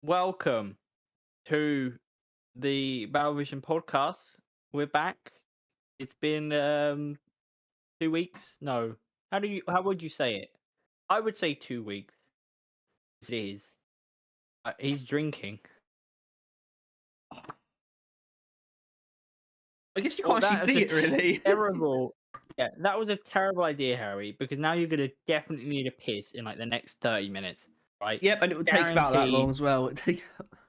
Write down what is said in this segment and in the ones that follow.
welcome to the Battle Vision podcast. We're back. It's been 2 weeks. No, how would you say it? I would say 2 weeks. It is. He's drinking. I guess you Well, can't actually see it, really. terrible. Yeah, that was a terrible idea, Harry. Because now you're gonna definitely need a piss in like the next 30 minutes, right? Yep, and it would take about that long Guaranteed. as well. It'd take...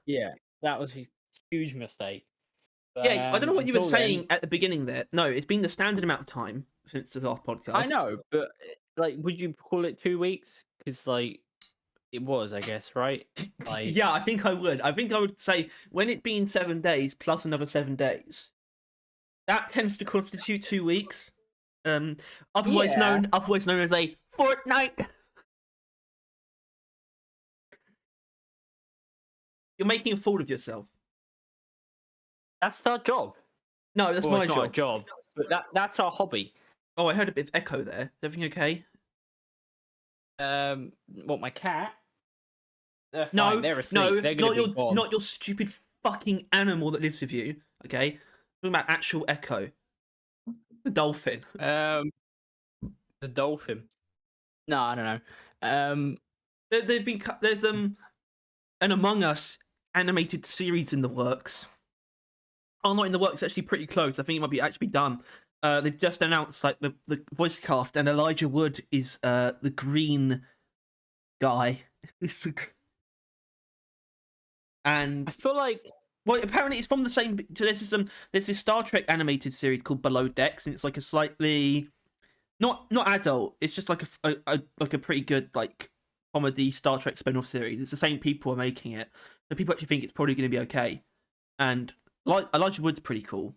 Yeah, that was a huge mistake. But Yeah, I don't know what you were until then, saying at the beginning there. No, it's been the standard amount of time since the last I podcast. know, but like, would you call it 2 weeks? Because like it was, I guess, right? Like, Yeah, I think I would. I think I would say when it's been 7 days plus another 7 days, that tends to constitute 2 weeks. Otherwise yeah, known as a fortnight. You're making a fool of yourself. that's our job. No, that's Well, my it's not a job. job, but that's our hobby. Oh, I heard a bit of echo there. Is everything okay? What, my cat? They're fine. No, They're asleep. no, They're gonna be gone. not your stupid fucking animal that lives with you. Okay, talking about actual Echo, the dolphin. The dolphin. No, I don't know. There's an Among Us animated series in the works. Oh, not in the works. Actually, pretty close. I think it might be actually done. They've just announced like the voice cast, and Elijah Wood is the green guy. And I feel like well, apparently it's from the same. So there's this Star Trek animated series called Below Decks, and it's like a slightly not adult. It's just like a pretty good like comedy Star Trek spin-off series. It's the same people are making it, so people actually think it's probably going to be okay. And Elijah Wood's pretty cool.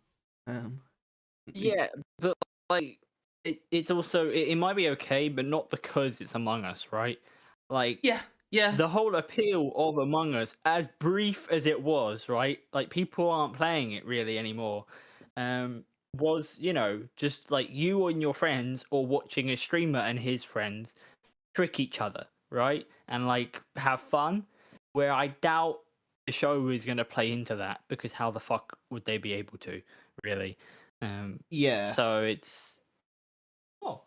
yeah, but like it's also it might be okay, but not because it's Among Us, right? Like, yeah. the whole appeal of Among Us, as brief as it was, right? Like, people aren't playing it really anymore. Was, just like you and your friends, or watching a streamer and his friends trick each other, right? And like have fun. Where I doubt the show is gonna play into that, because how the fuck would they be able to, really? Yeah. So it's never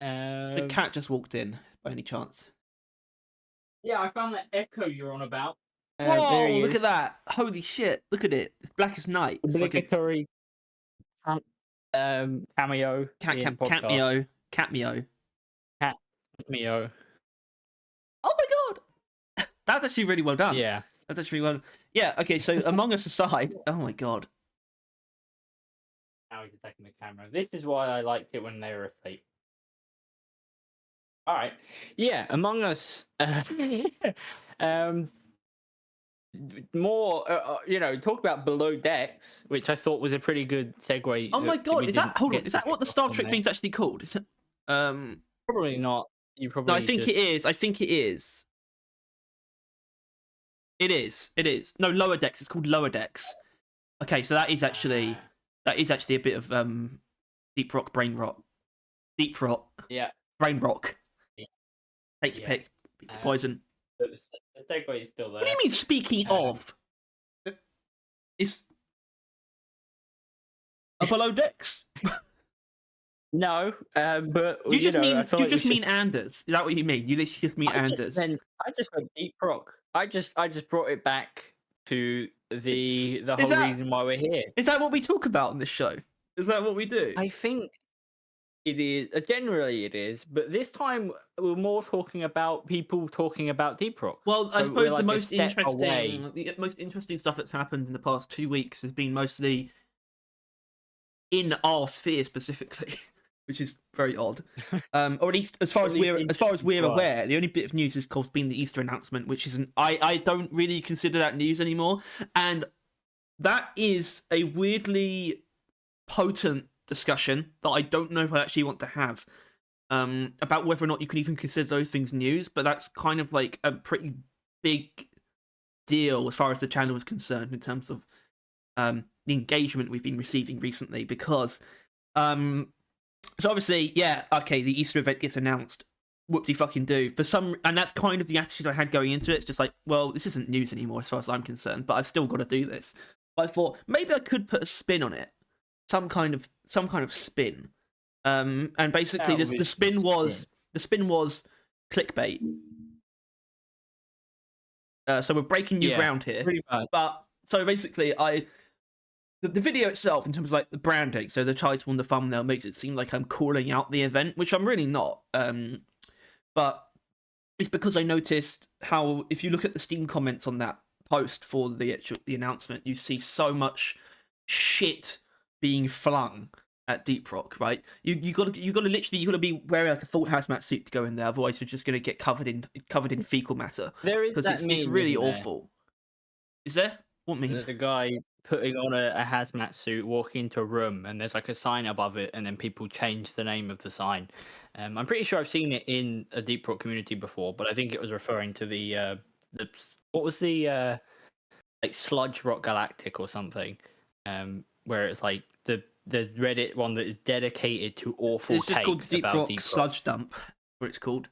The mind. cat just walked in by any chance? Yeah, I found that echo you're on about. There Whoa! he Look at is. that! Holy shit! Look at it. It's black as night. It's like a Obligatory cameo in podcast. cameo. Cameo. Oh my god! That's actually really well done. Yeah. That's actually well. Yeah. Okay. So Among Us aside, oh my god. Now he's attacking the camera. This is why I liked it when they were asleep. All right. Yeah, Among Us. Um, more. Talk about Below Decks, which I thought was a pretty good segue. Oh my god! Is that hold on? Get Is that what the Star Trek thing's actually called? Is it, Probably not. You probably no, I think it just... is. I think it is. It is. It is. No, Lower Decks. It's called Lower Decks. Okay, so that is actually a bit of deep rock, brain rot, deep rot, Yeah. brain rock. Yeah. Take your Yeah. pick. Poison. The segue is still there. What do you mean? Speaking of, is a Below Decks? No, but You just mean I feel you like just we mean should... Anders? Is that what you mean? You literally just mean Anders? I just went deep rock. I just brought it back to the whole that- reason why we're here. Is that what we talk about on this show? Is that what we do? I think it is. Generally, it is, but this time we're more talking about people talking about deep rock. Well, I So suppose we're the like a step away. most interesting stuff that's happened in the past 2 weeks has been mostly in our sphere specifically, which is very odd. Or at least as far as we're aware, the only bit of news has, of course, been the Easter announcement, which isn't. I don't really consider that news anymore, and that is a weirdly potent discussion that I don't know if I actually want to have. About whether or not you can even consider those things news, but that's kind of like a pretty big deal as far as the channel is concerned in terms of the engagement we've been receiving recently, because so obviously, yeah, okay, the Easter event gets announced whoop-de fucking do for some, and that's kind of the attitude I had going into it. It's just like, well, this isn't news anymore as far as I'm concerned, but I've still got to do this. But I thought maybe I could put a spin on it, some kind of spin. And basically, That the spin was clickbait. So we're breaking new ground here. Pretty much. But so basically, the video itself, in terms of like the branding, so the title and the thumbnail makes it seem like I'm calling out the event, which I'm really not. But it's because I noticed how, if you look at the Steam comments on that post for the announcement, you see so much shit being flung at Deep Rock, right? You gotta be wearing like a full hazmat suit to go in there, otherwise you're just gonna get covered in fecal matter. There is that it's really awful. Is there? What meme? The guy putting on a hazmat suit, walking into a room, and there's like a sign above it, and then people change the name of the sign. I'm pretty sure I've seen it in a Deep Rock community before, but I think it was referring to the what was the like Sludge Rock Galactic or something, where it's like the Reddit one that is dedicated to awful it's just takes called Deep about Rock Deep Rock. Sludge Dump, what it's called.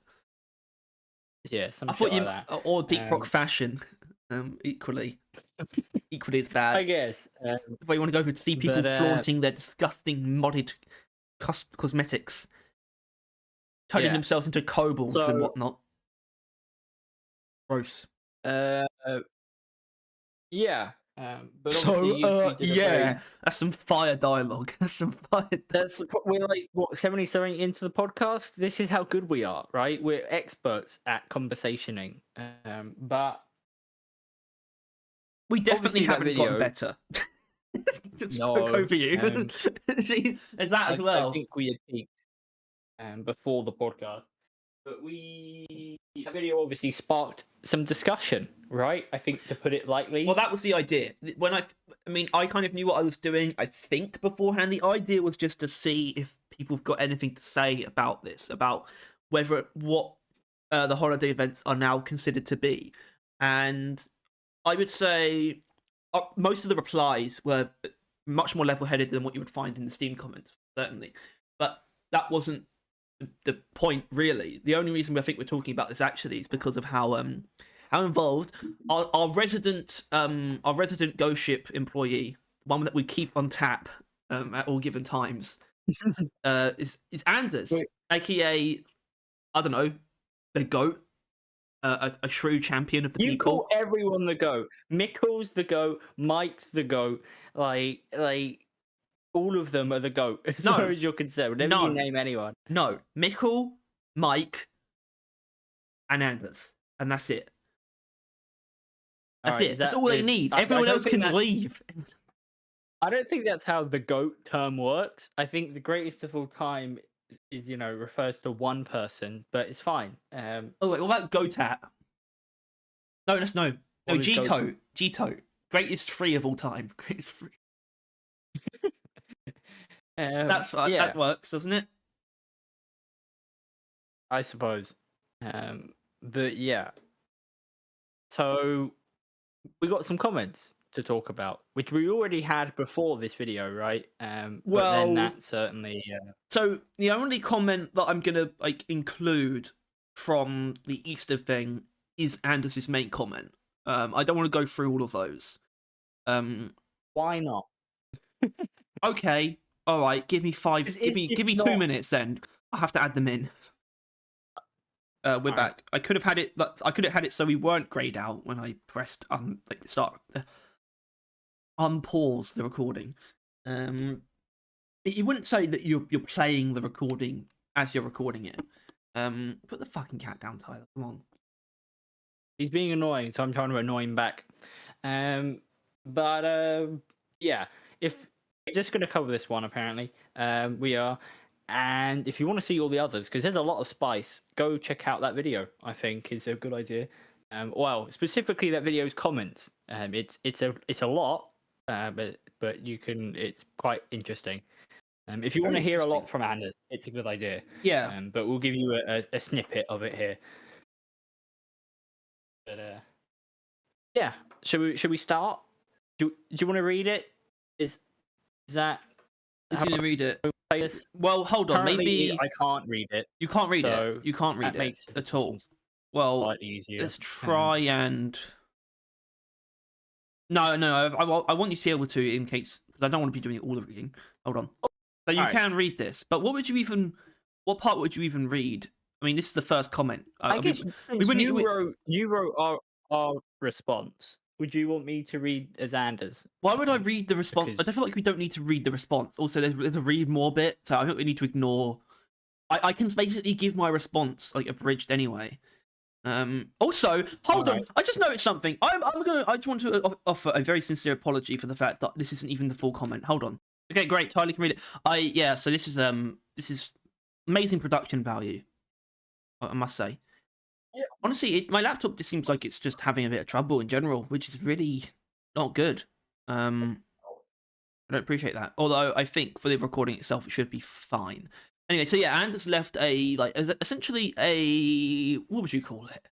Yeah, some I shit thought like you that. or Deep Rock Fashion, equally as bad. I guess. Where you want to go to see people flaunting their disgusting modded cosmetics, turning themselves into kobolds and whatnot. Gross. Yeah. But so you did that's some fire dialogue. That's some fire. We're like what 70 into the podcast. This is how good we are, right? We're experts at conversationing. But we definitely haven't gotten better. Just spoke over you. Is that as well? I think we had peaked before the podcast. But that video obviously sparked some discussion, right? I think, to put it lightly. Well, that was the idea. When I kind of knew what I was doing, I think, beforehand. The idea was just to see if people have got anything to say about this, about what the holiday events are now considered to be. And I would say most of the replies were much more level-headed than what you would find in the Steam comments, certainly. But that wasn't the point, really. The only reason I think we're talking about this actually is because of how involved our resident Ghost Ship employee, one that we keep on tap at all given times, is Anders, aka I don't know, the GOAT, a true champion of the people. You call everyone the GOAT. Mickle's the GOAT. Mike's the GOAT. Like. All of them are the GOAT, as far as you're concerned. Whenever you name anyone. No. Mickle, Mike, and Anders. And that's it. That's it. That's all they need. Everyone else can leave. I don't think that's how the GOAT term works. I think the greatest of all time is refers to one person, but it's fine. Oh, wait, what about Gotat? No, no. No, Gito. Gito. Greatest free of all time. Greatest free. That's right. That works, doesn't it? I suppose. But yeah. So we got some comments to talk about, which we already had before this video, right? But then that certainly. So the only comment that I'm gonna include from the Easter thing is Anders' main comment. I don't want to go through all of those. Why not? Okay. All right, give me 2 minutes then. I'll have to add them in. We're back. I could have had it so we weren't grayed out when I pressed start unpause the recording. You wouldn't say that you're playing the recording as you're recording it. Put the fucking cat down, Tyler. Come on. He's being annoying, so I'm trying to annoy him back. Yeah, if we're just going to cover this one, apparently, we are. And if you want to see all the others, because there's a lot of spice, go check out that video. I think is a good idea. Well, specifically that video's comments. It's a lot, but you can. It's quite interesting. If you want to hear a lot from Anders, it's a good idea. Yeah. But we'll give you a snippet of it here. But yeah. Should we start? Do you want to read it? Is that? Who's going to read it? Well, hold on. Currently, Maybe I can't read it, you can't read it. so You can't read that it makes the at all. decisions Well, slightly easier. let's try and. No, no. I want you to be able to, in case, because I don't want to be doing all the reading. Hold on. So you Alright. can read this, but what would you even? What part would you even read? I mean, this is the first comment. I We, guess we since wouldn't. you wrote our response, would you want me to read Xander's? Why would I read the response? I Because don't feel like we don't need to read the response. Also, there's a read more bit, so I think we need to ignore. I can basically give my response like abridged anyway. Also, hold on. alright. I just noticed something. I just want to offer a very sincere apology for the fact that this isn't even the full comment. Hold on. Okay, great. Tyler can read it. Yeah. So this is amazing production value. I must say. Yeah. Honestly, my laptop just seems like it's just having a bit of trouble in general, which is really not good. I don't appreciate that. Although I think for the recording itself, it should be fine. Anyway, so yeah, Anders left essentially a, what would you call it?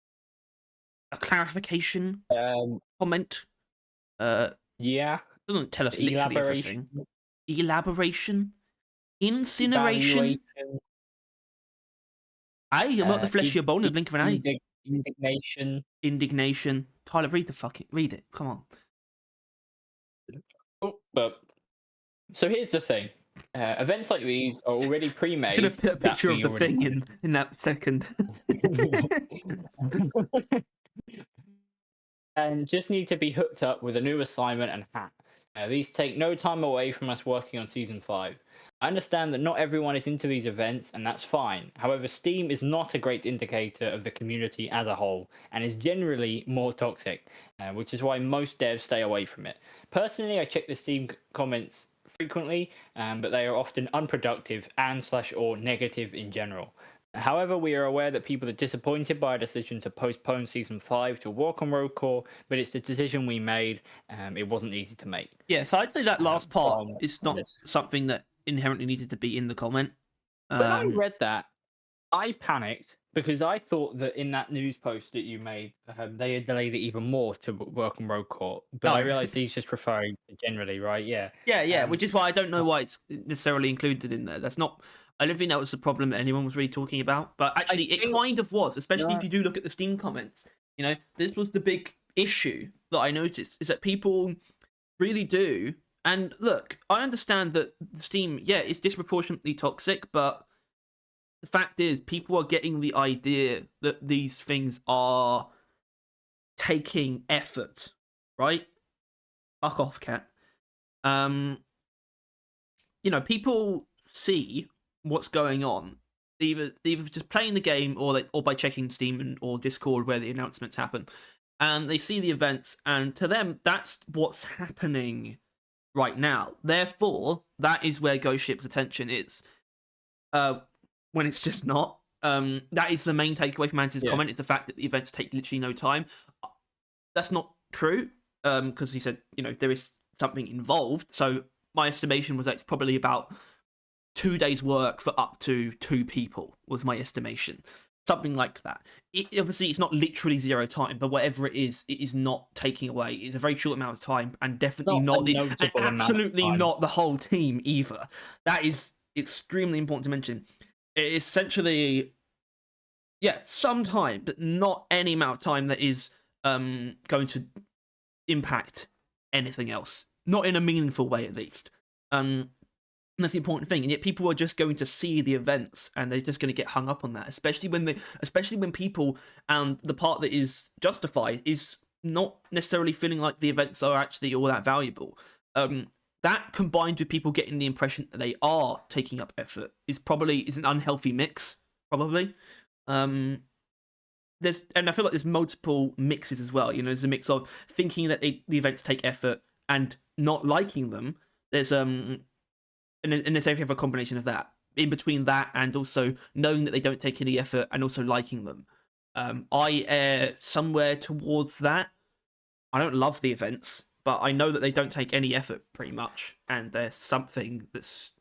A clarification comment. Yeah. Doesn't tell us literally Elaboration. everything. Elaboration, incineration. Evaluation. Aye, I'm not the flesh of your bone in the blink of an eye. Indignation. Indignation. Tyler, read it. Come on. Oh, but so here's the thing. Events like these are already pre-made. Should have put a picture of the thing in that second. And just need to be hooked up with a new assignment and hat. These take no time away from us working on season 5. I understand that not everyone is into these events, and that's fine. However, Steam is not a great indicator of the community as a whole, and is generally more toxic, which is why most devs stay away from it. Personally, I check the Steam comments frequently, but they are often unproductive and/or negative in general. However, we are aware that people are disappointed by our decision to postpone season 5 to work on Road Core, but it's the decision we made. It wasn't easy to make. Yeah, so I'd say that last part is not this. something that inherently needed to be in the comment. When I read that, I panicked because I thought that in that news post that you made, they had delayed it even more to work on Road Core. But I realized he's just referring to generally, right? Yeah. Yeah, which is why I don't know why it's necessarily included in there. That's not. I don't think that was the problem that anyone was really talking about. But actually, it kind of was, especially if you do look at the Steam comments. You know, this was the big issue that I noticed, is that people really do. And look, I understand that Steam, yeah, is disproportionately toxic, but the fact is, people are getting the idea that these things are taking effort, right? Fuck off, cat. You know, people see what's going on, either just playing the game or by checking Steam or Discord where the announcements happen, and they see the events, and to them that's what's happening right now. Therefore, that is where Ghost Ship's attention is. When it's just not. That is the main takeaway from Ans's comment, is the fact that the events take literally no time. That's not true, because he said, you know, there is something involved. So my estimation was that it's probably about 2 days work for up to 2 people, was my estimation. Something like that. Obviously, it's not literally 0 time, but whatever it is not taking away. It's a very short amount of time, and definitely and absolutely not the whole team either. That is extremely important to mention. It is essentially, yeah, some time, but not any amount of time that is going to impact anything else. Not in a meaningful way, at least. And that's the important thing. And yet people are just going to see the events, and they're just going to get hung up on that, especially when people, and the part that is justified is not necessarily feeling like the events are actually all that valuable. That combined with people getting the impression that they are taking up effort is an unhealthy mix, probably. And I feel like there's multiple mixes as well. You know, there's a mix of thinking that the events take effort and not liking them. There's and there's every other combination of that. In between that and also knowing that they don't take any effort and also liking them. I err somewhere towards that. I don't love the events, but I know that they don't take any effort pretty much, and there's something that's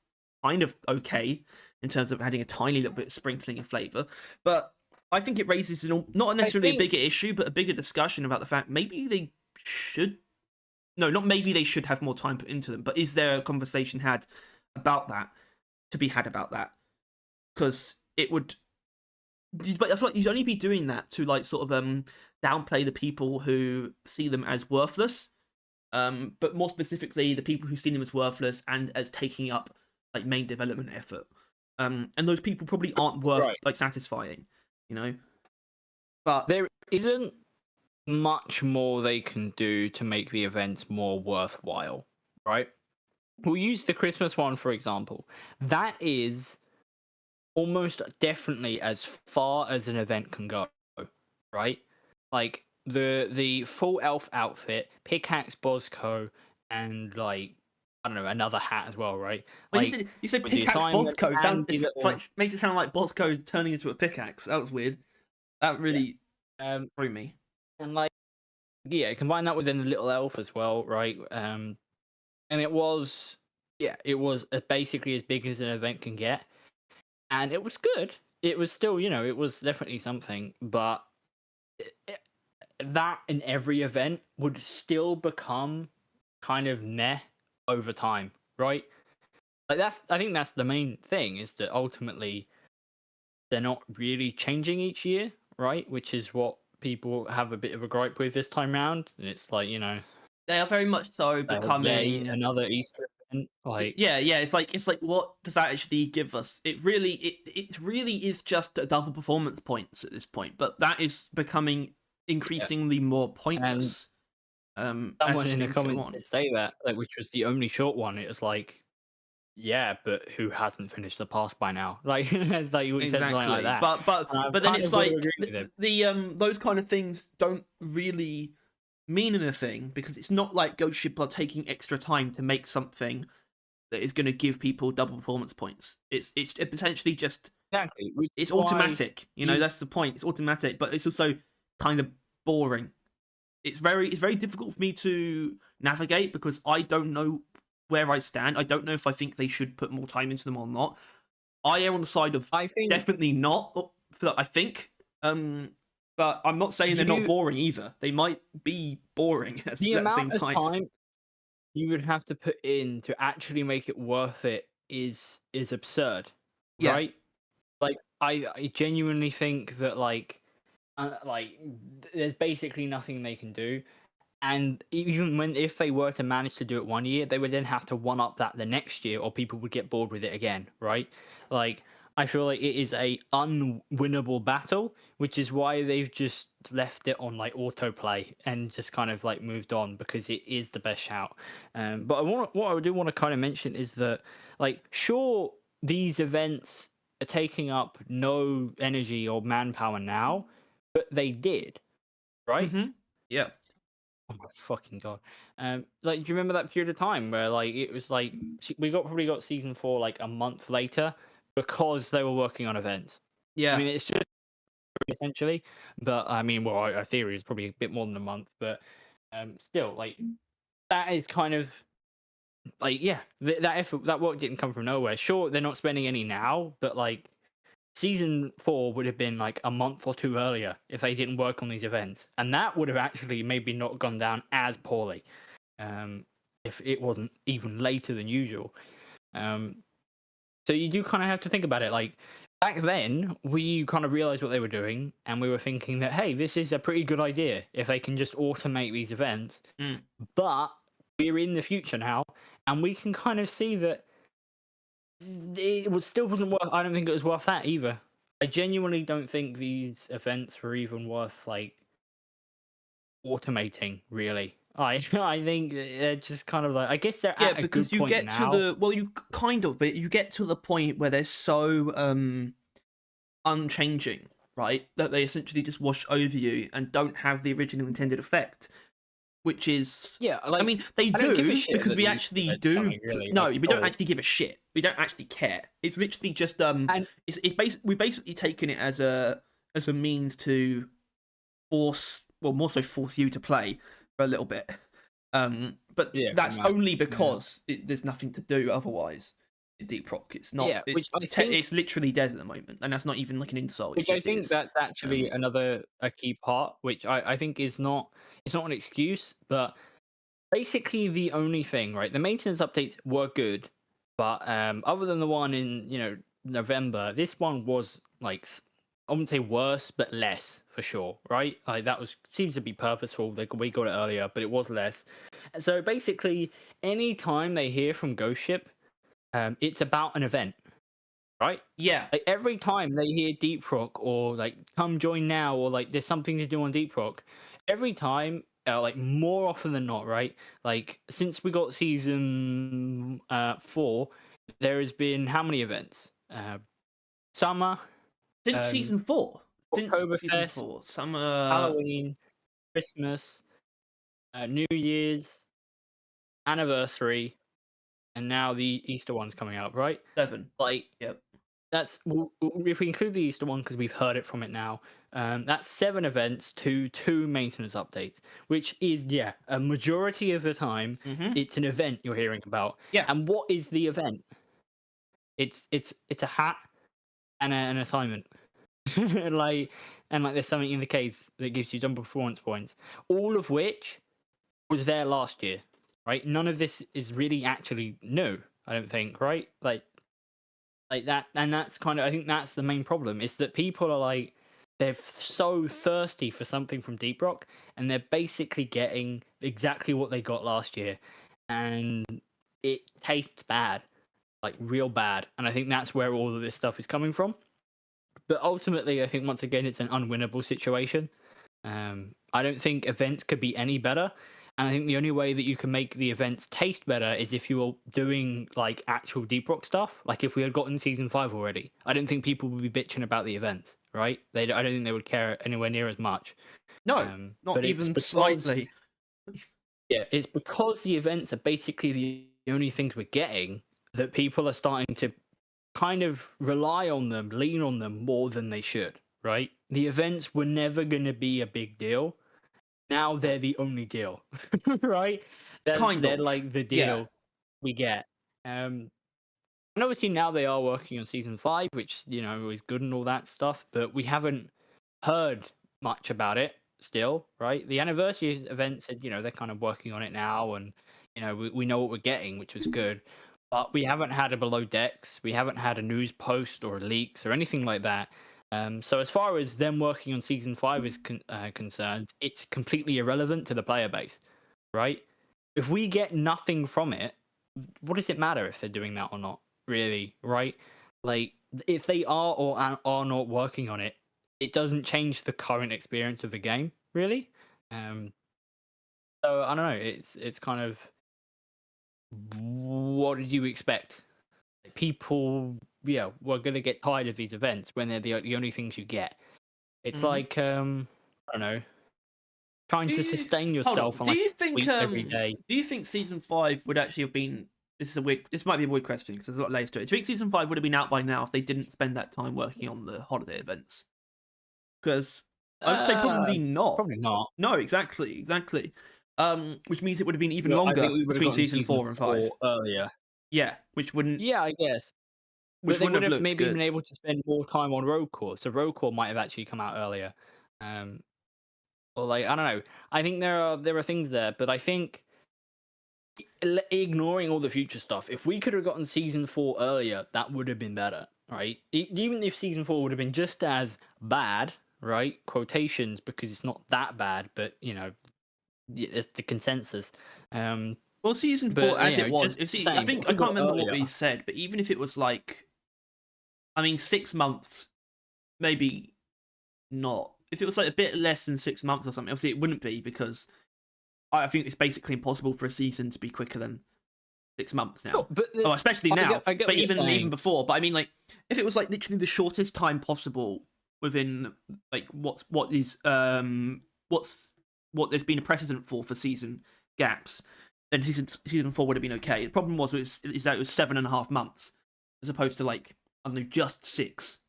kind of okay in terms of adding a tiny little bit of sprinkling of flavour. But I think it raises not necessarily a bigger issue, but a bigger discussion about the fact maybe they should. No, not maybe they should have more time put into them, but is there a conversation had about that? to be had about that, because it would. But I feel like you'd only be doing that to like sort of downplay the people who see them as worthless. But more specifically, the people who see them as worthless and as taking up like main development effort. And those people probably aren't worth Right. like satisfying, you know. But There isn't much more they can do to make the events more worthwhile, right? We'll use the Christmas one for example. That is almost definitely as far as an event can go, right? Like the full elf outfit, pickaxe, Bosco, and like I don't know another hat as well, right? well, Like you said with the pickaxe assignment Bosco. and the It's little like makes it sound like Bosco turning into a pickaxe. That was weird. That yeah, really threw me. and like yeah, combine that with then the little elf as well, right? And it was it was basically as big as an event can get, and it was good. It was still, it was definitely something, but it, that in every event would still become kind of meh over time, right? Like I think that's the main thing is that ultimately they're not really changing each year, right? Which is what people have a bit of a gripe with this time round. And it's like, They are very much so yay, becoming. another Easter event. Like, Yeah. It's like what does that actually give us? It really is just a double performance points at this point, but that is becoming yeah. increasingly more And pointless. As someone in the things go comments on. did say that, like, which was the only short one. It was like, yeah, but who hasn't finished the pass by now? Like, it's like you said something like Exactly, that. And I've but then kind it's of got to like agree with him. those kind of things don't really mean anything because it's not like Ghost Ship are taking extra time to make something that is going to give people double performance points. It's potentially just Exactly, which it's is why automatic. You know, you, that's the point. It's automatic, but it's also kind of boring. It's very difficult for me to navigate because I don't know where I stand. I don't know if I think they should put more time into them or not. I am on the side of I think definitely not. I think, but I'm not saying they're not you, boring either. They might be boring at the the same amount of time. time you would have to put in to actually make it worth it is absurd, Yeah. right? Like, I genuinely think that like there's basically nothing they can do. And even when if they were to manage to do it one year, they would then have to one up that the next year, or people would get bored with it again, right? Like I feel like it is a unwinnable battle, which is why they've just left it on like autoplay and just kind of like moved on because it is the best shout. But what I do want to kind of mention is that like sure these events are taking up no energy or manpower now, but they did, right? Yeah. Oh my fucking god! Like, do you remember that period of time where like it was like we probably got season 4 like a month later because they were working on events. I Yeah. mean, it's just essentially, but I mean, well, our theory is probably a bit more than a month, but still, like that is kind of like yeah, that effort, that work didn't come from nowhere. Sure, they're not spending any now, but like season 4 would have been like a month or two earlier if they didn't work on these events, and that would have actually maybe not gone down as poorly. If it wasn't even later than usual. Um, so you do kind of have to think about it. Like back then, we kind of realized what they were doing, and we were thinking that hey, this is a pretty good idea if they can just automate these events. Mm. But we're in the future now, and we can kind of see that still wasn't worth. I don't think it was worth that either. I genuinely don't think these events were even worth like automating. Really, I think they're just kind of like I guess they're Yeah, at a good because you point get to now. the you kind of, but you get to the point where they're so unchanging, right? That they essentially just wash over you and don't have the original intended effect. Which is, Yeah, I like mean, they I don't give a do shit because that we they used to actually do do. something really No, like we at don't all. actually give a shit. We don't actually care. It's literally just And it's we've basically taken it as a means to force, well, more so force you to play for a little bit. But yeah, pretty that's much. only Yeah, because there's nothing to do otherwise. In Deep Rock, it's not. yeah, It's literally dead at the moment, and that's not even like an insult. It's which I just it think is. that's actually Um, another a key part, which I think is not it's not an excuse, but basically the only thing, right? The maintenance updates were good, But other than the one in November, this one was like I wouldn't say worse, but less for sure, right? Like that was seems to be purposeful. We got it earlier, but it was less. And so basically, any time they hear from Ghost Ship, it's about an event, right? Yeah. Like every time they hear Deep Rock or like come join now or like there's something to do on Deep Rock, every time like more often than not, right? Like since we got season 4, there has been how many events? Summer, Since um, season 4. Since season Oktoberfest, 4. Summer. Halloween, Christmas, New Year's, anniversary, and now the Easter one's coming up, right? 7. Like Yep. that's if we include the Easter one because we've heard it from it now. That's 7 events to 2 maintenance updates, which is a majority of the time Mm-hmm. it's an event you're hearing about. Yeah. And what is the event? It's a hat and an assignment. like there's something in the case that gives you some performance points, all of which was there last year, right? None of this is really actually new, I don't think, right? Like that, and that's kind of I think that's the main problem is that people are like they're so thirsty for something from Deep Rock, and they're basically getting exactly what they got last year, and it tastes bad, like real bad, and I think that's where all of this stuff is coming from. But ultimately, I think once again it's an unwinnable situation. I don't think events could be any better. And I think the only way that you can make the events taste better is if you were doing like actual Deep Rock stuff. Like if we had gotten season 5 already, I don't think people would be bitching about the events, right? I don't think they would care anywhere near as much. No, not But it's even because slightly. it's because the events are basically the only things we're getting that people are starting to kind of rely on them, lean on them more than they should, right? The events were never going to be a big deal. Now they're the only deal, right? Kind They're of. like the Yeah. deal we get. And obviously now they are working on season 5, which is good and all that stuff, but we haven't heard much about it still, right? The anniversary event said they're kind of working on it now, and we know what we're getting, which was good. But we haven't had a below decks, we haven't had a news post or leaks or anything like that. So as far as them working on season 5 is concerned, it's completely irrelevant to the player base, right? If we get nothing from it, what does it matter if they're doing that or not? Really, right? Like if they are or are not working on it, it doesn't change the current experience of the game, really. Um, so I don't know. It's kind of what did you expect? People, we're gonna get tired of these events when they're the only things you get. It's Mm-hmm. like I don't know, trying Do to you sustain hold yourself on? on Do like you a think sweet every day. do you think season 5 would actually have been? This is a weird. This might be a weird question because there's a lot of layers to it. Do you think season 5 would have been out by now if they didn't spend that time working on the holiday events? Because I would say Uh, probably not. Probably not. No, exactly. Which means it would have been even Well, I think longer we would have between gotten season season 4 and 5. 4 earlier. Yeah, Yeah, I guess. But which they wouldn't would have have looked maybe been good. able to spend more time on road core. So road core might have actually come out earlier. Um, or like I don't know. I think there are things there, but I think ignoring all the future stuff, if we could have gotten season 4 earlier, that would have been better, right? Even if season 4 would have been just as bad, right? Quotations because it's not that bad, but it's the consensus. Um, Well, season 4 but as it was. just If see, I saying, think if I we got can't it remember what earlier, we said, but even if it was like, I mean, 6 months, maybe not. If it was like a bit less than 6 months or something, obviously it wouldn't be because I think it's basically impossible for a season to be quicker than 6 months sure, now. but Oh, especially I now. get But what you're even saying. before. But I mean, like, if it was like literally the shortest time possible within like what there's been a precedent for season gaps, then season 4 would have been okay. The problem is that it was 7.5 months as opposed to like I don't know just 6.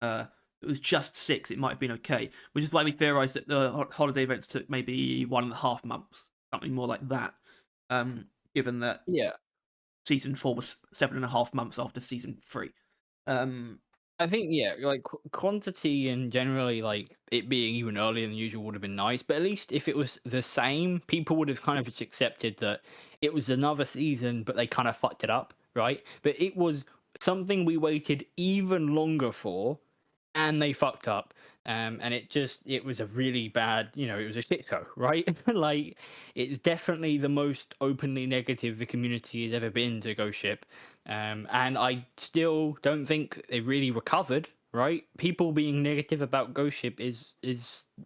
It was just 6. It might have been okay, which is why we theorized that the holiday events took maybe 1.5 months, something more like that. Given that Yeah, season 4 was 7.5 months after season 3. Um, I think like quantity and generally like it being even earlier than usual would have been nice. But at least if it was the same, people would have kind of just accepted that it was another season, but they kind of fucked it up, right? But it was something we waited even longer for, and they fucked up. And it was a really bad, it was a shit show, right? Like, it's definitely the most openly negative the community has ever been to Ghost Ship. And I still don't think they really recovered, right? People being negative about Ghost Ship is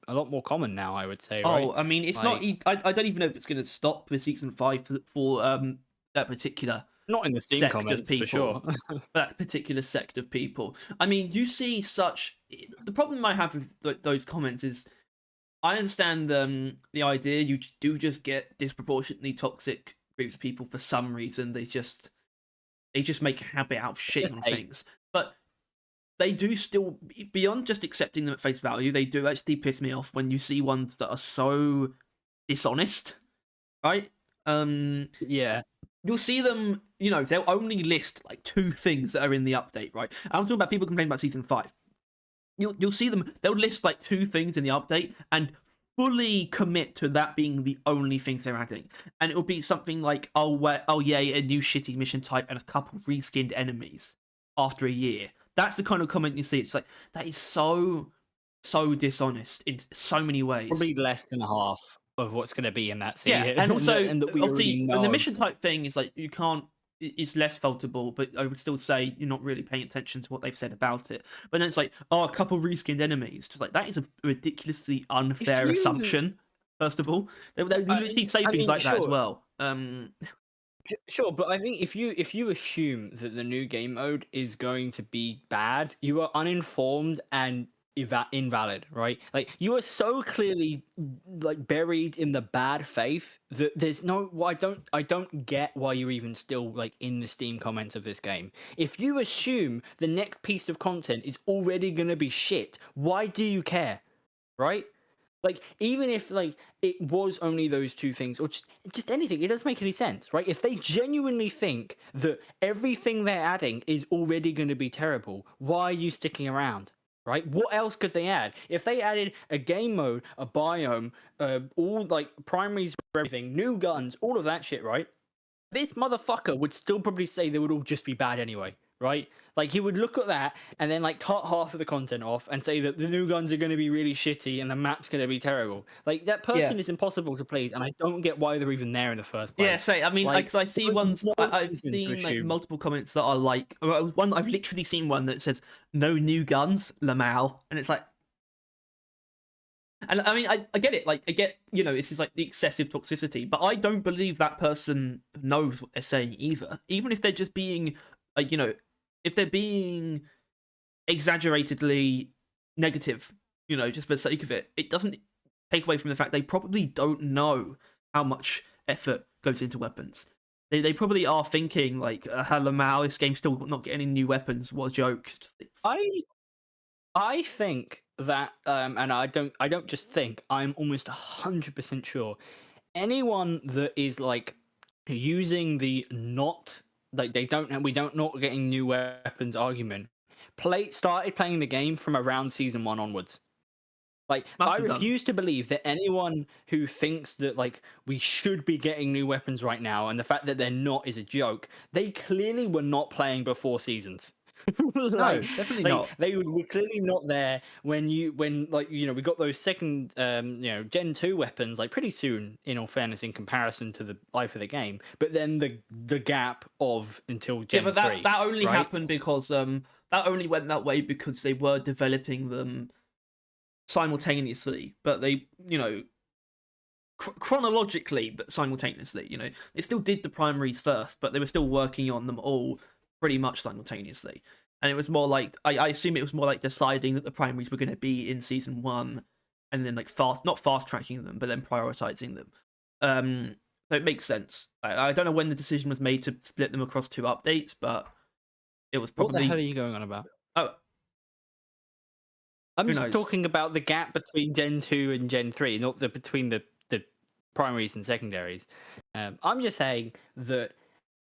a lot more common now, I would say, right? Oh, I mean, it's not. Like, I don't even know if it's going to stop with season 5 for that particular not in the Steam sect of comments for sure. people. That particular sect of people. I mean, you see such. The problem I have with those comments is, I understand the idea. You do just get disproportionately toxic groups of people for some reason. They just make a habit out of It's shitting just on hate. things, but they do still, beyond just accepting them at face value, they do actually piss me off when you see ones that are so dishonest, right? Yeah. You'll see them, they'll only list like 2 things that are in the update, right? I'm talking about people complaining about season 5. You'll see them, they'll list like 2 things in the update and fully commit to that being the only things they're adding. And it'll be something like, oh yeah, a new shitty mission type and a couple reskinned enemies after a year. That's the kind of comment you see. It's like, that is so dishonest in so many ways. Probably less than half of what's going to be in that Yeah, season, and and also, that we already obviously, and the know. mission type thing is like, you can't. It's less faultable, but I would still say you're not really paying attention to what they've said about it. But then it's like, oh, a couple reskinned enemies. Just like, that is a ridiculously If unfair you, assumption. First of all, they literally say I things mean, like that as sure, well. sure, but I think if you assume that the new game mode is going to be bad, you are uninformed and invalid, right? Like, you are so clearly like buried in the bad faith that there's no. Well, I don't get why you're even still like in the Steam comments of this game. If you assume the next piece of content is already going to be shit, why do you care, right? Like, even if like it was only those 2 things, or just anything, it doesn't make any sense, right? If they genuinely think that everything they're adding is already going to be terrible, why are you sticking around? Right? What else could they add? If they added a game mode, a biome, all like primaries for everything, new guns, all of that shit, right? This motherfucker would still probably say they would all just be bad anyway, right? Like, he would look at that and then like cut half of the content off and say that the new guns are going to be really shitty and the map's going to be terrible. Like, that Yeah, person is impossible to please, and I don't get why they're even there in the first yeah. place. Say, I mean, Like, because I see there was ones. no I've reason to seen like assume. multiple comments that are like, one. I've literally seen one that says no new guns, Lamal, and it's like. And I mean, I get it. Like, I get, this is like the excessive toxicity, but I don't believe that person knows what they're saying either. Even if they're just being, like, if they're being exaggeratedly negative, just for the sake of it, it doesn't take away from the fact they probably don't know how much effort goes into weapons. They probably are thinking, like, hello, Mao, this game's still not getting any new weapons. What a joke. I I think that, and I don't just think, I'm almost 100% sure anyone that is like using the not like they don't we don't not getting new weapons argument started playing the game from around season 1 onwards. Like, Must I have done. refuse to believe that anyone who thinks that like we should be getting new weapons right now and the fact that they're not is a joke. They clearly were not playing before seasons. No, like definitely like not. they were clearly not there when like we got those second Gen 2 weapons like pretty soon, in all fairness, in comparison to the life of the game, but then the gap of until Yeah, Gen but that 3, that only right? happened because that only went that way because they were developing them simultaneously, but they chronologically, but simultaneously. They still did the primaries first, but they were still working on them all pretty much simultaneously. And it was more like I assume it was more like deciding that the primaries were going to be in season 1, and then like not fast tracking them, but then prioritizing them. So it makes sense. I don't know when the decision was made to split them across 2 updates, but it was What the hell are probably. you going on about? Oh, I'm who just knows? talking about the gap between Gen 2 and Gen 3, not between the primaries and secondaries. I'm just saying that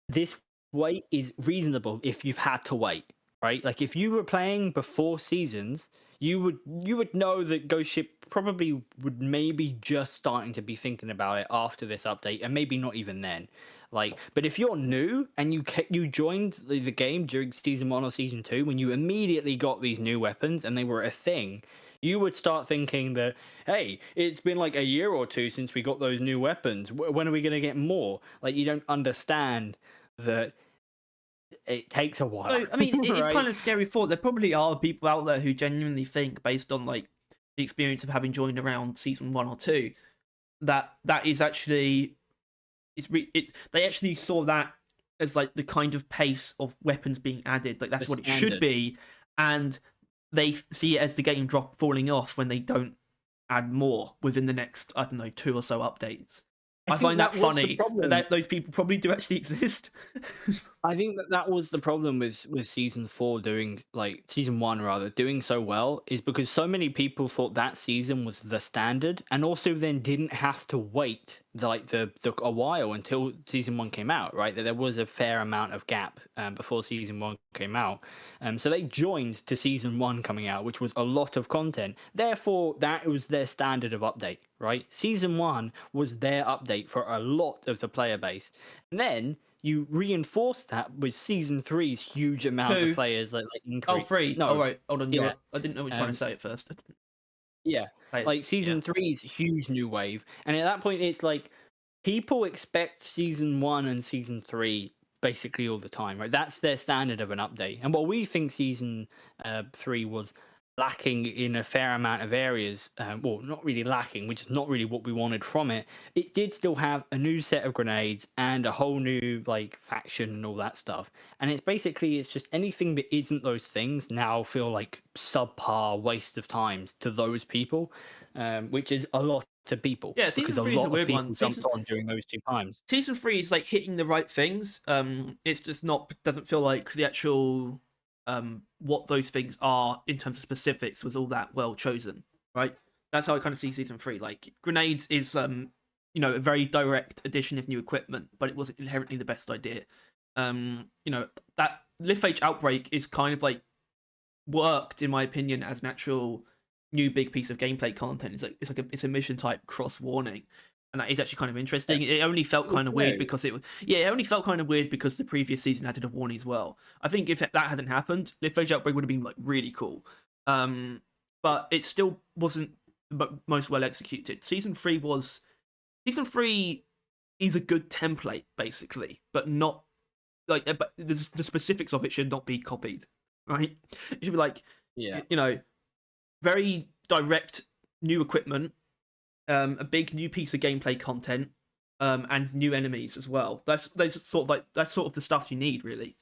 this wait is reasonable if you've had to wait, right? Like, if you were playing before seasons, you would know that Ghost Ship probably would maybe just starting to be thinking about it after this update, and maybe not even then. Like, but if you're new and you joined the game during season 1 or season 2, when you immediately got these new weapons and they were a thing, you would start thinking that, hey, it's been like a year or two since we got those new weapons. When are we going to get more? Like, you don't understand that it takes a while, So, I mean, it is right? kind of scary thought. There probably are people out there who genuinely think, based on like the experience of having joined around season 1 or 2, that is actually they actually saw that as like the kind of pace of weapons being added, like The that's what it should standard. be, and they see it as the game falling off when they don't add more within the next, I don't know, 2 or so updates. I I think find that that was the funny problem. that those people probably do actually exist. I think that was the problem with season 4 doing, like, season 1 rather, doing so well, is because so many people thought that season was the standard, and also then didn't have to wait the a while until season 1 came out, right? That there was a fair amount of gap before season 1 came out. So they joined to season 1 coming out, which was a lot of content. Therefore, that was their standard of update, right? Season 1 was their update for a lot of the player base. And then you reinforce that with season three's huge amount of Two. players that Oh, increase. three. All No, right. Hold on. yeah, I didn't know what you were trying to um, say at first. yeah, like Players. Yeah. season three's huge new wave, and at that point, it's like people expect season 1 and season 3 basically all the time, right? That's their standard of an update. And while we think season 3 was lacking in a fair amount of areas, well, not really lacking, which is not really what we wanted from it, it did still have a new set of grenades and a whole new like faction and all that stuff. And it's just anything that isn't those things now feel like subpar waste of times to those people, which is a lot to people, Yeah. because Season a three is a lot of weird one. people jumped on during those 2 times. Season three is like hitting the right things. It's just not doesn't feel like the actual what those things are in terms of specifics was all that well chosen, right? That's how I kind of see season three. Like grenades is a very direct addition of new equipment, but it wasn't inherently the best idea. That Lift outbreak is kind of like worked in my opinion as an actual new big piece of gameplay content. It's a mission type cross warning, and that is actually kind of interesting. It only felt It was kind of weird new. because it only felt kind of weird because the previous season added a warning as well. I think if that hadn't happened, Lift outbreak would have been like really cool. But it still wasn't most well executed. Season three is a good template basically, but not like but the specifics of it should not be copied, right? It should be like Yeah. very direct new equipment, a big new piece of gameplay content, and new enemies as well. That's sort of the stuff you need, really,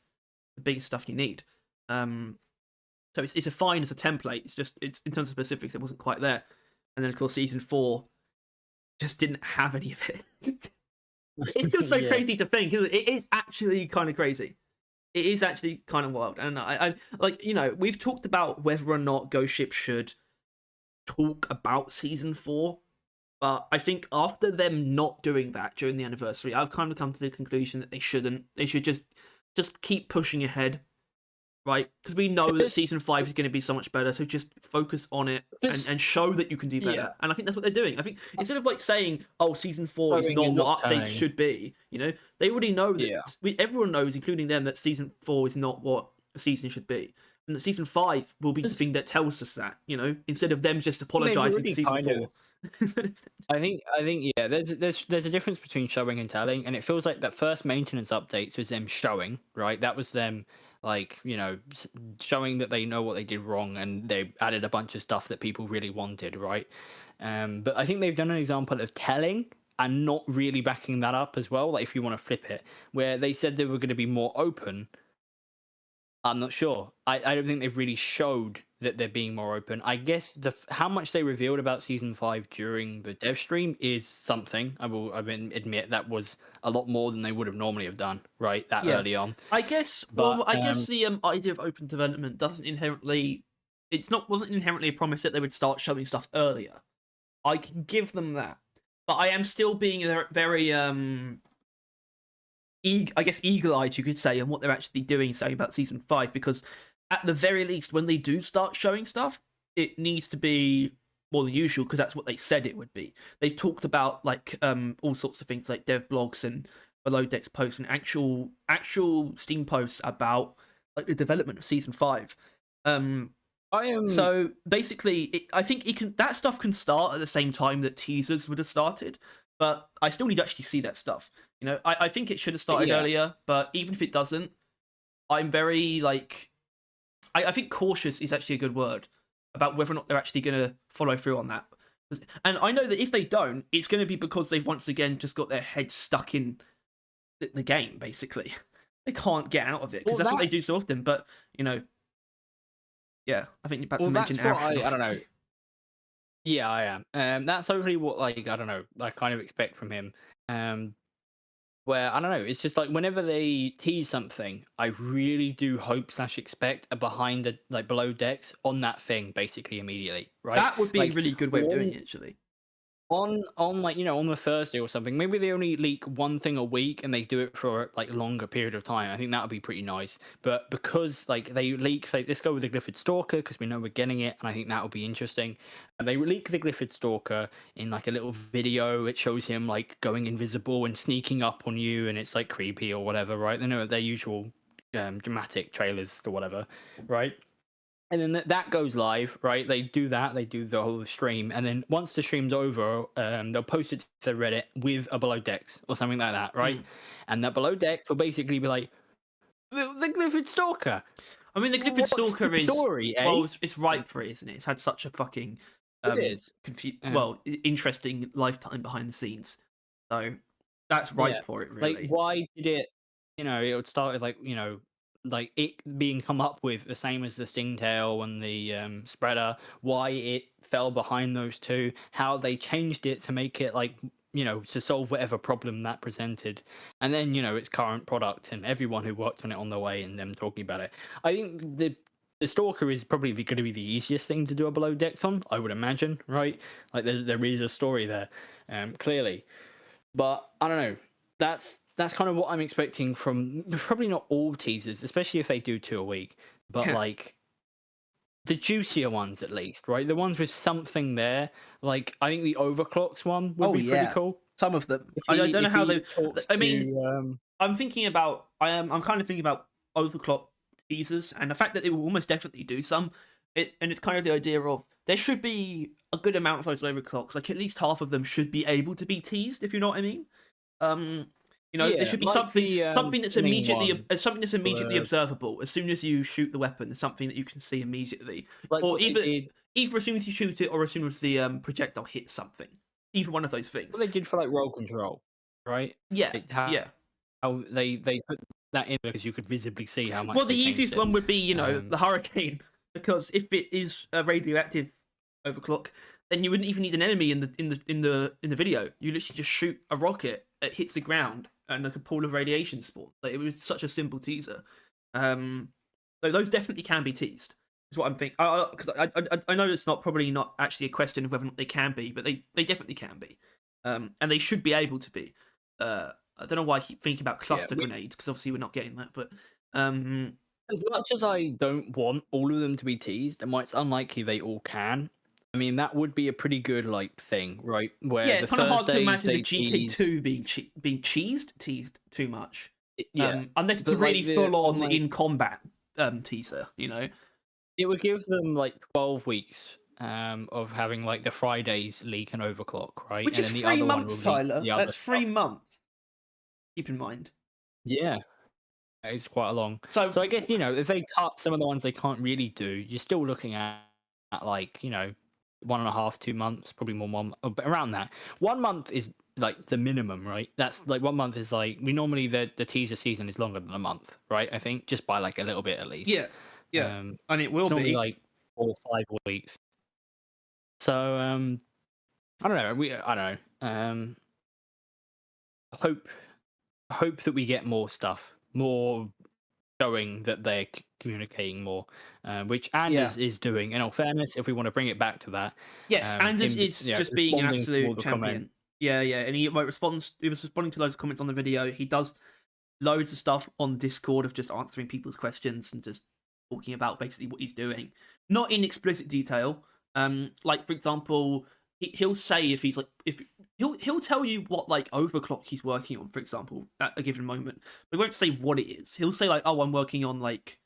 the biggest stuff you need. So it's a fine as a template. It's in terms of specifics, it wasn't quite there. And then of course season 4 just didn't have any of it. It's still so Yeah. crazy to think, isn't it? It is actually kind of crazy. It is actually kind of wild, and I like we've talked about whether or not Ghost Ship should talk about season 4, but I think after them not doing that during the anniversary, I've kind of come to the conclusion that they shouldn't. They should just keep pushing ahead, right? Because we know that Just, season 5 is going to be so much better. So just focus on it just, and show that you can do yeah, better. And I think that's what they're doing. I think instead of like saying, "Oh, season 4 is showing not and not what updates telling. should be," they already know Yeah. that. Everyone knows, including them, that season 4 is not what a season should be. And that season 5 will be the Just thing that tells us that, instead of them just they've apologizing for already season kind 4. of. I think yeah. There's a difference between showing and telling, and it feels like that first maintenance updates was them showing, right? That was them like showing that they know what they did wrong, and they added a bunch of stuff that people really wanted, right? But I think they've done an example of telling and not really backing that up as well. Like if you want to flip it, where they said they were going to be more open. I'm not sure. I don't think they've really showed that they're being more open. I guess how much they revealed about season 5 during the dev stream is something. Admit that was a lot more than they would have normally have done, right? That Yeah, early on. I guess. But Well, I guess the idea of open development doesn't inherently. Wasn't inherently a promise that they would start showing stuff earlier. I can give them that, but I am still being very I guess eagle-eyed, you could say, on what they're actually doing, saying about season 5, because at the very least, when they do start showing stuff, it needs to be more than usual because that's what they said it would be. They talked about like all sorts of things like dev blogs and below decks posts and actual Steam posts about like the development of season 5. I am. So basically, I think that stuff can start at the same time that teasers would have started, but I still need to actually see that stuff. You know, I think it should have started Yeah. earlier, but even if it doesn't, I'm very like, I think cautious is actually a good word about whether or not they're actually going to follow through on that. And I know that if they don't, it's going to be because they've once again just got their heads stuck in the game, basically. They can't get out of it because that's what they do so often. But, you know, yeah, I think you're about to mention that's what Aaron. I don't know. Yeah, I am. That's hopefully what, like, I don't know, I kind of expect from him. Where I don't know, it's just like whenever they tease something, I really do hope slash expect a behind the like below decks on that thing basically immediately, right? That would be a Like really good way of doing it, actually. on like on the Thursday or something, maybe they only leak one thing a week and they do it for like a longer period of time. I think that would be pretty nice. But because like they leak, like let's go with the Glyphid Stalker because we know we're getting it, and I think that would be interesting. And they leak the Glyphid Stalker in like a little video. It shows him like going invisible and sneaking up on you, and it's like creepy or whatever, right? They know their usual dramatic trailers or whatever, right? And then that goes live, right? They do that. They do the whole stream, and then once the stream's over, they'll post it to Reddit with a below decks or something like that, right? And that below decks will basically be like the Glyphid Stalker. I mean, the Glyphid Stalker is story, eh? well, it's right for it, isn't it? It's had such a fucking It is. interesting lifetime behind the scenes, so that's right for it, really. Like, why did it? It would start with like it being come up with the same as the Stingtail and the spreader. Why it fell behind those two? How they changed it to make it like to solve whatever problem that presented, and then its current product and everyone who worked on it on the way and them talking about it. I think the Stalker is probably going to be the easiest thing to do a below decks on. I would imagine, right? Like there is a story there, clearly. But I don't know. That's kind of what I'm expecting from probably not all teasers, especially if they do 2 a week, but like the juicier ones at least, right? The ones with something there. Like I think the Overclocks one would be pretty cool. Some of them. I don't know how they. I mean, I'm thinking about. I'm kind of thinking about Overclock teasers and the fact that they will almost definitely do some. And it's kind of the idea of there should be a good amount of those overclocks. Like at least half of them should be able to be teased, if you know what I mean. There should be like something that's immediately observable. As soon as you shoot the weapon, there's something that you can see immediately, like or either as soon as you shoot it or as soon as the projectile hits something. Either one of those things. What they did for like roll control, right? Yeah, How they put that in because you could visibly see how much. Well, the easiest one would be the hurricane. Because if it is a radioactive overclock, then you wouldn't even need an enemy in the video. You literally just shoot a rocket, it hits the ground, and like a pool of radiation spawns. Like, it was such a simple teaser. So those definitely can be teased. Is what I'm thinking. Because I know it's probably not actually a question of whether or not they can be, but they definitely can be, and they should be able to be. I don't know why I keep thinking about cluster grenades because obviously we're not getting that, but. As much as I don't want all of them to be teased, and it's unlikely they all can. I mean, that would be a pretty good thing, right? Where it's kind of hard to imagine the GK2 being teased too much. Unless it's a really full on in combat teaser, It would give them 12 weeks of having the Fridays leak and overclock, right? Which is 3 months, Tyler. That's 3 months. Keep in mind. Yeah. It's quite a long. So I guess if they cut some of the ones they can't really do, you're still looking at 1.5, 2 months, probably more but around that. 1 month is the minimum, right? That's 1 month is we normally the teaser season is longer than a month, right? I think just by a little bit at least. Yeah, and it will be 4 or 5 weeks. So I don't know. I hope that we get more stuff. More showing that they're communicating more, which Anders is doing. In all fairness, if we want to bring it back to that, yes, Anders is just being an absolute champion. Yeah, and he responds. He was responding to loads of comments on the video. He does loads of stuff on Discord of just answering people's questions and just talking about basically what he's doing, not in explicit detail, Like for example, he'll say if he's like if he'll tell you what like overclock he's working on, for example, at a given moment. But he won't say what it is. He'll say like, oh, I'm working on like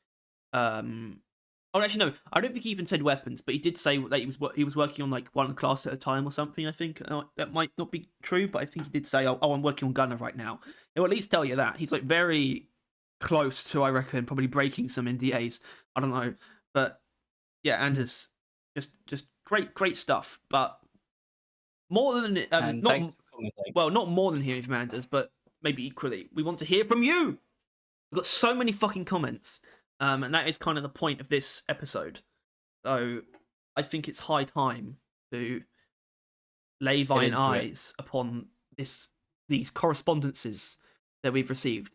Oh, actually, no. I don't think he even said weapons, but he did say that he was working on like one class at a time or something. I think that might not be true, but I think he did say, "Oh, I'm working on Gunner right now." He'll at least tell you that he's like very close to, I reckon, probably breaking some NDAs. I don't know, but yeah, Anders, just great stuff. But more than And not thanks for commenting. well, not more than hearing from Anders, but maybe equally, we want to hear from you. We've got so many fucking comments. And that is kind of the point of this episode. So I think it's high time to lay thine eyes upon these correspondences that we've received.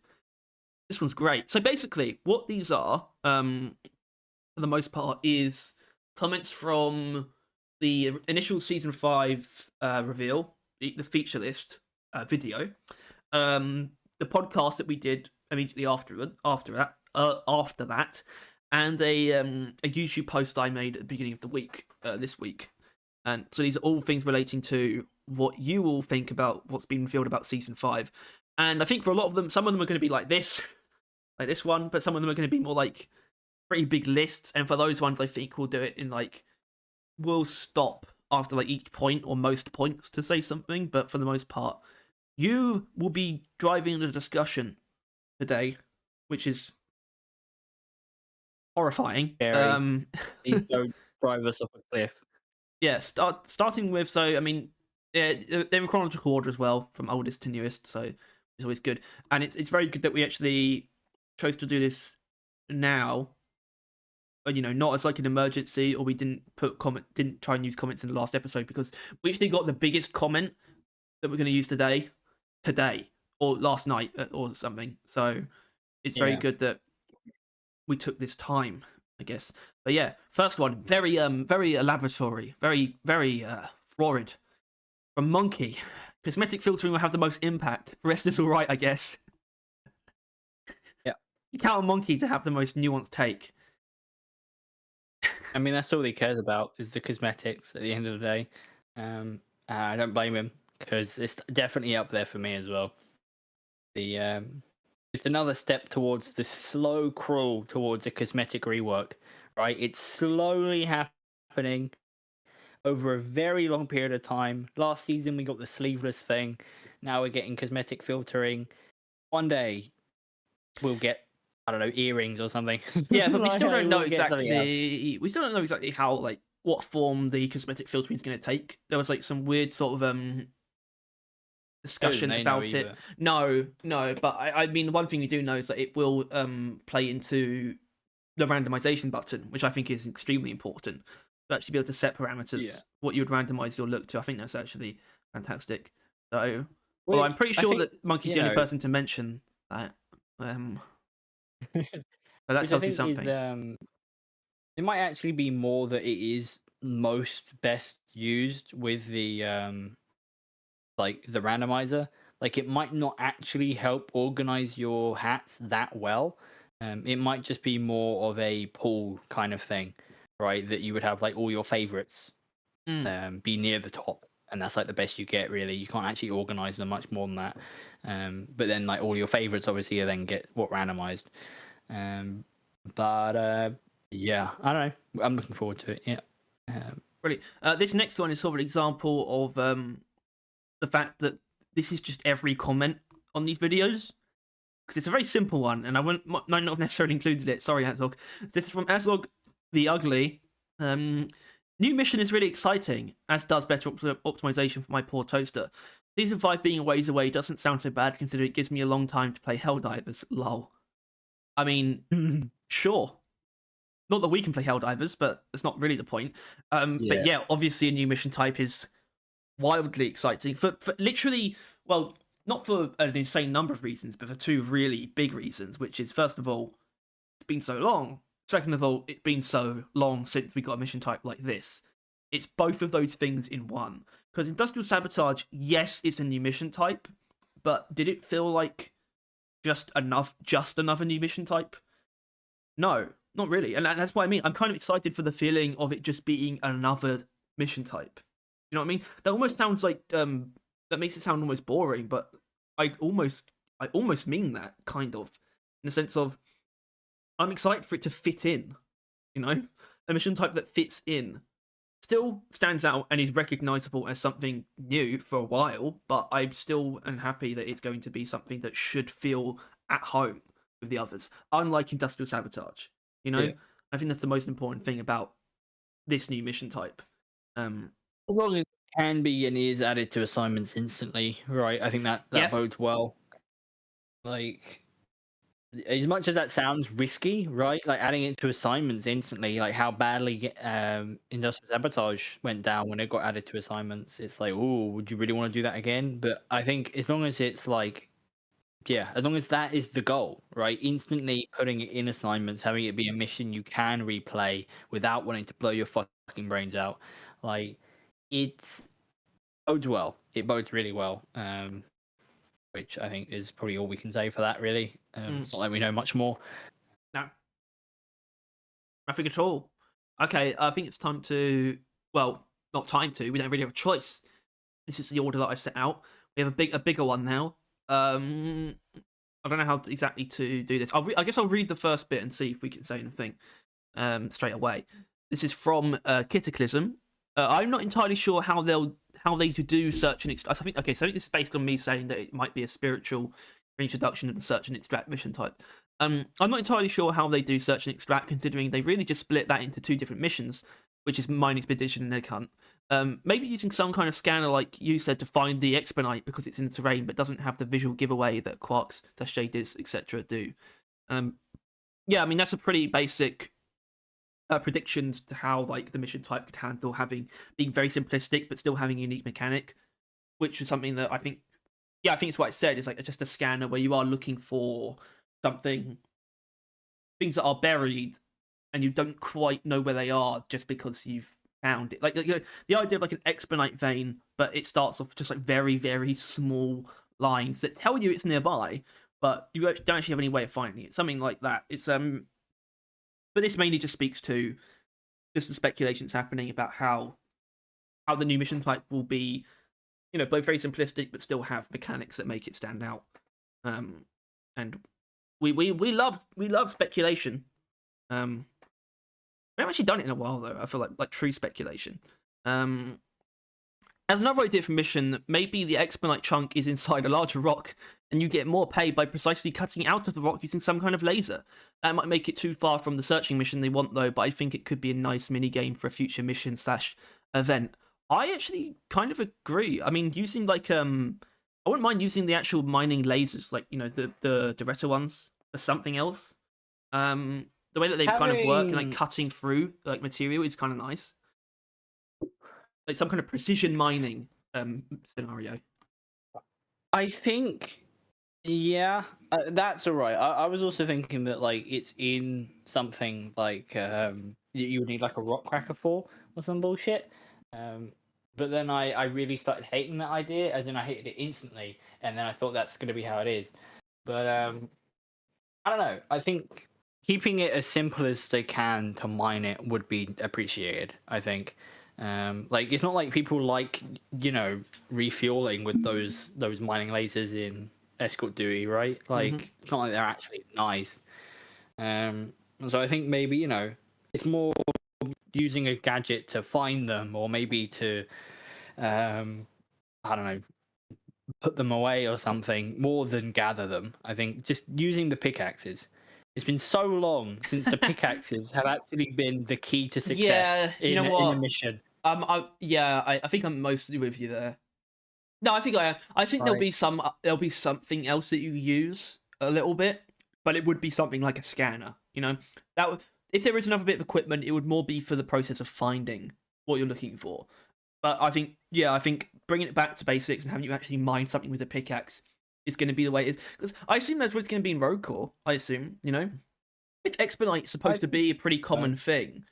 This one's great. So basically, what these are, for the most part, is comments from the initial season 5 reveal, the feature list video, the podcast that we did immediately after that, and a YouTube post I made at the beginning of the week, this week. And so these are all things relating to what you all think about what's been revealed about season 5. And I think for a lot of them, some of them are going to be like this one, but some of them are going to be more like pretty big lists. And for those ones, I think we'll do it in like, we'll stop after like each point or most points to say something. But for the most part, you will be driving the discussion today, which is horrifying. Please don't drive us off a cliff. Yeah, starting with, so I mean, they're in chronological order as well, from oldest to newest, so it's always good. And it's very good that we actually chose to do this now, not as like an emergency, or we didn't try and use comments in the last episode, because we actually got the biggest comment that we're going to use today, or last night, or something. So it's very good that we took this time, I guess. But yeah, first one, very elaboratory, very florid. From Monkey, cosmetic filtering will have the most impact. The rest is all right, I guess. Yeah, you count on Monkey to have the most nuanced take. I mean, that's all he cares about is the cosmetics. At the end of the day, I don't blame him, because it's definitely up there for me as well. It's another step towards the slow crawl towards a cosmetic rework, right? It's slowly happening over a very long period of time. Last season, we got the sleeveless thing. Now we're getting cosmetic filtering. One day, we'll get, I don't know, earrings or something. Yeah, but we still don't know exactly. We still don't know exactly how, like, what form the cosmetic filtering is going to take. There was like some weird sort of discussion about it. No, but I mean, one thing we do know is that it will play into the randomization button, which I think is extremely important to actually be able to set parameters, what you would randomize your look to. I think that's actually fantastic. So, well, I'm pretty sure that Monkey's the only person to mention that. So that tells you something. It might actually be more that it is most best used with the like the randomizer. Like, it might not actually help organize your hats that well. It might just be more of a pool kind of thing, right? That you would have like all your favorites be near the top, and that's like the best you get, really. You can't actually organize them much more than that. But then like all your favorites obviously then get what randomized. But yeah, I don't know. I'm looking forward to it. Yeah. Brilliant. This next one is sort of an example of the fact that this is just every comment on these videos, because it's a very simple one, and I might not have necessarily included it. Sorry, Azog. This is from Azog the Ugly. New mission is really exciting, as does better optimization for my poor toaster. Season 5 being a ways away doesn't sound so bad, considering it gives me a long time to play Helldivers. Lol. I mean, sure. Not that we can play Helldivers, but that's not really the point. But yeah, obviously a new mission type is wildly exciting for literally, well, not for an insane number of reasons, but for two really big reasons, which is, first of all, it's been so long. Second of all, it's been so long since we got a mission type like this. It's both of those things in one. Because Industrial Sabotage, yes, it's a new mission type, but did it feel like just another new mission type? No, not really, and that's what I mean. I'm kind of excited for the feeling of it just being another mission type. You know what I mean? That almost sounds like that makes it sound almost boring, but I almost mean that kind of in the sense of I'm excited for it to fit in. You know, a mission type that fits in still stands out and is recognizable as something new for a while, but I still am happy that it's going to be something that should feel at home with the others, unlike industrial sabotage. You know, Yeah. I think that's the most important thing about this new mission type. As long as it can be and is added to assignments instantly, right? I think that Yeah, bodes well. Like, as much as that sounds risky, right? Like adding it to assignments instantly, like how badly industrial sabotage went down when it got added to assignments. It's like, oh, would you really want to do that again? But I think as long as it's like, yeah, as long as that is the goal, right? Instantly putting it in assignments, having it be a mission you can replay without wanting to blow your fucking brains out, like it bodes well. It bodes really well. Which I think is probably all we can say for that. Really, it's not like we know much more. no, nothing at all. Okay, I think it's time to. Well, not time to. We don't really have a choice. This is the order that I've set out. We have a bigger one now. I don't know how exactly to do this. I guess I'll read the first bit and see if we can say anything straight away. This is from Cataclysm. I'm not entirely sure how they to do search and extract. I think okay, so I think this is based on me saying that it might be a spiritual reintroduction of the search and extract mission type. I'm not entirely sure how they do search and extract, considering they really just split that into two different missions, which is mine expedition and egg hunt. Maybe using some kind of scanner, like you said, to find the Expedite because it's in the terrain but doesn't have the visual giveaway that Quarks, shaders, etc. do. Yeah, I mean that's a pretty basic predictions to how like the mission type could handle being very simplistic but still having a unique mechanic, which is something that I think, yeah, I think it's what I said. It's like just a scanner where you are looking for something, things that are buried, and you don't quite know where they are just because you've found it. Like you know, the idea of like an expedite vein, but it starts off just like very very small lines that tell you it's nearby, but you don't actually have any way of finding it. Something like that. It's but this mainly just speaks to just the speculations happening about how the new mission type will be, you know, both very simplistic but still have mechanics that make it stand out. And we love speculation. We haven't actually done it in a while though. I feel like true speculation. As another idea for mission, maybe the expedite chunk is inside a larger rock, and you get more pay by precisely cutting out of the rock using some kind of laser. That might make it too far from the searching mission they want though, but I think it could be a nice mini game for a future mission slash event. I actually kind of agree. I mean, using like I wouldn't mind using the actual mining lasers, like you know the Doretta ones, for something else. The way that they kind of work and like Having, cutting through like material is kind of nice, like some kind of precision mining scenario. I think, yeah, that's all right. I was also thinking that like it's in something like you would need like a rock cracker for or some bullshit. Um, but then I really started hating that idea, as in I hated it instantly, and then I thought that's going to be how it is. But I don't know. I think keeping it as simple as they can to mine it would be appreciated. I think. Like it's not like people like refueling with those mining lasers in Escort Dewey, right? Mm-hmm. Like it's not like they're actually nice. So I think maybe it's more using a gadget to find them, or maybe to I don't know, put them away or something, more than gather them. I think just using the pickaxes. It's been so long since the pickaxes have actually been the key to success Yeah, you know in a what? mission. I think I'm mostly with you there. No, I think I am. I think Right. there'll be something else that you use a little bit, but it would be something like a scanner. You know, if there is another bit of equipment, it would more be for the process of finding what you're looking for. But I think bringing it back to basics and having you actually mine something with a pickaxe is going to be the way it is. Because I assume that's what it's going to be in road core. I assume, you know, if expedite's I supposed to think be a pretty so. common thing,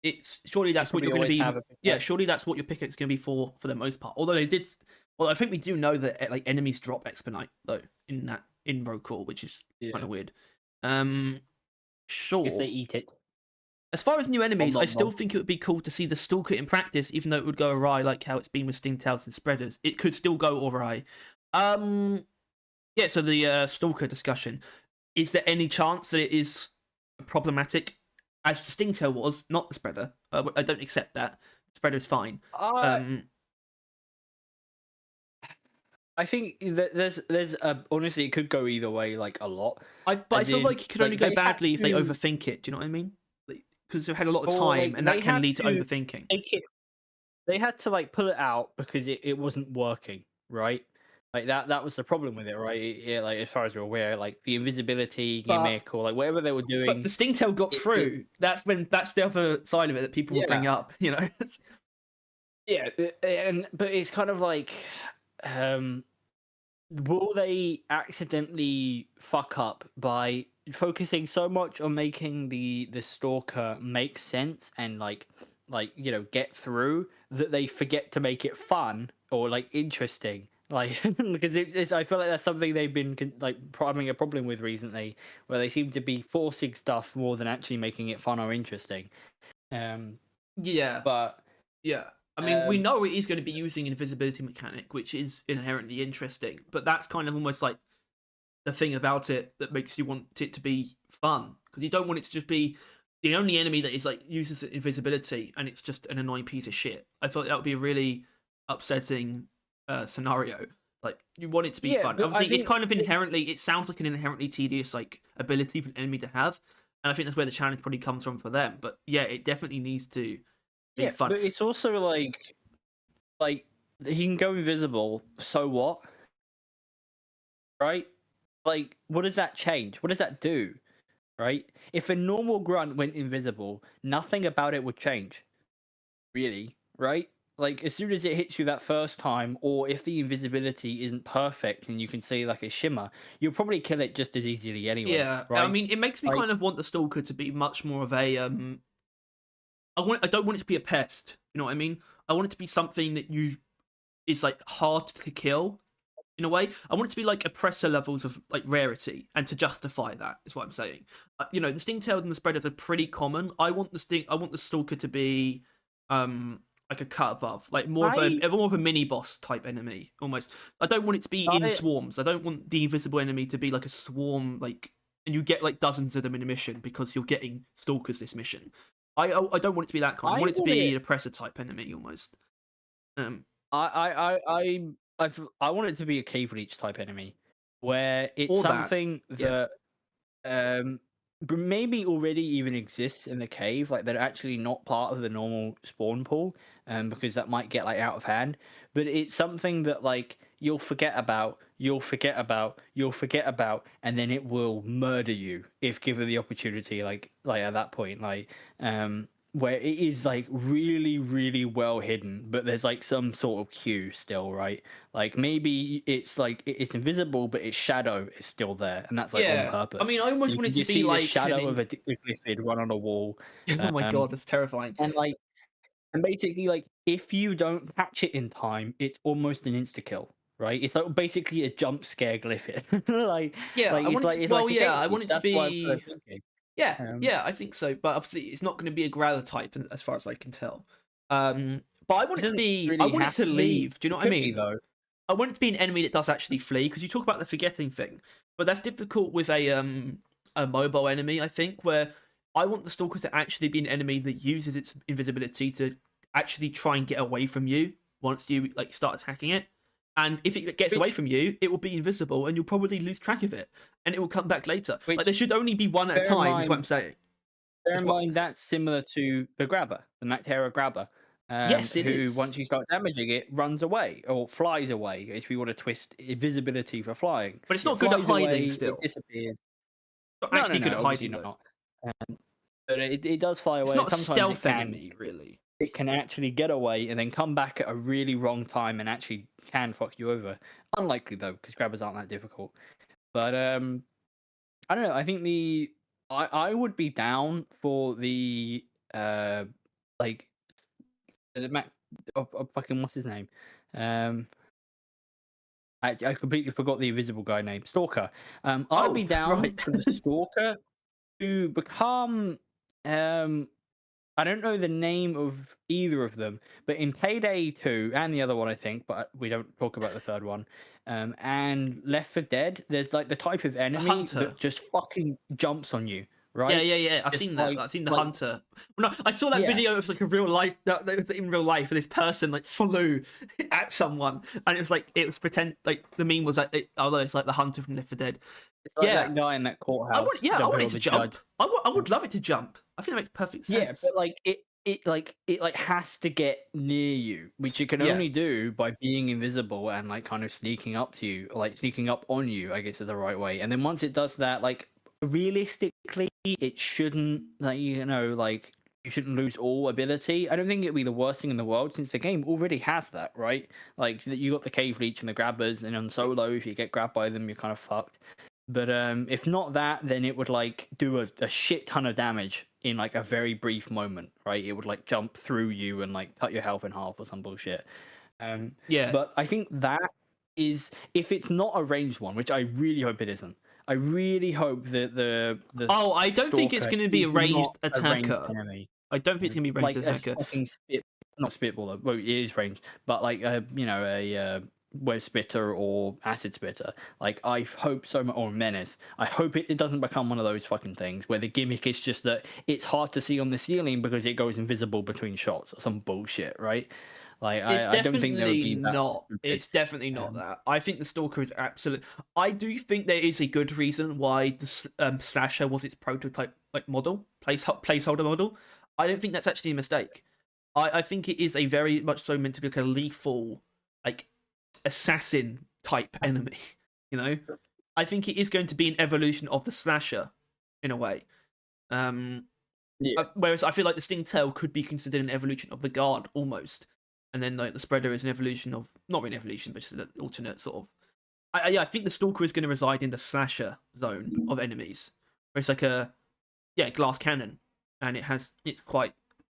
it's surely You that's what probably you're going to always be. have a Yeah, pickaxe. surely that's what your pickaxe is going to be for the most part. Although they did, well, I think we do know that like enemies drop expedite though in road core, which is kind Yeah. of weird. Because they Sure. eat it. As far as new Well, enemies, I not still multiple. think it would be cool to see the Stalker in practice, even though it would go awry, like how it's been with Stingtails and Spreaders. It could still go awry. Um, yeah. So the Stalker discussion: is there any chance that it is problematic, as the Stingtail was, not the Spreader? I don't accept that. Spreader is fine. I Um, I think that there's honestly it could go either way, like a lot. but I As feel in, like it could only like go they had badly if they to, overthink it. Do you know what I mean? Because they've had a lot of or time, like and they that can had lead to to overthinking. make it. They had to like pull it out because it wasn't working, right? Like that was the problem with it, right? Yeah, like as far as we're aware, like the invisibility But gimmick or like whatever they were the doing, Stingtail got it through. That's the other side of it that people would yeah, bring up. You know. yeah, and but it's kind of like, um, will they accidentally fuck up by focusing so much on making the stalker make sense and get through that they forget to make it fun or like interesting, like because it's I feel like that's something they've been having a problem with recently, where they seem to be forcing stuff more than actually making it fun or interesting. um Yeah. but Yeah. I mean, we um know it is going to be using an invisibility mechanic, which is inherently interesting, but that's kind of almost like the thing about it that makes you want it to be fun, because you don't want it to just be the only enemy that is like uses invisibility and it's just an annoying piece of shit. I thought that would be a really upsetting scenario. Like, you want it to be yeah, fun. but I Obviously, it's think kind of inherently, it sounds like an inherently tedious like ability for an enemy to have, and I think that's where the challenge probably comes from for them. But yeah, it definitely needs to be yeah, fun. but it's also like he can go invisible, so what? Right? Like, what does that change? What does that do? Right? If a normal grunt went invisible, nothing about it would change, really, right? Like, as soon as it hits you that first time, or if the invisibility isn't perfect and you can see like a shimmer, you'll probably kill it just as easily anyway, Yeah, I right? mean, it makes me Like, kind of want the Stalker to be much more of a I don't want it to be a pest. You know what I mean? I want it to be something that you is like hard to kill in a way. I want it to be like oppressor levels of like rarity, and to justify that is what I'm saying. The Stingtail and the Spreaders are pretty common. I want the Stalker to be like a cut above, like I, more of a mini boss type enemy almost. I don't want it to be in I, swarms. I don't want the invisible enemy to be like a swarm, like, and you get like dozens of them in a mission because you're getting stalkers this mission. I don't want it to be that kind. I I want it to want be it. an oppressor type enemy almost. Um, I want it to be a cave leech type enemy, where it's or that. something Yeah. that um maybe already even exists in the cave, like they're actually not part of the normal spawn pool, because that might get like out of hand, but it's something that like you'll forget about, and then it will murder you if given the opportunity, like at that point, where it is like really really well hidden, but there's like some sort of cue still, right? Like maybe it's like it's invisible, but its shadow is still there, and that's like on Yeah. I purpose. mean, I So almost you want can it to just be see the like shadow of a glyphid run on a wall, oh my um, god, that's terrifying. and like and basically like if you don't catch it in time, it's almost an insta kill, right? It's like basically a jump scare glyphid, Yeah, I want it to. it's Well, like a yeah, cave I want leech. it to That's what I'm kind of be. thinking. Yeah, Um, yeah, I think so. But obviously, it's not going to be a growler type, as far as I can tell. But I want it it to doesn't be. I really want it have to to be. leave. Do you know It what I could be mean? though. I want it to be an enemy that does actually flee, because you talk about the forgetting thing, but that's difficult with a mobile enemy. I think, where I want the Stalker to actually be an enemy that uses its invisibility to actually try and get away from you once you like start attacking it. And if it gets away Which from you, it will be invisible, and you'll probably lose track of it, and it will come back later. Like, which there should only be one at a bear in time, is what I'm mind saying. Bear Is in what? mind that's similar to the grabber, the Mactera grabber, Yes, it who is, once you start damaging it runs away or flies away. If you want to twist invisibility for flying, but it's it not good at flies hiding. away, it Still, disappears. not No, no, actually good no, at obviously hiding though. not. But it does fly It's away, not and a sometimes stealth enemy, really. it can actually get away and then come back at a really wrong time and actually can fuck you over. Unlikely though, because grabbers aren't that difficult. But I don't know. I think I would be down for the like the Mac fucking what's his name? Um, I completely forgot the invisible guy name. Stalker. I'd be Oh, down right. for the Stalker to become I don't know the name of either of them, but in Payday 2 and the other one, I think, but we don't talk about the third one. And Left 4 Dead, there's like the type of The enemy hunter. that just fucking jumps on you, Yeah, right? yeah, yeah. I've Just seen that. I've seen the like hunter. Well, no, I saw that yeah, video. It was like a real life, that was in real life, where this person like flew at someone, and it was like it was pretend like the meme was like, although it's like the hunter from Left 4 Dead. it's like Yeah, that guy in that I would. courthouse Yeah, I jumping want it on to the jump. judge. I would love it to jump. I think that makes perfect Yeah, sense. but like it has to get near you, which it can Yeah, only do by being invisible and like kind of sneaking up to you, or like sneaking up on you, I guess is the right way. And then once it does that, like realistically, it shouldn't like like you shouldn't lose all ability. I don't think it'd be the worst thing in the world since the game already has that, right? Like that you got the cave leech and the grabbers, and on solo, if you get grabbed by them, you're kind of fucked. But if not that, then it would like do a shit ton of damage in like a very brief moment, right? It would like jump through you and like cut your health in half or some bullshit. Um, yeah. but I think that is if it's not a ranged one, which I really hope it isn't. I really hope that the Oh, I don't think it's stalker going to be a is ranged not a ranged attacker. enemy. I don't think it's going to be a ranged Like a attacker. fucking spit, not spitballer. Well, it is ranged, but like a web spitter or acid spitter. Like I hope so much, or menace. I hope it doesn't become one of those fucking things where the gimmick is just that it's hard to see on the ceiling because it goes invisible between shots or some bullshit, right? Like It's I don't think there would definitely be that not. stupid. It's definitely not Um, that. I think the Stalker is absolute. I do think there is a good reason why the slasher was its prototype like model, placeholder model. I don't think that's actually a mistake. I think it is a very much so meant to be like a lethal, like assassin type enemy. You know, I think it is going to be an evolution of the slasher, in a way. Um, yeah, whereas I feel like the Stingtail could be considered an evolution of the Guard almost, and then like the Spreader is an evolution of not really an evolution, but just an alternate sort of. Yeah, I think the Stalker is going to reside in the slasher zone of enemies, where it's like a glass cannon, and it's quite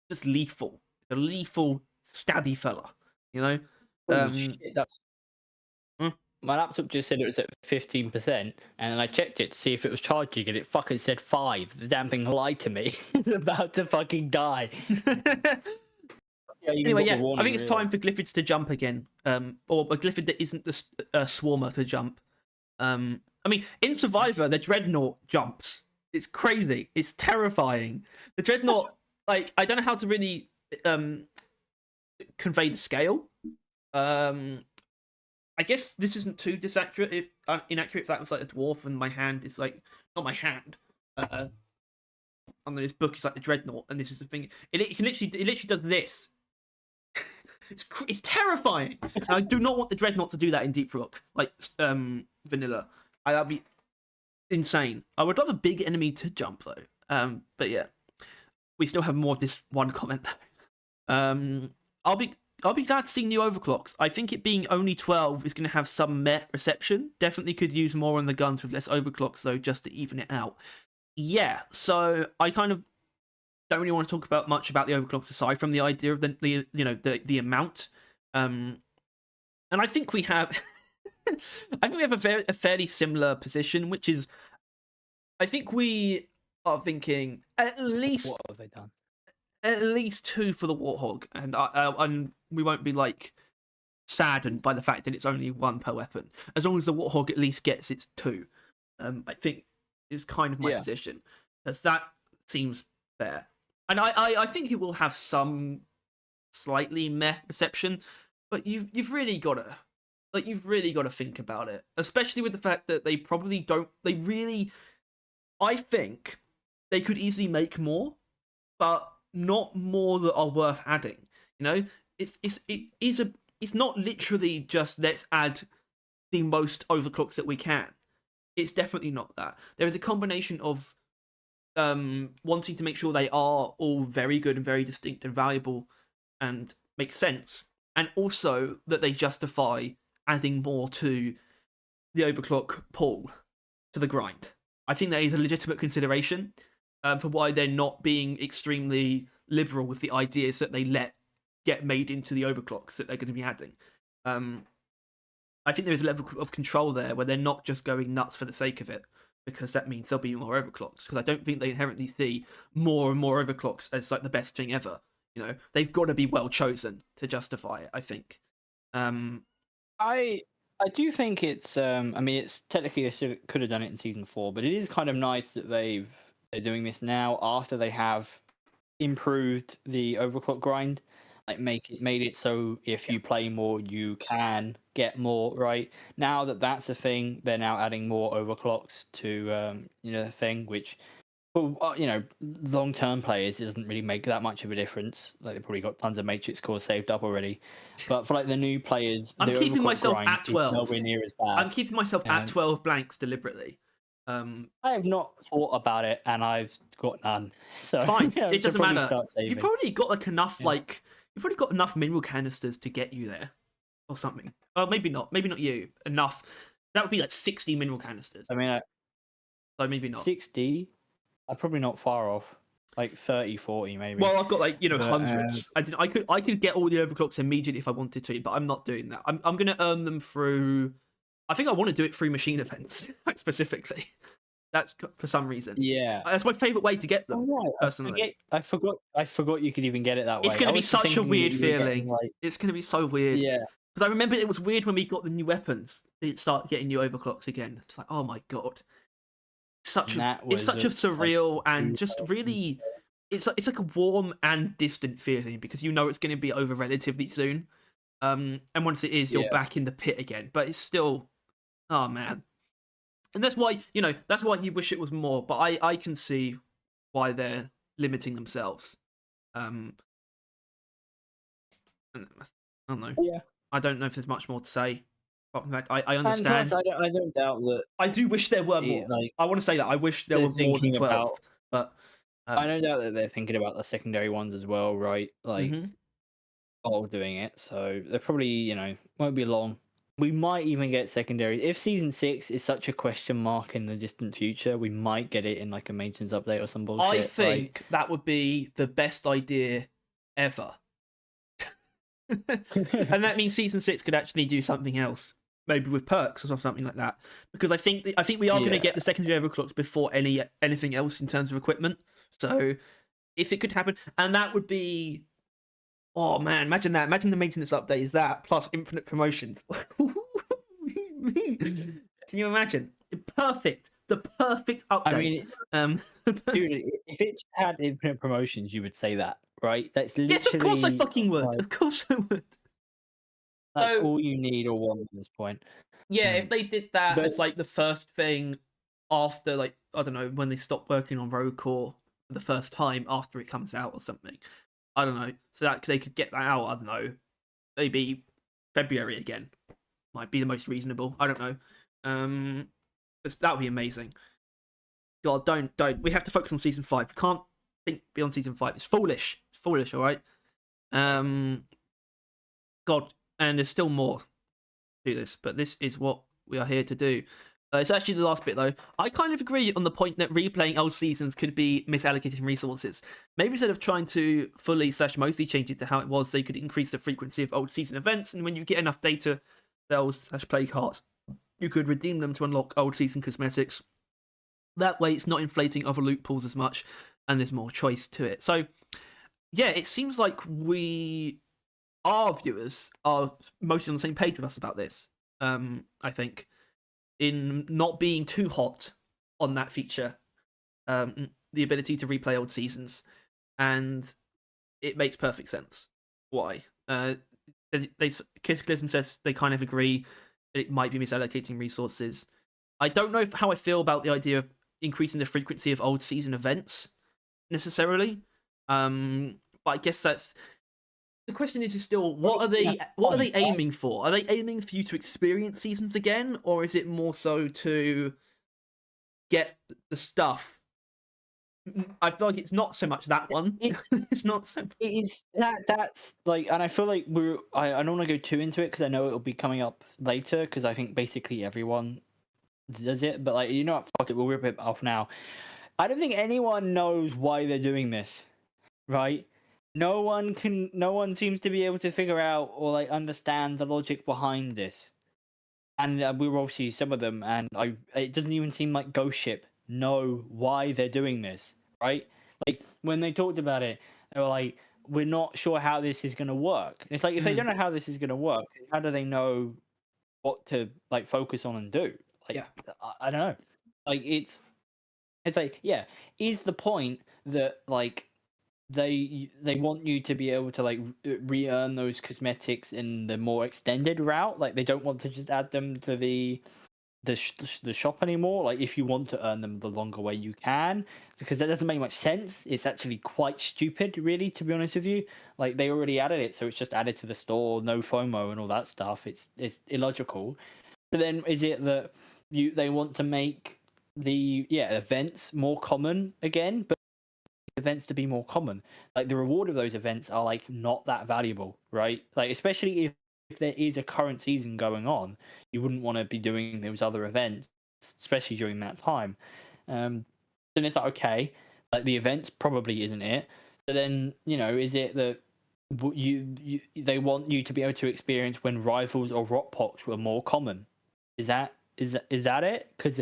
just lethal. It's a lethal stabby fella, you know. holy Um, shit! That's mm. my laptop just said it was at 15%, and then I checked it to see if it was charging, and it fucking said 5. The damn thing lied to me. It's about to fucking die. Yeah, you even Anyway, got the yeah, I warning, think it's time really. for Glyphids to jump again. Or a Glyphid that isn't the Swarmer to jump. I mean, in Survivor, the Dreadnought jumps. It's crazy. It's terrifying. The Dreadnought, like, I don't know how to really convey the scale. I guess this isn't too inaccurate if that was like a dwarf and my hand is like not my hand. On this book is like the Dreadnought, and this is the thing. It literally does this. It's terrifying. And I do not want the Dreadnought to do that in Deep Rock, like vanilla. That'd be insane. I would love a big enemy to jump though. But yeah, we still have more of this one comment though. I'll be glad to see new overclocks. I think it being only 12 is going to have some meh reception. Definitely could use more on the guns with less overclocks though, just to even it out. Yeah, so I kind of don't really want to talk about much about the overclocks aside from the idea of the amount. And I think we have, I think we have a fairly similar position, which is, I think we are thinking What have they done? at least 2 for the Warthog, and we won't be like saddened by the fact that it's only 1 per weapon, as long as the Warthog at least gets its 2. I think is kind of my Yeah. position, as that seems fair. And I think it will have some slightly meh reception, but you've really got to think about it, especially with the fact that they probably don't. They really, I think, they could easily make more, but not more that are worth adding. You know, it's not literally just let's add the most overclocks that we can. It's definitely not that. There is a combination of wanting to make sure they are all very good and very distinct and valuable and make sense, and also that they justify adding more to the overclock pool, to the grind. I think that is a legitimate consideration for why they're not being extremely liberal with the ideas that they let get made into the overclocks that they're going to be adding. I think there is a level of control there where they're not just going nuts for the sake of it. because that means there'll be more overclocks. Because I don't think they inherently see more and more overclocks as like the best thing ever. You know, they've got to be well chosen to justify it, I think. I I do think it's I mean it's technically they could have done it in season 4, but it is kind of nice that they're doing this now after they have improved the overclock grind. Like made it so if Yeah. you play more you can get more, right? Now that that's a thing, they're now adding more overclocks to the thing, which well, long-term players, it doesn't really make that much of a difference. Like they've probably got tons of Matrix cores saved up already. But for like the new players, the I'm keeping overclock myself grind at is 12. nowhere near as bad. I'm keeping myself at 12 blanks deliberately. I have not thought about it, and I've got none. So Fine, I it should doesn't probably matter. start You've saving. probably got like enough, Yeah. you've probably got enough mineral canisters to get you there, or something. Oh, maybe not. Maybe not you. Enough. That would be like 60 mineral canisters. I mean, So maybe not. 60. I'm probably not far off. Like 30, 40 maybe. Well, I've got like But, hundreds. I could get all the overclocks immediately if I wanted to, but I'm not doing that. I'm gonna earn them through. I think I want to do it through machine events specifically. That's for some reason. Yeah. That's my favorite way to get them. Oh, right. Personally, I forgot you could even get it that way. it's going to I be was just such a thinking that weird you were getting, feeling. like, It's going to be so weird. yeah. Because I remember it was weird when we got the new weapons. It started getting new overclocks again. It's like, oh my god, it's such a surreal and just really. It's like a warm and distant feeling because you know it's going to be over relatively soon. And once it is, you're back in the pit again. But it's still, oh man. And that's why you wish it was more. But I can see why they're limiting themselves. I don't know. Yeah. I don't know if there's much more to say. Apart from that, I understand. And plus, I don't doubt that. I do wish there were more. Like, I want to say that I wish there were more than 12. But I don't doubt that they're thinking about the secondary ones as well, right? Like, all doing it. So they're probably, won't be long. We might even get secondary. If season 6 is such a question mark in the distant future, we might get it in like a maintenance update or some bullshit. I think that would be the best idea ever. And that means season 6 could actually do something else, maybe with perks or something like that. Because I think we are going to get the secondary overclocks before anything else in terms of equipment. So if it could happen, and that would be, oh man, imagine that. Imagine the maintenance update is that plus infinite promotions. Can you imagine? The perfect update. I mean, dude, if it had infinite promotions, you would say that, right? That's literally. Yes, of course I fucking would. Like, of course I would. That's all you need or want at this point. Yeah, if they did that as like the first thing after, like, I don't know, when they stop working on Road Core for the first time after it comes out or something. I don't know. So that they could get that out, I don't know, maybe February again. Might be the most reasonable. I don't know. That would be amazing. God, don't. We have to focus on season 5. We can't think beyond season 5. It's foolish. It's foolish, all right? God, and there's still more to this, but this is what we are here to do. It's actually the last bit, though. I kind of agree on the point that replaying old seasons could be misallocating resources. Maybe instead of trying to fully/mostly change it to how it was, they could increase the frequency of old season events, and when you get enough data cells/play cards, you could redeem them to unlock old season cosmetics. That way, it's not inflating other loot pools as much, and there's more choice to it. So, yeah, it seems like our viewers are mostly on the same page with us about this. I think, in not being too hot on that feature, the ability to replay old seasons, and it makes perfect sense. Why? Cataclysm says they kind of agree that it might be misallocating resources. I don't know how I feel about the idea of increasing the frequency of old season events necessarily. But I guess that's the question. Is still what are they aiming for? Are they aiming for you to experience seasons again, or is it more so to get the stuff? I feel like it's not so much that one. It's not so. It is that's like, and I feel like I don't want to go too into it because I know it'll be coming up later because I think basically everyone does it. But like, what? Fuck it, we'll rip it off now. I don't think anyone knows why they're doing this, right? No one seems to be able to figure out or like understand the logic behind this. and we were obviously some of them, and it doesn't even seem like Ghost Ship know why they're doing this, right? Like when they talked about it, they were like, "We're not sure how this is going to work." And it's like if they don't know how this is going to work, how do they know what to like focus on and do? Like Yeah. I don't know. Like it's like yeah, is the point that like they want you to be able to like re-earn those cosmetics in the more extended route? Like they don't want to just add them to the shop anymore. Like if you want to earn them the longer way you can, because that doesn't make much sense. It's actually quite stupid, really, to be honest with you. Like they already added it, so it's just added to the store, no FOMO and all that stuff. It's illogical. So then is it that they want to make the events more common again, but events to be more common? Like the reward of those events are like not that valuable, right? Like especially if there is a current season going on, you wouldn't want to be doing those other events, especially during that time. Then it's like okay, like the events probably isn't it. So then is it that they want you to be able to experience when rivals or rock pops were more common? Is that it? Because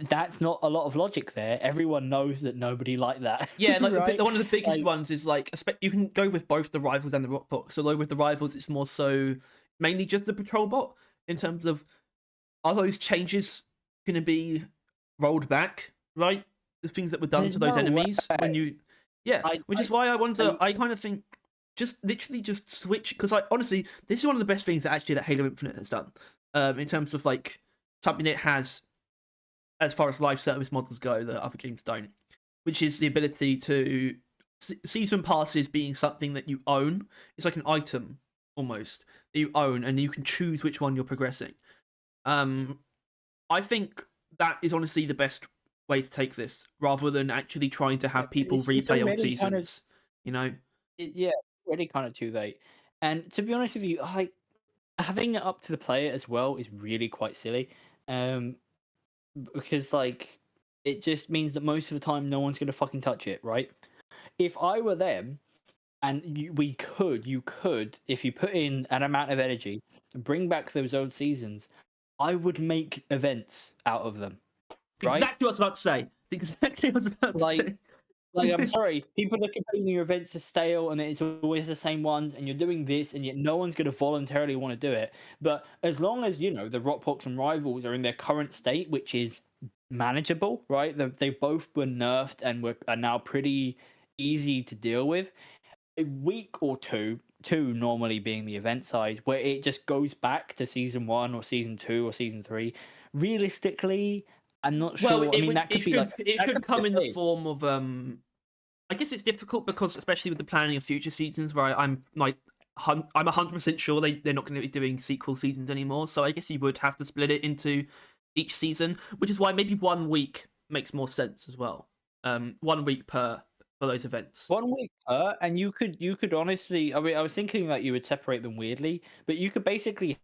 that's not a lot of logic there. Everyone knows that nobody liked that, Yeah, like right? one of the biggest Like, ones is like you can go with both the rivals and the rock box. Although with the rivals, it's more so mainly just the patrol bot in terms of are those changes going to be rolled back, right? The things that were done there's to those no enemies when way. you, yeah, I, which I, is why I wonder. I I kind of think just literally just switch because I honestly this is one of the best things that actually that Halo Infinite has done, in terms of like something it has as far as live service models go that other games don't, which is the ability to season passes being something that you own. It's like an item almost that you own, and you can choose which one you're progressing. Um, I think that is honestly the best way to take this, rather than actually trying to yeah, have people it's replay old already kind of seasons. You know, yeah, already kind of too late. And to be honest with you, like having it up to the player as well is really quite silly. Um, because like it just means that most of the time no one's gonna fucking touch it, right? If I were them, and you could, if you put in an amount of energy, bring back those old seasons, I would make events out of them, it's right? exactly what I was about to say. It's exactly what I was about to Like, say. I'm sorry, people are complaining your events are stale and it's always the same ones, and you're doing this, and yet no one's going to voluntarily want to do it. But as long as the Rockpox and Rivals are in their current state, which is manageable, right? They both were nerfed and are now pretty easy to deal with. A week or two normally being the event size, where it just goes back to season one or season two or season three. Realistically, I'm not Well, sure. I mean, that could be like it that should could be come in a the thing. form of I guess it's difficult because especially with the planning of future seasons, where I'm like I'm 100% sure they're not going to be doing sequel seasons anymore. So I guess you would have to split it into each season, which is why maybe 1 week makes more sense as well. 1 week for those events. 1 week per, and you could honestly. I mean, I was thinking that you would separate them weirdly, but you could basically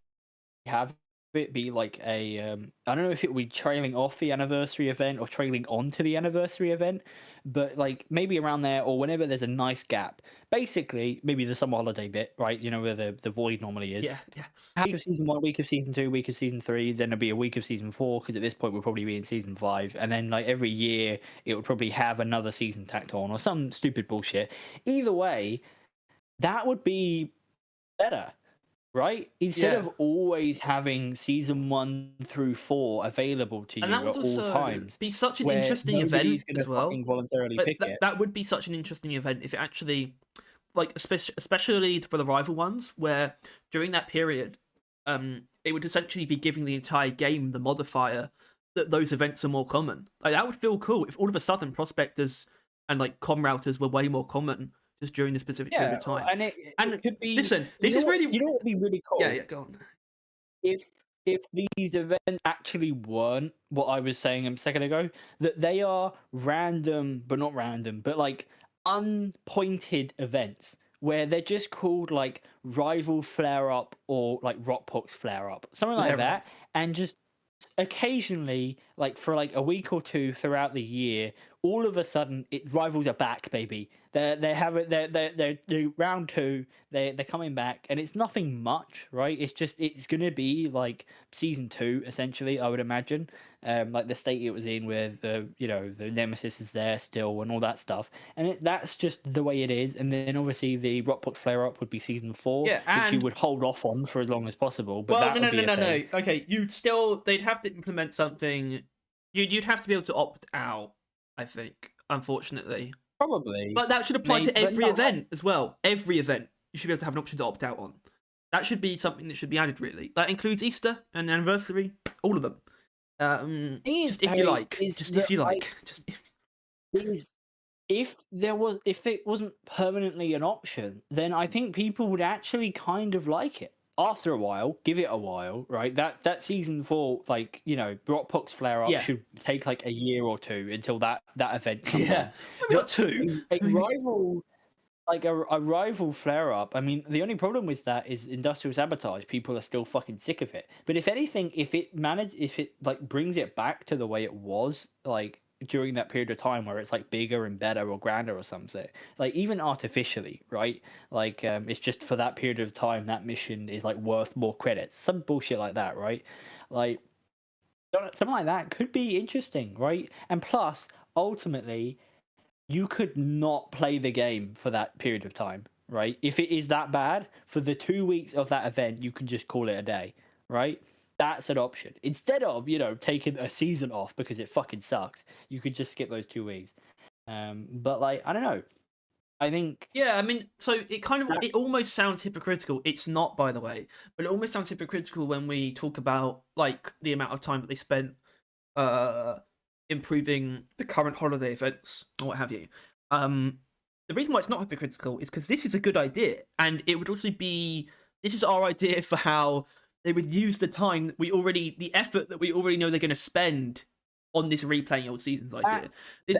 have it be like a I don't know if it would be trailing off the anniversary event or trailing onto the anniversary event, but like maybe around there or whenever there's a nice gap. Basically, maybe the summer holiday bit, right? Where the void normally is. Yeah, yeah. A week of season one, week of season two, week of season three, then there'll be a week of season four, because at this point we'll probably be in season five, and then like every year it would probably have another season tacked on or some stupid bullshit. Either way, that would be better, right? Instead Yeah. of always having season one through four available to And that you would at all also times, be such an where interesting event nobody's gonna as well. fucking voluntarily But pick it. that would be such an interesting event if it actually, like, especially for the rival ones, where during that period, it would essentially be giving the entire game the modifier that those events are more common. Like that would feel cool if all of a sudden prospectors and like com routers were way more common just during this specific period Yeah, of time. and it And could be. listen, You this know is what? really, You know what would be really yeah, cool yeah, go on. if these events actually weren't what I was saying a second ago, that they are random, but not random, but like unpointed events where they're just called like rival flare up or like rockpox flare up, something Yeah, like right. that, and just occasionally, like for like a week or two throughout the year, all of a sudden, rivals are back, baby. They have it. They're round two. They're coming back, and it's nothing much, right? It's gonna be like season 2 essentially, I would imagine. Like the state it was in, with the the nemesis is there still and all that stuff, and that's just the way it is. And then obviously the Rockbox flare up would be season 4, Yeah, which you and would hold off on for as long as possible. But well, that would be a thing. no. Okay, they'd have to implement something. You'd have to be able to opt out, I think, unfortunately. Probably, But that should apply maybe, to but every no, event as well. Every event, you should be able to have an option to opt out on. That should be something that should be added, really. That includes Easter and anniversary, all of them. Just if you like. Just if you like. Just if... is if it wasn't permanently an option, then I think people would actually kind of like it. After a while, give it a while, right? That season 4, like Rockpox flare up Yeah. should take like a year or two until that event comes Yeah. on. Maybe not 2. A rival, like a rival flare up. I mean, the only problem with that is industrial sabotage. People are still fucking sick of it. But if anything, if it like brings it back to the way it was, like during that period of time where it's like bigger and better or grander or something, like even artificially, right? Like it's just for that period of time that mission is like worth more credits, some bullshit like that, right? Like something like that could be interesting, right? And plus, ultimately, you could not play the game for that period of time, right? If it is that bad, for the 2 weeks of that event, you can just call it a day, right? That's an option. Instead of, taking a season off because it fucking sucks, you could just skip those 2 weeks. But like, I don't know. I think Yeah, I mean, so it almost sounds hypocritical. It's not, by the way, but it almost sounds hypocritical when we talk about like the amount of time that they spent uh improving the current holiday events or what have you. The reason why it's not hypocritical is because this is a good idea, and it would also be this is our idea for how they would use the time that the effort that we already know they're going to spend on this replaying old seasons idea.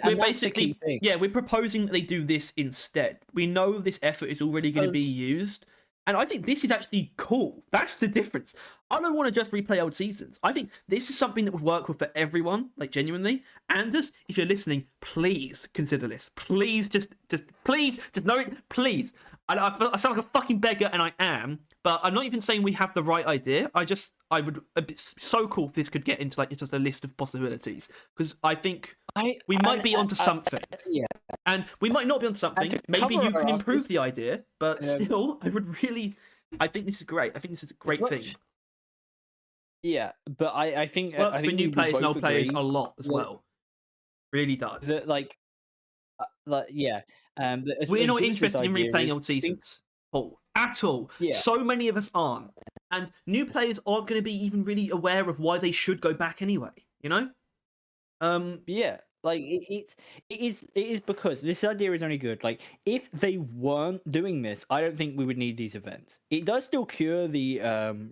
We're basically, yeah, we're proposing that they do this instead. We know this effort is already going to be used, and I think this is actually cool. That's the difference. I don't want to just replay old seasons. I think this is something that would work for everyone, like genuinely. Anders, if you're listening, please consider this. Please, please, just know it. Please. I sound like a fucking beggar, and I am. But I'm not even saying we have the right idea. I would. It's so cool if this could get into like just a list of possibilities, because I think we might be onto something. Yeah. And we might not be onto something. Maybe you can improve the idea, but still, I think this is great. I think this is a great thing. Yeah, but I think works I think for new players and old players a lot as well. well. Really does. Yeah. We're not interested in replaying old seasons, Paul, at all. Yeah. So many of us aren't, and new players aren't going to be even really aware of why they should go back anyway. Yeah, like it is because this idea is only good. Like if they weren't doing this, I don't think we would need these events. It does still cure the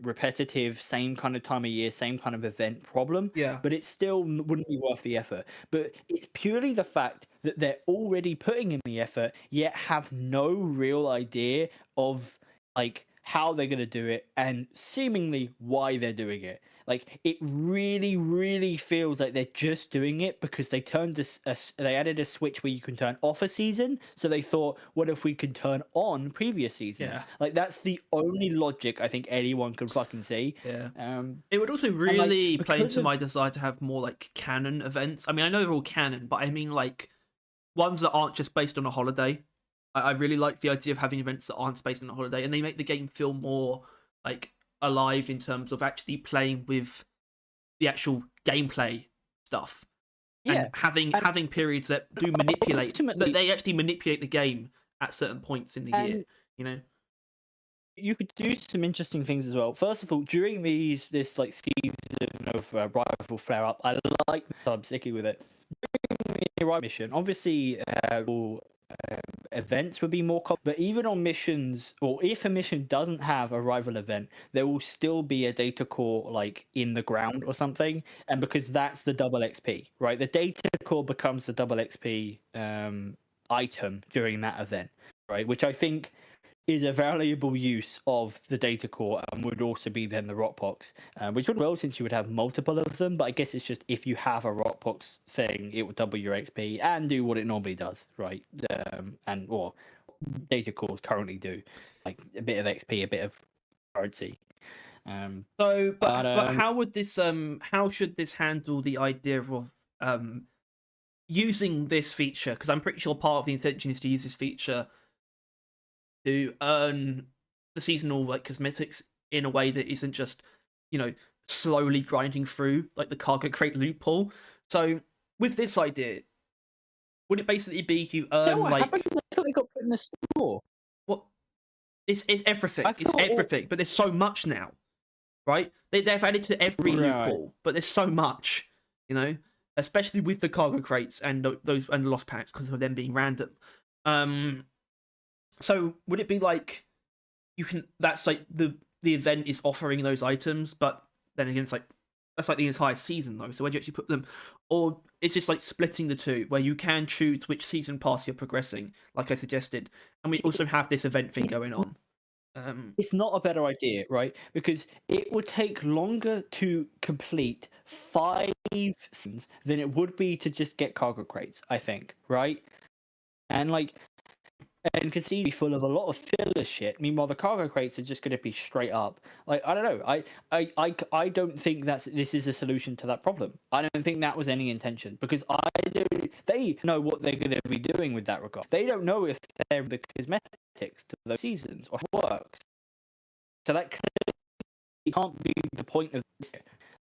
repetitive, same kind of time of year, same kind of event problem. Yeah. But it still wouldn't be worth the effort. But it's purely the fact that they're already putting in the effort, yet have no real idea of like how they're gonna do it and seemingly why they're doing it. Like it really, really feels like they're just doing it because they they added a switch where you can turn off a season. So they thought, what if we could turn on previous seasons? Yeah. Like that's the only logic I think anyone can fucking see. Yeah. It would also really play into my desire to have more like canon events. I mean, I know they're all canon, but I mean like ones that aren't just based on a holiday. I really like the idea of having events that aren't based on a holiday, and they make the game feel more like alive in terms of actually playing with the actual gameplay stuff. Yeah. And having periods that do manipulate, that they actually manipulate the game at certain points in the year. You could do some interesting things as well. First of all, during this like season of rival flare up, I like that I'm sticking with it. During the rival mission, obviously, events would be more common, but even on missions, or if a mission doesn't have a rival event, there will still be a data core like in the ground or something, and because that's the double XP, right? The data core becomes the double XP item during that event, right? Which I think is a valuable use of the data core and would also be then the Rockbox, which would well since you would have multiple of them. But I guess it's just if you have a Rockbox thing, it will double your XP and do what it normally does, right? And or data cores currently do, like a bit of XP, a bit of currency. But how would this how should this handle the idea of using this feature? Because I'm pretty sure part of the intention is to use this feature to earn the seasonal like cosmetics in a way that isn't just, you know, slowly grinding through like the cargo crate loophole. So with this idea, would it basically be you earn what like happened? I thought they got put in the store. what? It's everything. I It's thought everything. But there's so much now, right? They've added to every Right. loophole, but there's so much, you know, especially with the cargo crates and those and the lost packs because of them being random. So would it be like you can? That's like the event is offering those items, but then again, it's like that's like the entire season though. So where do you actually put them? Or it's just like splitting the two, where you can choose which season pass you're progressing, like I suggested, and we also have this event thing going on. It's not a better idea, right? Because it would take longer to complete 5 seasons than it would be to just get cargo crates, I think, right? And like, and Cassidy be full of a lot of filler shit. Meanwhile, the cargo crates are just going to be straight up. Like, I don't know. I don't think this is a solution to that problem. I don't think that was any intention because they know what they're going to be doing with that regard. They don't know if they're the cosmetics to those seasons or how it works. So that can't be the point of this.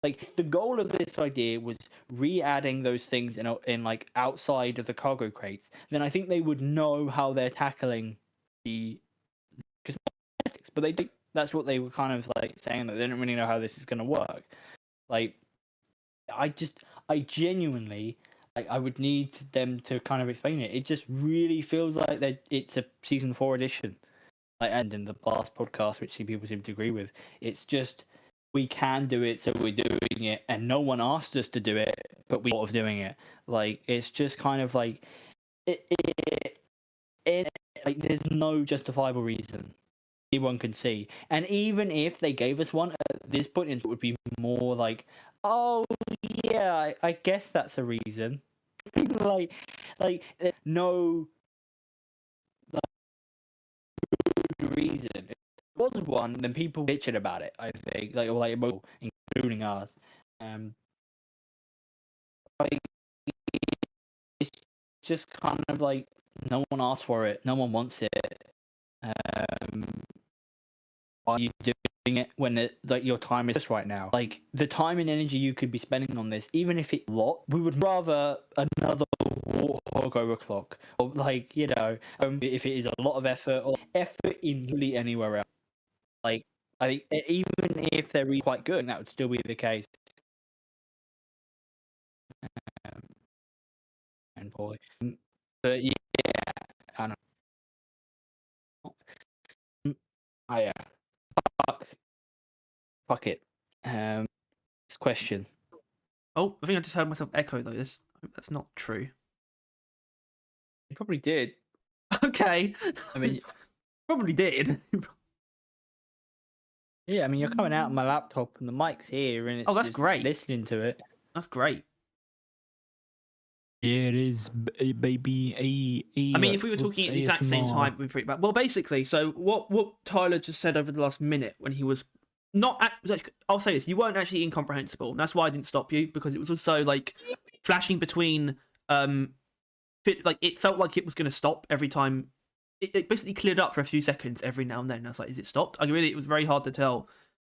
Like the goal of this idea was re-adding those things in like outside of the cargo crates. Then I think they would know how they're tackling the cosmetics, but they do. That's what they were kind of like saying that they don't really know how this is going to work. Like, I genuinely, like, I would need them to kind of explain it. It just really feels like that it's a season 4 edition. Like, and in the last podcast, which people seem to agree with, it's just we can do it, so we're doing it, and no one asked us to do it, but we thought of doing it. Like, it's just kind of like like there's no justifiable reason anyone can see, and even if they gave us one at this point, it would be more like, oh yeah, I guess that's a reason. like, no reason. If there was one, then people bitching about it. I think, like, or like, including us. Like, it's just kind of like no one asked for it, no one wants it. Why are you doing it when like your time is just right now? Like the time and energy you could be spending on this, even if it's a lot, we would rather another Warthog overclock, or like if it is a lot of effort or effort in literally anywhere else. Like I think even if they're really quite good, that would still be the case. And boy, but yeah, I don't know. I fuck it. This question. Oh, I think I just heard myself echo though. That's not true. You probably did. Okay. I mean, probably did. yeah, I mean, you're coming out of my laptop and the mic's here, and it's that's just great. listening to it. That's great. Yeah, it is, baby. I mean, if we were talking at the exact same time, we'd be pretty bad. Well, basically, so what Tyler just said over the last minute when he was not like, I'll say this, you weren't actually incomprehensible. And that's why I didn't stop you, because it was also like flashing between like it felt like it was going to stop every time. It basically cleared up for a few seconds every now and then. I was like, is it stopped? It was very hard to tell.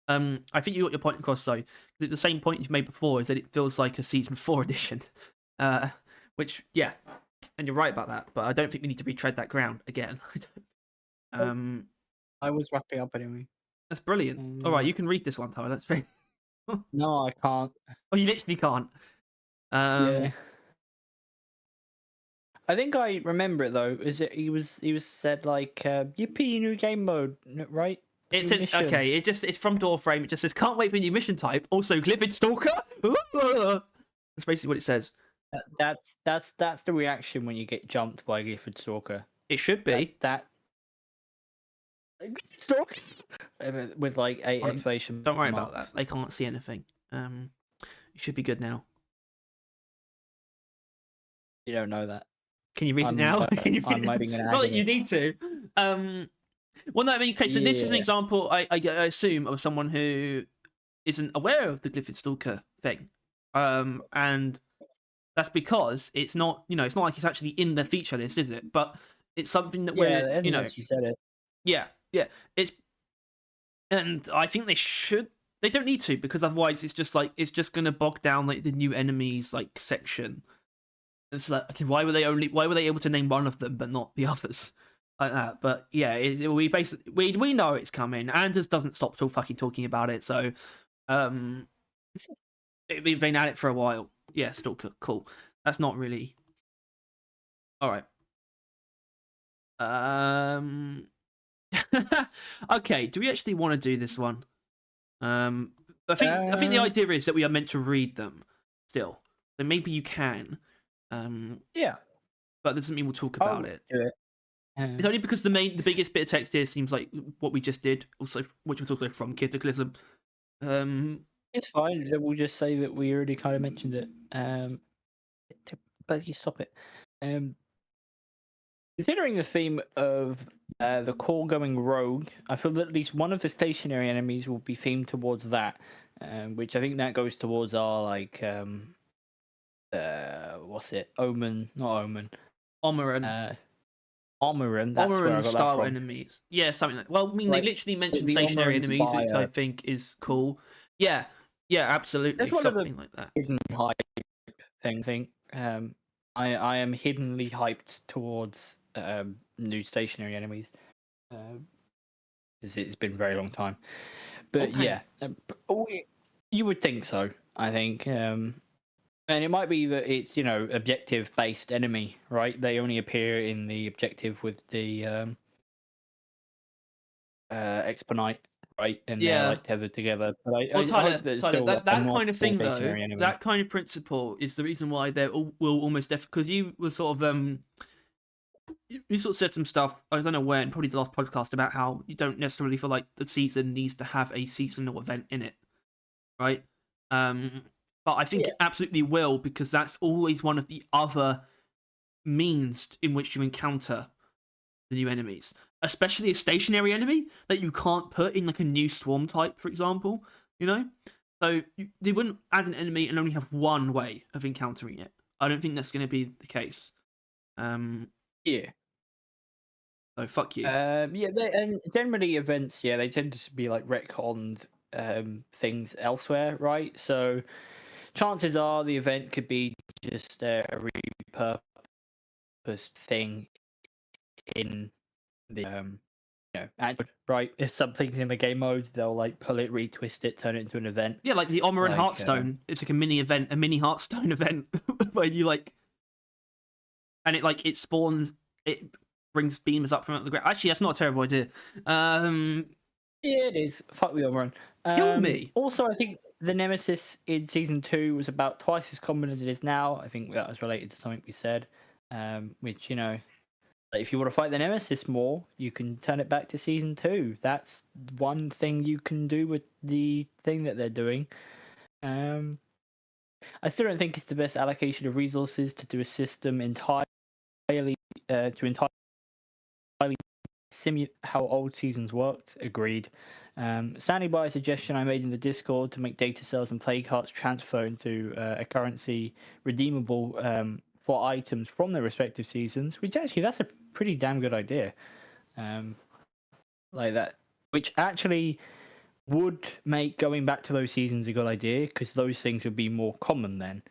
I think you got your point across though. The same point you've made before is that it feels like a season 4 edition. Which, yeah, and you're right about that, but I don't think we need to retread that ground again. I was wrapping up anyway. That's brilliant. All right, you can read this one, Tyler. That's very. No, I can't. Oh, you literally can't. Yeah. I think I remember it though. Is it he was said like yippee new game mode, right? It says okay. It's from Doorframe. It just says can't wait for new mission type. Also, Glyphid Stalker. That's basically what it says. That's the reaction when you get jumped by a Glyphid Stalker. It should be that Stalkers with like 8 Fine. exclamation Don't worry about marks. that. They can't see anything. You should be good now. You don't know that. Can you read it now? Can you I'm read maybe it? gonna Not add that in you it. need to. Well, no, I mean, okay, so this is an Yeah. example, I assume, of someone who isn't aware of the Glyphid Stalker thing. And that's because it's not, it's not like it's actually in the feature list, is it? But it's something that Yeah, we're, they hasn't actually said it. yeah, yeah. It's, and I think they don't need to, because otherwise it's just gonna bog down like the new enemies like section. It's like, okay, why were they able to name one of them but not the others? Like that. But yeah, we basically we know it's coming. Anders doesn't stop till fucking talking about it, so um we've been at it for a while. Yeah, still cool. That's not really all right. Okay, do we actually want to do this one? I think the idea is that we are meant to read them still. So maybe you can. Yeah. But that doesn't mean we'll talk I'll about it. do it. It's only because the biggest bit of text here seems like what we just did, also which was also from Cataclysm. It's fine. We'll just say that we already kind of mentioned it. But you stop it. Considering the theme of the core going rogue, I feel that at least one of the stationary enemies will be themed towards that, which I think that goes towards our like what's it? Omen, not Omen. Omeran. Omeran. That's where I Omeran got that style from. enemies. Yeah, something like. Well, I mean, they Like literally mentioned the stationary Omeran's enemies, which I bio. think is cool. Yeah, yeah, absolutely, That's one of the something like that. hidden hype thing. I am hiddenly hyped towards new stationary enemies. It's been a very long time. But Okay. yeah, you would think so. I think, and it might be that it's objective based enemy, right? They only appear in the objective with the Exponite, right? And they're Yeah. like tethered together. But Well, I hope that it's Tyler, still a that normal kind of thing though, stationary enemy. that kind of principle is the reason why will almost because you were sort of you sort of said some stuff, I don't know when, probably the last podcast, about how you don't necessarily feel like the season needs to have a seasonal event in it, right? But I think Yeah. it absolutely will, because that's always one of the other means in which you encounter the new enemies, especially a stationary enemy that you can't put in like a new swarm type, for example. So they wouldn't add an enemy and only have one way of encountering it. I don't think that's going to be the case. Yeah. So fuck you. Yeah, and generally events, yeah, they tend to be like retconned things elsewhere, right? So chances are the event could be just a repurposed thing in the actual, right. If something's in the game mode, they'll like pull it, retwist it, turn it into an event. Yeah, like the Omer and Like Hearthstone. It's like a mini event, a mini Hearthstone event where you like, and it spawns, it brings beams up from the ground. Actually, that's not a terrible idea. yeah, it is. Fuck the overrun. Kill me. Also, I think the Nemesis in season 2 was about twice as common as it is now. I think that was related to something we said. Which like, if you want to fight the Nemesis more, you can turn it back to season 2. That's one thing you can do with the thing that they're doing. I still don't think it's the best allocation of resources to do a system entirely to entirely simulate how old seasons worked. Agreed. Standing by a suggestion I made in the Discord to make data cells and play cards transfer into a currency redeemable for items from their respective seasons, which actually that's a pretty damn good idea. Like that, which actually would make going back to those seasons a good idea, because those things would be more common then,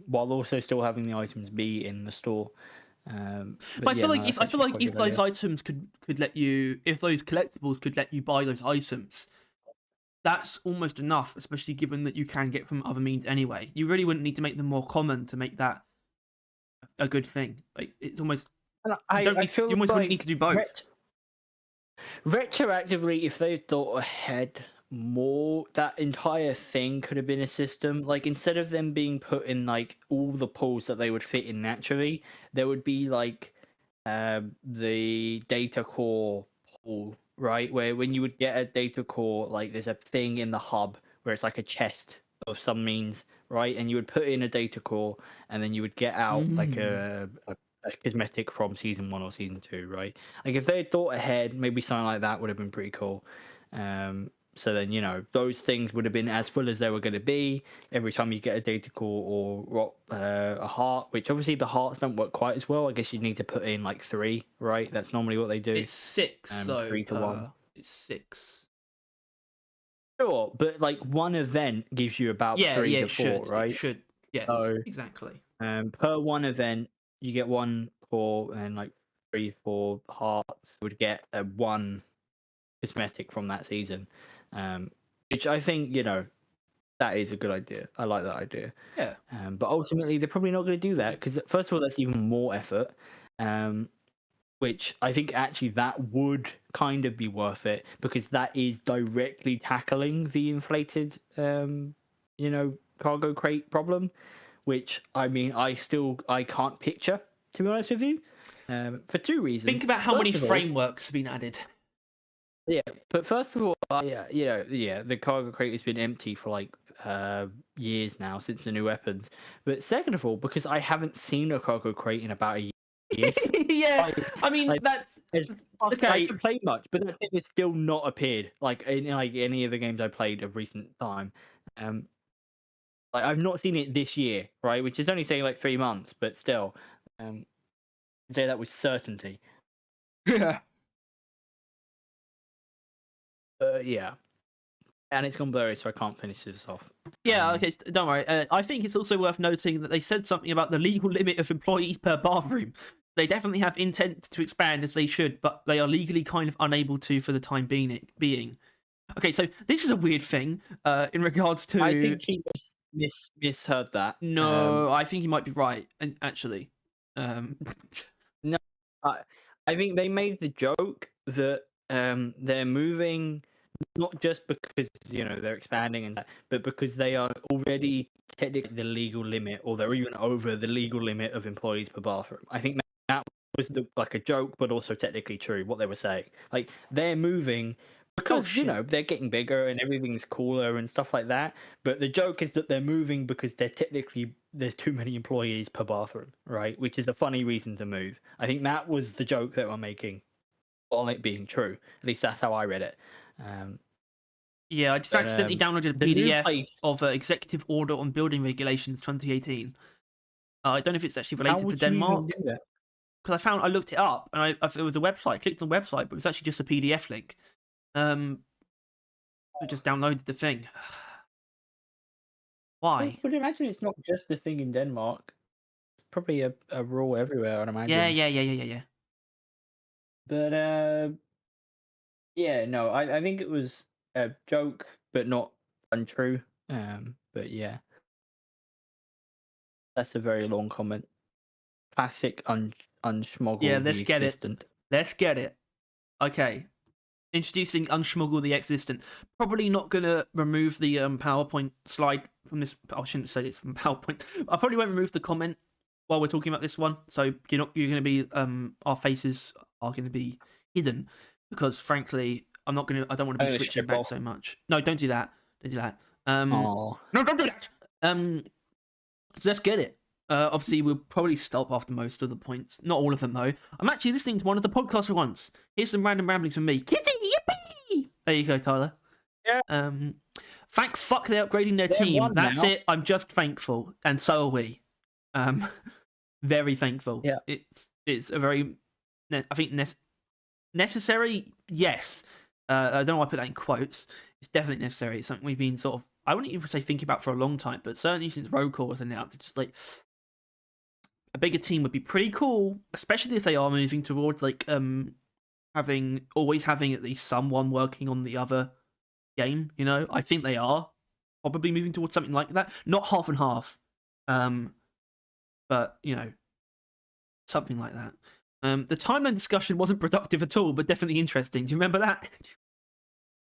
while also still having the items be in the store. But I yeah, feel like no, if that's actually quite a if good those idea. items could let you, if those collectibles could let you buy those items, that's almost enough. Especially given that you can get from other means anyway. You really wouldn't need to make them more common to make that a good thing. Like it's almost I you feel almost wouldn't need like to do both. retroactively, if they thought ahead more, that entire thing could have been a system. Like, instead of them being put in like all the pools that they would fit in naturally, there would be like the data core pool right? Where when you would get a data core, like there's a thing in the hub where it's like a chest of some means, right? And you would put in a data core, and then you would get out like Mm. a cosmetic from season 1 or season 2, right? Like if they had thought ahead, maybe something like that would have been pretty cool. So then those things would have been as full as they were going to be every time you get a data core or a heart. Which obviously the hearts don't work quite as well. I guess you need to put in like 3, right? That's normally what they do. It's 6, so 3 to 1. it's 6. Sure, but like one event gives you about Yeah, three yeah, to it four, should. It right? should. Yes, So exactly. per one event, you get 1 core, and like 3, 4 hearts would get a 1 cosmetic from that season. Which I think that is a good idea. I like that idea. Yeah. But ultimately, they're probably not going to do that because, first of all, that's even more effort. Which I think actually that would kind of be worth it because that is directly tackling the inflated, cargo crate problem. Which I mean, I can't picture, to be honest with you, for 2 reasons. Think about how many First of all, frameworks have been added. yeah, but first of all, yeah, the cargo crate has been empty for like years now since the new weapons. But second of all, because I haven't seen a cargo crate in about a year. Yeah, like, I mean like that's I okay. haven't played much, but that thing has still not appeared like in like any of the games I played of recent time. Um, like I've not seen it this year, right? Which is only saying like 3 months, but still, I'd say that was certainty. Yeah. Yeah, and it's gone blurry, so I can't finish this off. Yeah, okay, don't worry. I think it's also worth noting that they said something about the legal limit of employees per bathroom. They definitely have intent to expand as they should, but they are legally kind of unable to for the time being. Okay, so this is a weird thing in regards I to. think he misheard that. No, I think you might be right, actually. Um, No, I, I think they made the joke that they're moving not just because they're expanding but because they are already technically the legal limit, or they're even over the legal limit of employees per bathroom. I think that was like a joke, but also technically true what they were saying. Like they're moving oh because shit. they're getting bigger and everything's cooler and stuff like that. But the joke is that they're moving because there's too many employees per bathroom, right? Which is a funny reason to move. I think that was the joke that we're making, on it being true. At least that's how I read it. Um, Yeah, I just but accidentally downloaded a the new PDF place. of Executive Order on Building Regulations 2018. I don't know if it's actually How related to would you even do Denmark, that? because I looked it up and it was a website. I clicked on the website, but it was actually just a PDF link. I just downloaded the thing. I Why? would imagine it's not just a thing in Denmark. It's probably a rule everywhere, I'd Yeah, imagine. yeah, yeah, yeah, yeah, yeah. But yeah, no, I think it was a joke, but not untrue. But yeah, that's a very long comment. Classic Yeah, unschmoggle let's the get it. existent. Let's get it. Okay. Introducing Unschmuggle the Existent. Probably not gonna remove the PowerPoint slide from this. I shouldn't say it's from PowerPoint. I probably won't remove the comment while we're talking about this one. So you're gonna be our faces are gonna be hidden because frankly I don't want to I'm be gonna switching strip back off. so much. No, don't do that. Don't do that. Oh, No, don't do that. So let's get it. Obviously, we'll probably stop after most of the points. Not all of them, though. I'm actually listening to one of the podcasts for once. Here's some random ramblings from me. Kitty, yippee! There you go, Tyler. yeah. Thank fuck they're upgrading their They've team. won That's now. it. I'm just thankful, and so are we. Very thankful. Yeah. It's a very, I think necessary. Yes. I don't know why I put that in quotes. It's definitely necessary. It's something we've been sort of, I wouldn't even say thinking about for a long time, but certainly since Road Core was announced, it's just like a bigger team would be pretty cool, especially if they are moving towards like always having at least someone working on the other game. I think they are probably moving towards something like that. Not half and half, but something like that. The timeline discussion wasn't productive at all, but definitely interesting. Do you remember that?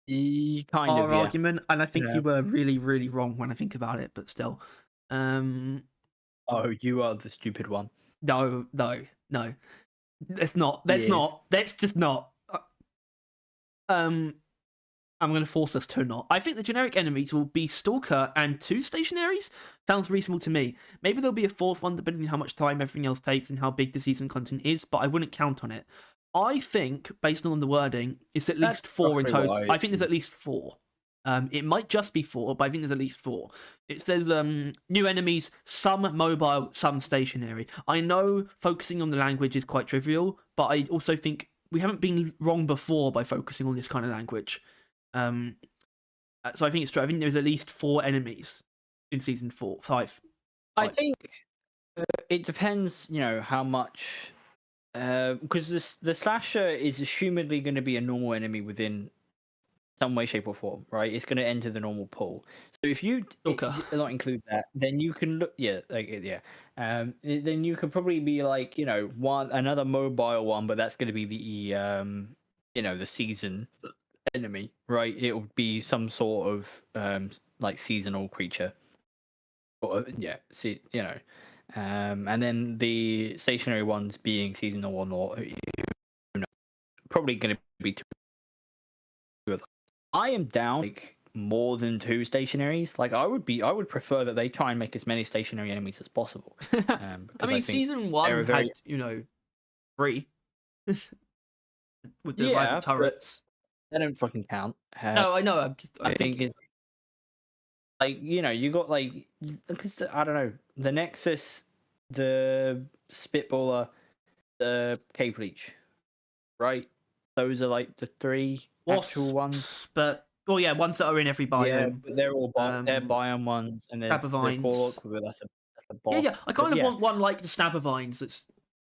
Kind of, Our yeah. argument, and I think Yeah. you were really, really wrong when I think about it, but still. Oh, you are the stupid one. No, no, no. Let's not. He Let's is. not. Let's just not. I'm going to force us to not. I think the generic enemies will be Stalker and 2 stationaries. Sounds reasonable to me. Maybe there'll be a 4th one depending on how much time everything else takes and how big the season content is, but I wouldn't count on it. I think, based on the wording, it's at least 4 in total. I think there's at least 4. It might just be 4, but I think there's at least 4. It says new enemies, some mobile, some stationary. I know focusing on the language is quite trivial, but I also think we haven't been wrong before by focusing on this kind of language. So I think it's true. I think there's at least 4 enemies in season 5. I think it depends, how much. Because the slasher is assumedly going to be a normal enemy within some way, shape, or form, right? It's going to enter the normal pool. So if you not include that, then you can look, then you could probably be like, another mobile one, but that's going to be the the season enemy, right? It would be some sort of like seasonal creature, or and then the stationary ones being seasonal or not, probably going to be 2 of them. I am down like more than 2 stationaries. Like I would prefer that they try and make as many stationary enemies as possible. I mean, season 1 had 3 with the rival turrets. They don't fucking count. No, I know. I think it's like you got like, because I don't know, the Nexus, the Spitballer, the Cave Leech, right? Those are like the 3 actual ones. But ones that are in every biome. Yeah, but they're all they're biome ones, and there's the Porlock, that's a boss. Yeah. I kind of want one like the Snappervines that's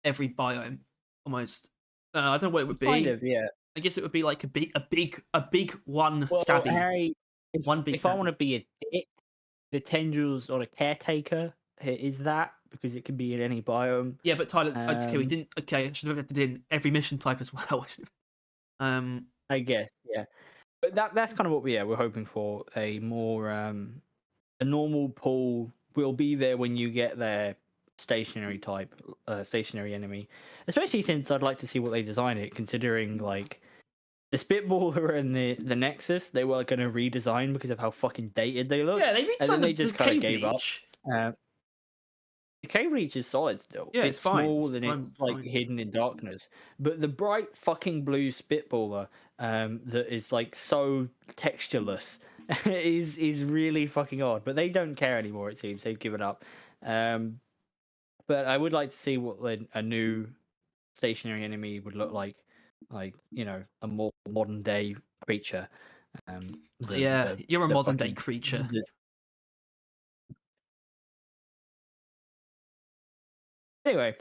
every biome almost. I don't know what it would be. Kind of, yeah. I guess it would be like a big one stabby. Harry, if I want to be a dick, the Tendrils or the Caretaker is that, because it can be in any biome. Yeah, but Tyler, we didn't. Okay, I should have added in every mission type as well. I guess, yeah. But that's kind of what we're hoping for. A more a normal pool will be there when you get their stationary type, stationary enemy. Especially since I'd like to see what they design it, considering like the Spitballer and the Nexus, they were going to redesign because of how fucking dated they look. Yeah, they redesigned, and then they just kind of gave up. The Cave Reach is solid still. Yeah, it's small and it's like hidden in darkness. But the bright fucking blue Spitballer, that is like so textureless, is really fucking odd. But they don't care anymore. It seems they've given up. But I would like to see what a new stationary enemy would look like a more modern day creature. You're a modern day creature. Anyway,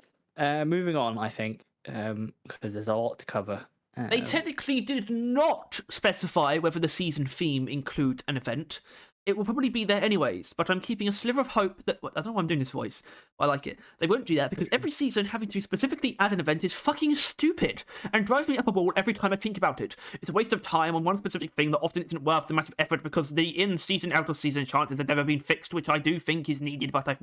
moving on, I think, because there's a lot to cover. They technically did not specify whether the season theme includes an event. It will probably be there anyways, but I'm keeping a sliver of hope that... I don't know why I'm doing this voice, but I like it. They won't do that because every season having to specifically add an event is fucking stupid and drives me up a wall every time I think about it. It's a waste of time on one specific thing that often isn't worth the massive effort because the in-season, out-of-season chances have never been fixed, which I do think is needed, but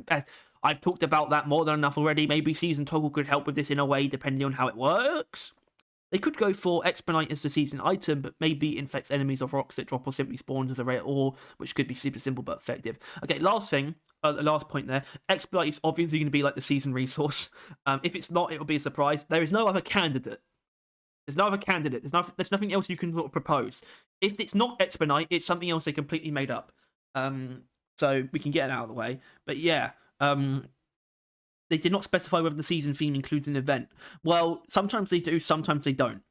I've talked about that more than enough already. Maybe season toggle could help with this in a way, depending on how it works. They could go for Expedite as the season item, but maybe infects enemies of rocks that drop or simply spawn as a rare ore, which could be super simple but effective. Okay, last point there. Expedite is obviously going to be like the season resource. If it's not, it will be a surprise. There is no other candidate. There's nothing else you can sort of propose. If it's not Expedite, it's something else they completely made up. So we can get it out of the way. But yeah, they did not specify whether the season theme includes an event. Well, sometimes they do, sometimes they don't.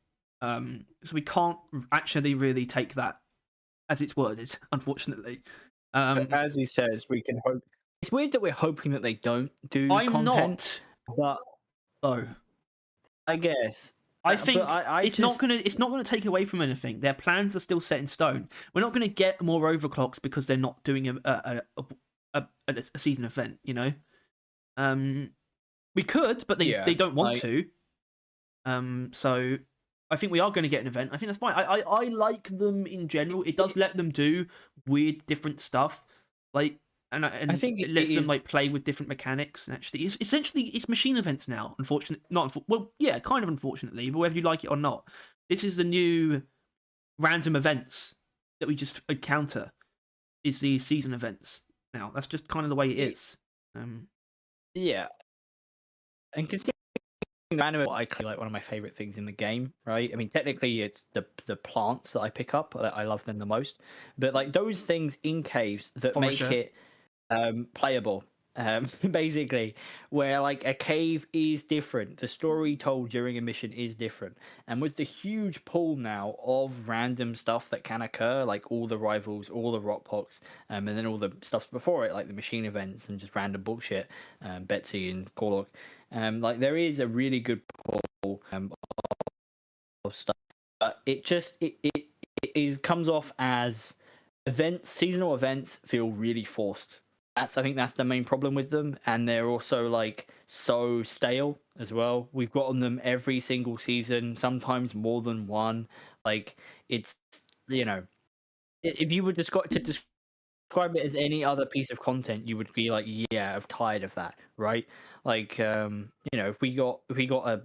So we can't actually really take that as it's worded, unfortunately. As he says, we can hope. It's weird that we're hoping that they don't do content. But I guess. I think it's not gonna take away from anything. Their plans are still set in stone. We're not gonna get more overclocks because they're not doing a season event, you know. We could, but they don't want to. So I think we are going to get an event. I think that's fine. I like them in general. It does let them do weird, different stuff, and I think it lets them play with different mechanics. And actually, it's machine events now. Unfortunately, kind of unfortunately, but whether you like it or not, this is the new random events that we just encounter is the season events. Now that's just kind of the way it is. Yeah, and considering random, I like one of my favorite things in the game, right? I mean, technically, it's the plants that I pick up. I love them the most, but like those things in caves that make Forager. it playable. Basically, where like a cave is different, the story told during a mission is different, and with the huge pool now of random stuff that can occur, like all the rivals, all the rock pots, and then all the stuff before it, like the machine events and just random bullshit, Betsy and Corlock, like there is a really good pool of stuff. It just it is comes off as events, seasonal events feel really forced. I think that's the main problem with them, and they're also like so stale as well. We've gotten them every single season, sometimes more than one. Like it's if you were just got to describe it as any other piece of content, you would be like, yeah, I'm tired of that, right? Like, if we got a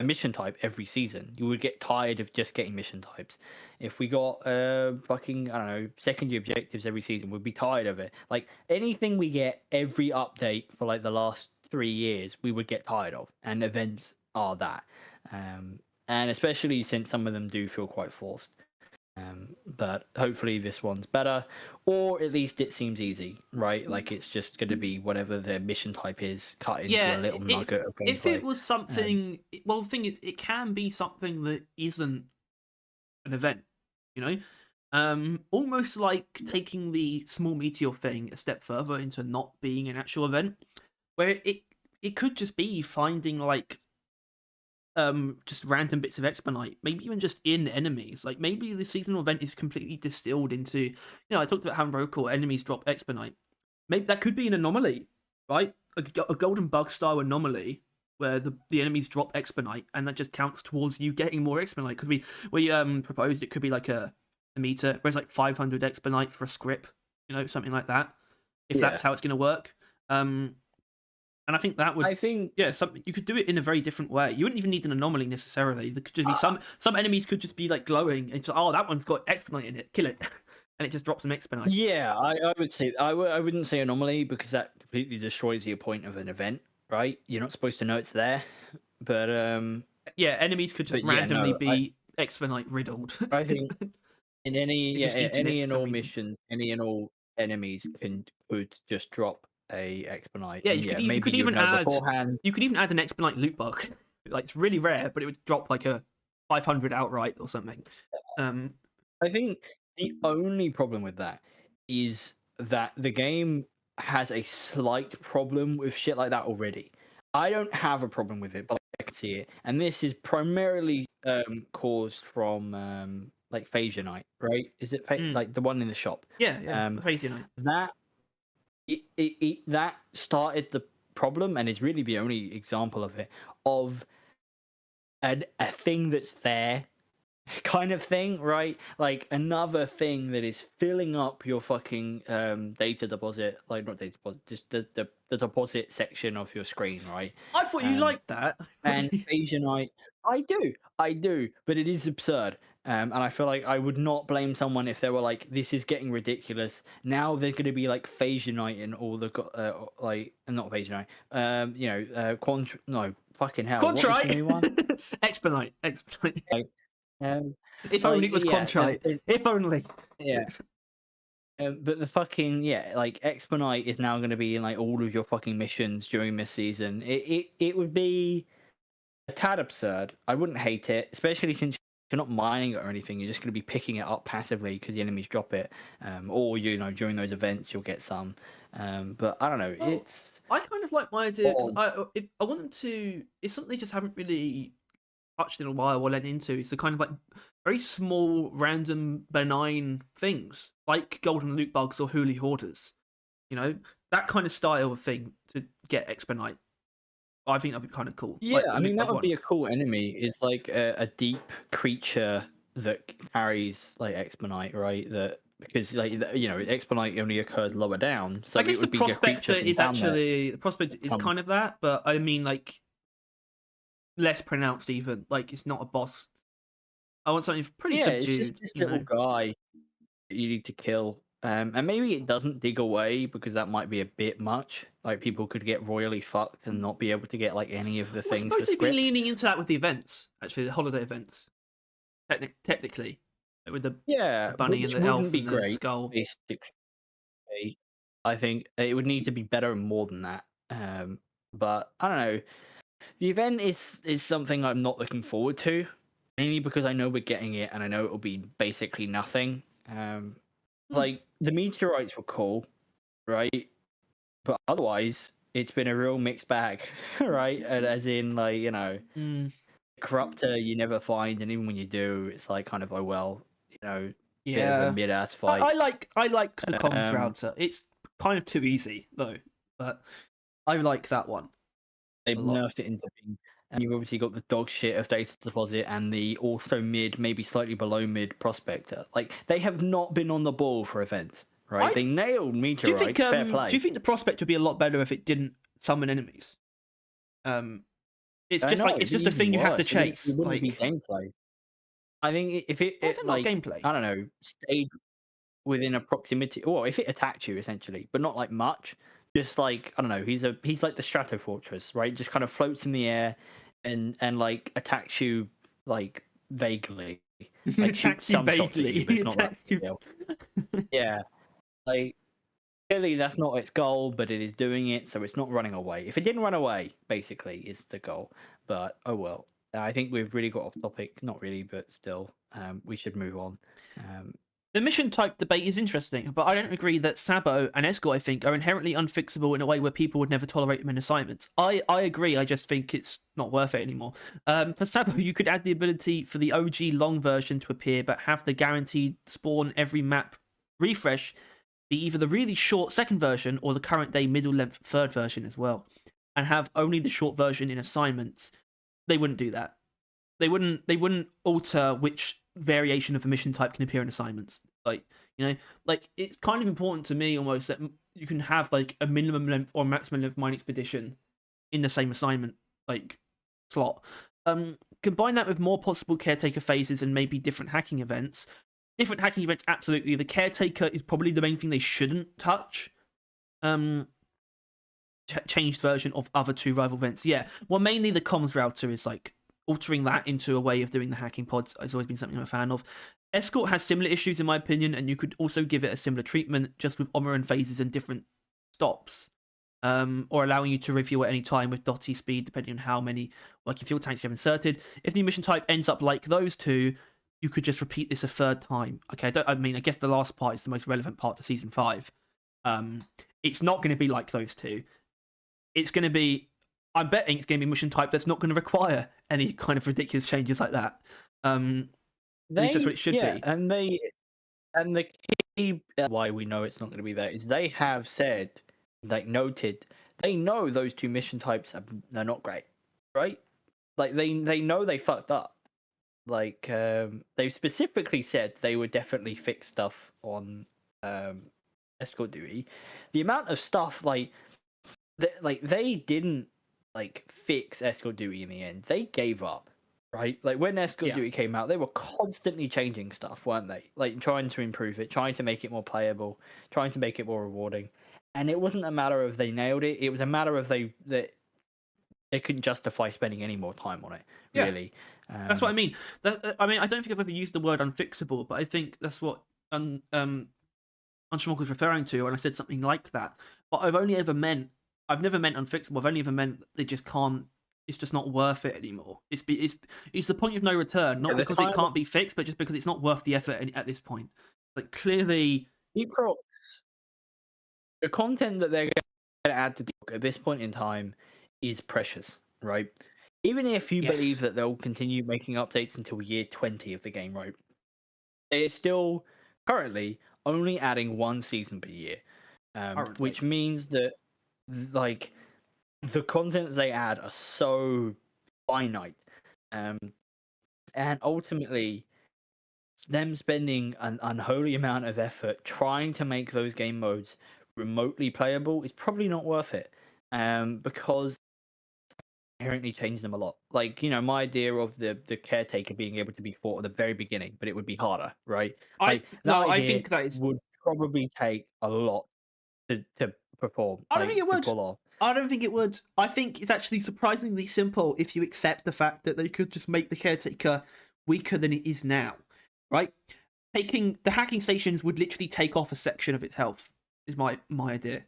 mission type every season, you would get tired of just getting mission types. If we got fucking I don't know secondary objectives every season, we'd be tired of it. Like anything we get every update for like the last 3 years, we would get tired of, and events are that. Um, and especially since some of them do feel quite forced. But hopefully this one's better, or at least it seems easy, right? Like it's just going to be whatever the mission type is, cut into a Yeah, little nugget of if it gameplay. was something, well, the thing is, it can be something that isn't an event, you know, almost like taking the small meteor thing a step further into not being an actual event, where it could just be finding like just random bits of Expedite, maybe even just in enemies. Like maybe the seasonal event is completely distilled into, I talked about how in Rocal enemies drop Expedite. Maybe that could be an anomaly, right? A golden bug style anomaly where the enemies drop Expedite and that just counts towards you getting more Expedite. Because we proposed it could be like a meter, whereas like 500 Expedite for a script, something like that. If Yeah, that's how it's going to work. And I think that would, I think yeah, something you could do it in a very different way. You wouldn't even need an anomaly necessarily. There could just be some enemies could just be like glowing. And it's like, oh, that one's got Expedite in it, kill it, and it just drops some Expedite. yeah, I would say I wouldn't say anomaly because that completely destroys the point of an event, right? You're not supposed to know it's there, but Yeah, enemies could just yeah, randomly no, be Expedite riddled. I think in They're just eating it any for and some all reason. missions, any and all enemies could just drop a expedite, Yeah, and yeah, maybe you would know beforehand. you could even add an Expedite loot bug. Like it's really rare, but it would drop like a 500 outright or something. I think the only problem with that is that the game has a slight problem with shit like that already. I don't have a problem with it, but I can see it, and this is primarily caused from like Phasianite, Knight, right? Is it mm, like the one in the shop? yeah, Um, Phase Unite. that that started the problem, and is really the only example of it of a thing that's there kind of thing, right? Like another thing that is filling up your fucking data deposit, like not data deposit, just the deposit section of your screen, right? I thought you Um, liked that. and Asianite, I do, but it is absurd. And I feel like I would not blame someone if they were like, "This is getting ridiculous." Now there's going to be like Phasianite in all the like not Phasianite, no fucking hell, what is the Contrite, new one? Expedite, Expedite. Like, um, If only like it was yeah, Contrite. If only. yeah. But the fucking like Expedite is now going to be in like all of your fucking missions during this season. It would be a tad absurd. I wouldn't hate it, especially since you're not mining it or anything. You're just going to be picking it up passively because the enemies drop it, or during those events you'll get some. But I don't know. Well, It's I kind of like my idea because odd. I want them to. It's something they just haven't really touched in a while or led into. It's the kind of like very small, random, benign things like golden loot bugs or hooly hoarders. You know that kind of style of thing to get Expedite. I think that'd be kind of cool, Yeah, like the I mean loot that bug would one. be a cool enemy. Is like a deep creature that carries like Expedite, right? That because like Expedite only occurs lower down, I so it guess the would be a creature prospector from is down there actually the prospect that is comes. kind of that, but I mean like less pronounced even. Like it's not a boss. I want something pretty Yeah, it's just subdued, this you little know. guy that you need to kill. And maybe it doesn't dig away because that might be a bit much. Like people could get royally fucked and not be able to get like any of the Well, I things for suppose they've been script. leaning into that with the events, actually, the holiday events. Technically, like with the Yeah, bunny and which the wouldn't elf be and the great, skull. basically. I think it would need to be better and more than that. But I don't know. The event is something I'm not looking forward to, mainly because I know we're getting it and I know it'll be basically nothing. Hmm. Like the meteorites were cool, right? But otherwise, it's been a real mixed bag, right? And as in, like Mm, corruptor you never find, and even when you do, it's like kind of oh well, bit of a yeah, mid-ass I, fight. I like I like the comms Um, router. It's kind of too easy though, but I like that one they've a lot. nerfed it into being, and you've obviously got the dog shit of data deposit and the also mid, maybe slightly below mid prospector. Like they have not been on the ball for events, right? I They nailed meteorites, fair do you play. think the prospect would be a lot better if it didn't summon enemies? Um, it's I just know like it'd it's be just a even thing you have to worse. It chase. wouldn't be Like, gameplay. I think if why is it not like gameplay? I don't know, stayed within a proximity, or if it attacks you essentially, but not like much. Just like I don't know, he's like the Strato Fortress, right? Just kind of floats in the air and like attacks you like vaguely, It like shoots attacks you some shots at vaguely. you, but it's It not that attacks big you. a deal. Yeah, like clearly that's not its goal, but it is doing it, so it's not running away. If it didn't run away, basically, is the goal. But oh well. I think we've really got off topic. Not really, but still, we should move on. Um, The mission type debate is interesting, but I don't agree that Sabo and Escort, I think, are inherently unfixable in a way where people would never tolerate them in assignments. I agree, I just think it's not worth it anymore. For Sabo, you could add the ability for the OG long version to appear, but have the guaranteed spawn every map refresh be either the really short second version or the current day middle length third version as well, and have only the short version in assignments. They wouldn't do that. They wouldn't alter which variation of a mission type can appear in assignments. Like, like it's kind of important to me almost that you can have like a minimum length or maximum length mine expedition in the same assignment like slot. Combine that with more possible caretaker phases and maybe different hacking events. Different hacking events, absolutely. The caretaker is probably the main thing they shouldn't touch. Um, Changed version of other two rival events. Yeah, well, mainly the comms router is like altering that into a way of doing the hacking pods. Has always been something I'm a fan of. Escort has similar issues in my opinion, and you could also give it a similar treatment, just with Omeran phases and different stops, or allowing you to refuel at any time with dotty speed, depending on how many working fuel tanks you have inserted. If the mission type ends up like those two, you could just repeat this a third time. Okay, I guess the last part is the most relevant part to season 5. It's not going to be like those two. It's going to be, I'm betting it's going to be a mission type that's not going to require any kind of ridiculous changes like that. At least that's what it should yeah, be. and the key why we know it's not going to be that is they have said, like noted, they know those two mission types are not great, right? Like they know they fucked up. Like they've specifically said they would definitely fix stuff on um, escort duty. The amount of stuff they didn't like fix escort duty in the end. They gave up, right? Like when escort Yeah. duty came out, they were constantly changing stuff, weren't they? Like trying to improve it, trying to make it more playable, trying to make it more rewarding. And it wasn't a matter of they nailed it. It was a matter of they couldn't justify spending any more time on it. Yeah. Really, That's what I mean. I don't think I've ever used the word unfixable, but I think that's what Unschmuck was referring to when I said something like that. But I've never meant unfixable. I've only ever meant they just can't. It's just not worth it anymore. It's the point of no return, not at the because it time, can't be fixed, but just because it's not worth the effort at this point. Like clearly, Deep Rocks, the content that they're going to add to Deep Rock at this point in time is precious, right? Even if you believe yes, that they'll continue making updates until year 20 of the game, right? They're still currently only adding one season per year, currently. which means that like the content they add are so finite, um, and ultimately them spending an unholy amount of effort trying to make those game modes remotely playable is probably not worth it, because inherently change them a lot. Like, my idea of the caretaker being able to be fought at the very beginning, but it would be harder, right? Like that I idea think that is. would probably take a lot to perform, I don't think like it to would. pull off. I don't think it would. I think it's actually surprisingly simple if you accept the fact that they could just make the caretaker weaker than it is now, right? Taking the hacking stations would literally take off a section of its health. Is my idea.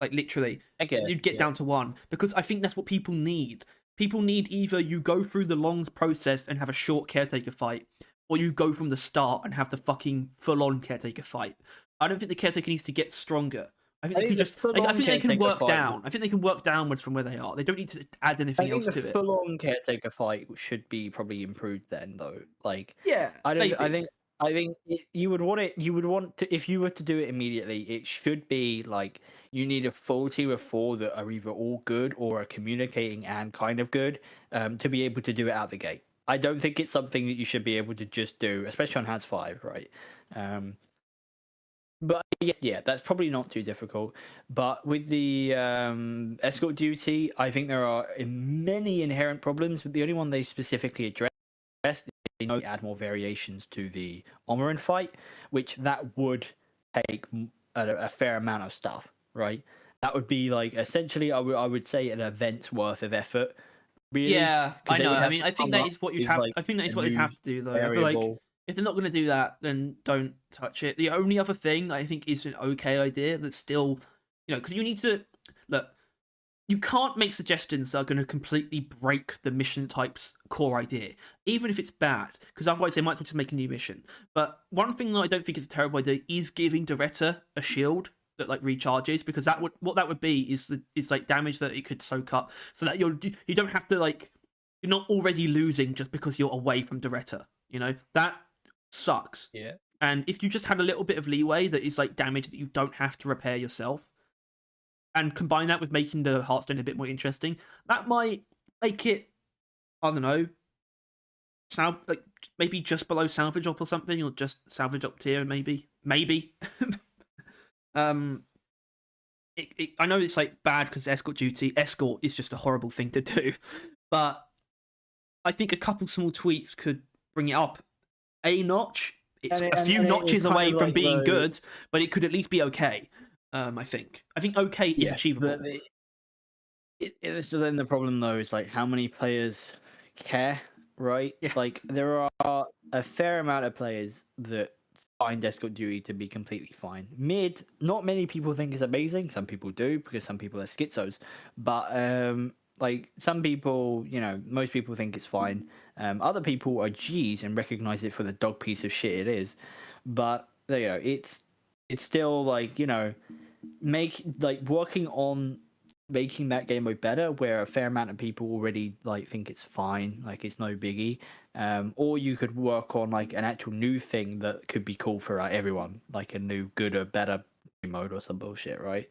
Like literally, I guess, you'd get yeah. down to one because I think that's what people need. People need either you go through the long process and have a short caretaker fight, or you go from the start and have the fucking full-on caretaker fight. I don't think the caretaker needs to get stronger. I think I they think could the just. I full-on think they can caretaker work fight. down. I think they can work downwards from where they are. They don't need to add I anything think else the to it. full-on caretaker fight should be probably improved then, though. Like, Yeah, I don't. I maybe. think. I think you would want it. You would want to, if you were to do it immediately. It should be like you need a full team of four that are either all good or are communicating and kind of good, to be able to do it out the gate. I don't think it's something that you should be able to just do, especially on Has 5, right? Um, but yes, yeah, that's probably not too difficult. But with the escort duty, I think there are many inherent problems. But the only one they specifically addressed, they know add more variations to the Omoran fight, which that would take a fair amount of stuff, right? That would be like essentially, I would say an event's worth of effort, really, Yeah, because I they know. would I have mean, to I think come that up is what you'd with have. like I think that a is what they'd new have to do, though. I feel like variable. if they're not going to do that, then don't touch it. The only other thing that I think is an okay idea that's still, because you need to look. You can't make suggestions that are going to completely break the mission type's core idea, even if it's bad, because otherwise they might as well just make a new mission. But one thing that I don't think is a terrible idea is giving Doretta a shield that like recharges, because that would be is like damage that it could soak up, so that you don't have to like you're not already losing just because you're away from Doretta. That sucks. Yeah. And if you just had a little bit of leeway that is like damage that you don't have to repair yourself, and combine that with making the Hearthstone a bit more interesting, that might make it, I don't know, like maybe just below salvage up or something, or just salvage up tier, maybe. um, I know it's like bad because escort is just a horrible thing to do, but I think a couple small tweaks could bring it up a notch. It's a few And it is notches kind away of from like being the good, but it could at least be okay. I think okay is yeah achievable. so then the problem though is like how many players care, right? Yeah. Like there are a fair amount of players that find escort duty to be completely fine. Mid, not many people think it's amazing. Some people do because some people are schizos, but like some people, most people think it's fine. Other people are G's and recognize it for the dog piece of shit it is, but it's still like make like working on making that game mode better where a fair amount of people already like think it's fine, like it's no biggie. Or you could work on like an actual new thing that could be cool for everyone, like a new good or better game mode or some bullshit, right?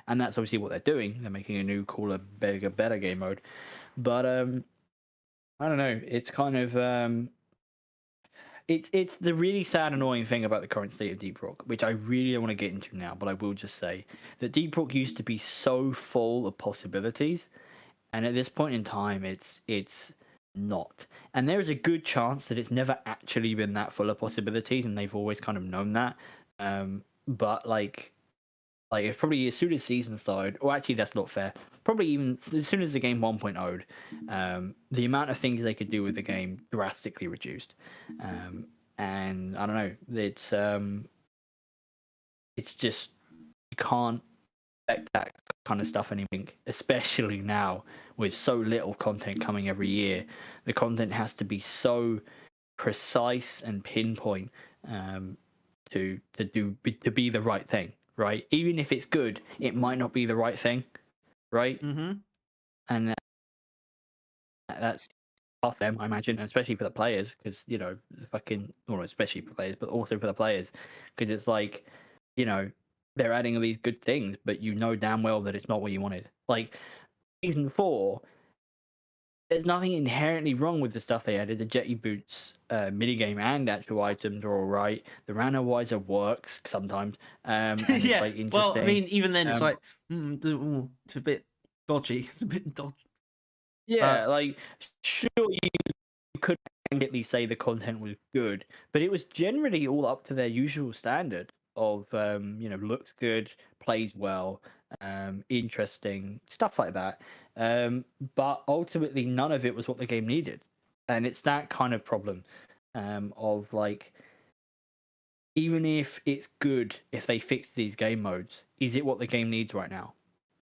And that's obviously what they're doing. They're making a new cooler bigger better game mode. But I don't know, it's kind of it's the really sad, annoying thing about the current state of Deep Rock, which I really don't want to get into now, but I will just say that Deep Rock used to be so full of possibilities, and at this point in time, it's not. And there is a good chance that it's never actually been that full of possibilities, and they've always kind of known that. But like it's probably as soon as season started, or actually that's not fair. Probably even as soon as the game 1.0'd, the amount of things they could do with the game drastically reduced. And I don't know, it's just you can't expect that kind of stuff anymore, especially now with so little content coming every year. The content has to be so precise and pinpoint, to be the right thing, right? Even if it's good, it might not be the right thing, right? Mm-hmm. And that's tough them, I imagine, especially for the players, because the fucking, or especially for players, but also for the players, because it's like, you know, they're adding all these good things, but you know damn well that it's not what you wanted. Like season 4, there's nothing inherently wrong with the stuff they added. The Jetty Boots minigame and actual items are all right. The randomizer works sometimes, and it's Yeah. like Well, I interesting. mean, even then, it's Um, like it's a bit dodgy. It's a bit dodgy. Yeah, like sure you could immediately say the content was good, but it was generally all up to their usual standard of looks good, plays well, interesting, stuff like that. But ultimately none of it was what the game needed. And it's that kind of problem of like even if it's good if they fix these game modes, is it what the game needs right now?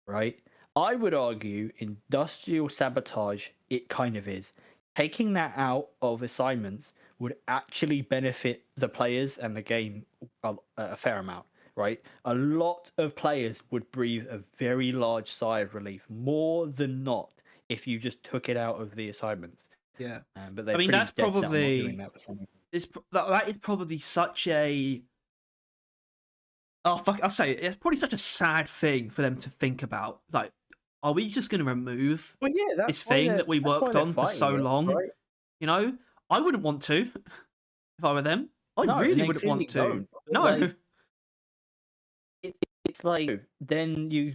Right? I would argue industrial sabotage, it kind of is. Taking that out of assignments would actually benefit the players and the game a fair amount, right? A lot of players would breathe a very large sigh of relief, more than not, if you just took it out of the assignments. Yeah. But I they're mean, pretty that's dead set on not doing probably that for some reason. that is probably such a oh fuck, I'll say it, it's probably such a sad thing for them to think about. Like, are we just going to remove Well, yeah, this thing that we that's why worked they're on for so fighting it, long? right? You know, I wouldn't want to if I were them. I No, and really they wouldn't clearly want to. don't. But, No. like, it's like then you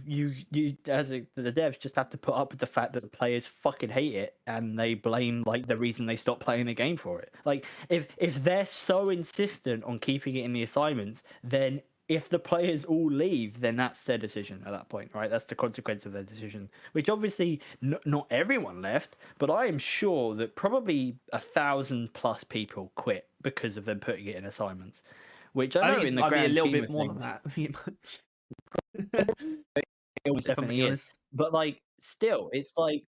as the devs just have to put up with the fact that the players fucking hate it and they blame like the reason they stopped playing the game for it. Like if they're so insistent on keeping it in the assignments, then if the players all leave, then that's their decision at that point, right? That's the consequence of their decision. Which obviously not everyone left, but I am sure that probably 1,000+ people quit because of them putting it in assignments. Which I I know think in it the might be a grand little scheme bit of more than things, that. it almost If I'm being definitely is. honest. But like, still, it's like,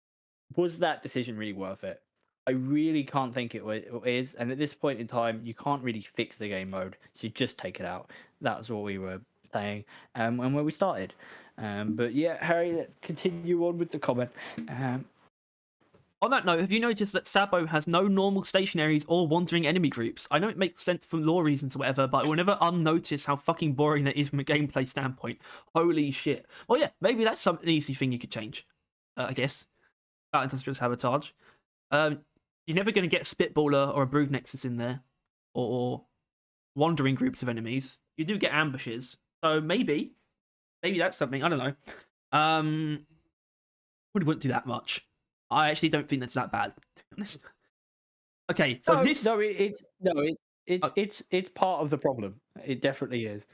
was that decision really worth it? I really can't think it is. And at this point in time, you can't really fix the game mode, so you just take it out. That was what we were saying, and where we started. But yeah, Harry, let's continue on with the comment. On that note, have you noticed that Sabo has no normal stationaries or wandering enemy groups? I know it makes sense for lore reasons or whatever, but I will never unnotice how fucking boring that is from a gameplay standpoint. Holy shit. Well, yeah, maybe that's an easy thing you could change, I guess. About industrial sabotage. You're never going to get a Spitballer or a Brood Nexus in there, or wandering groups of enemies. You do get ambushes, so maybe that's something. I don't know. Probably wouldn't do that much. I actually don't think that's that bad, to be honest. Okay, so this. It's Uh, it's part of the problem. It definitely is.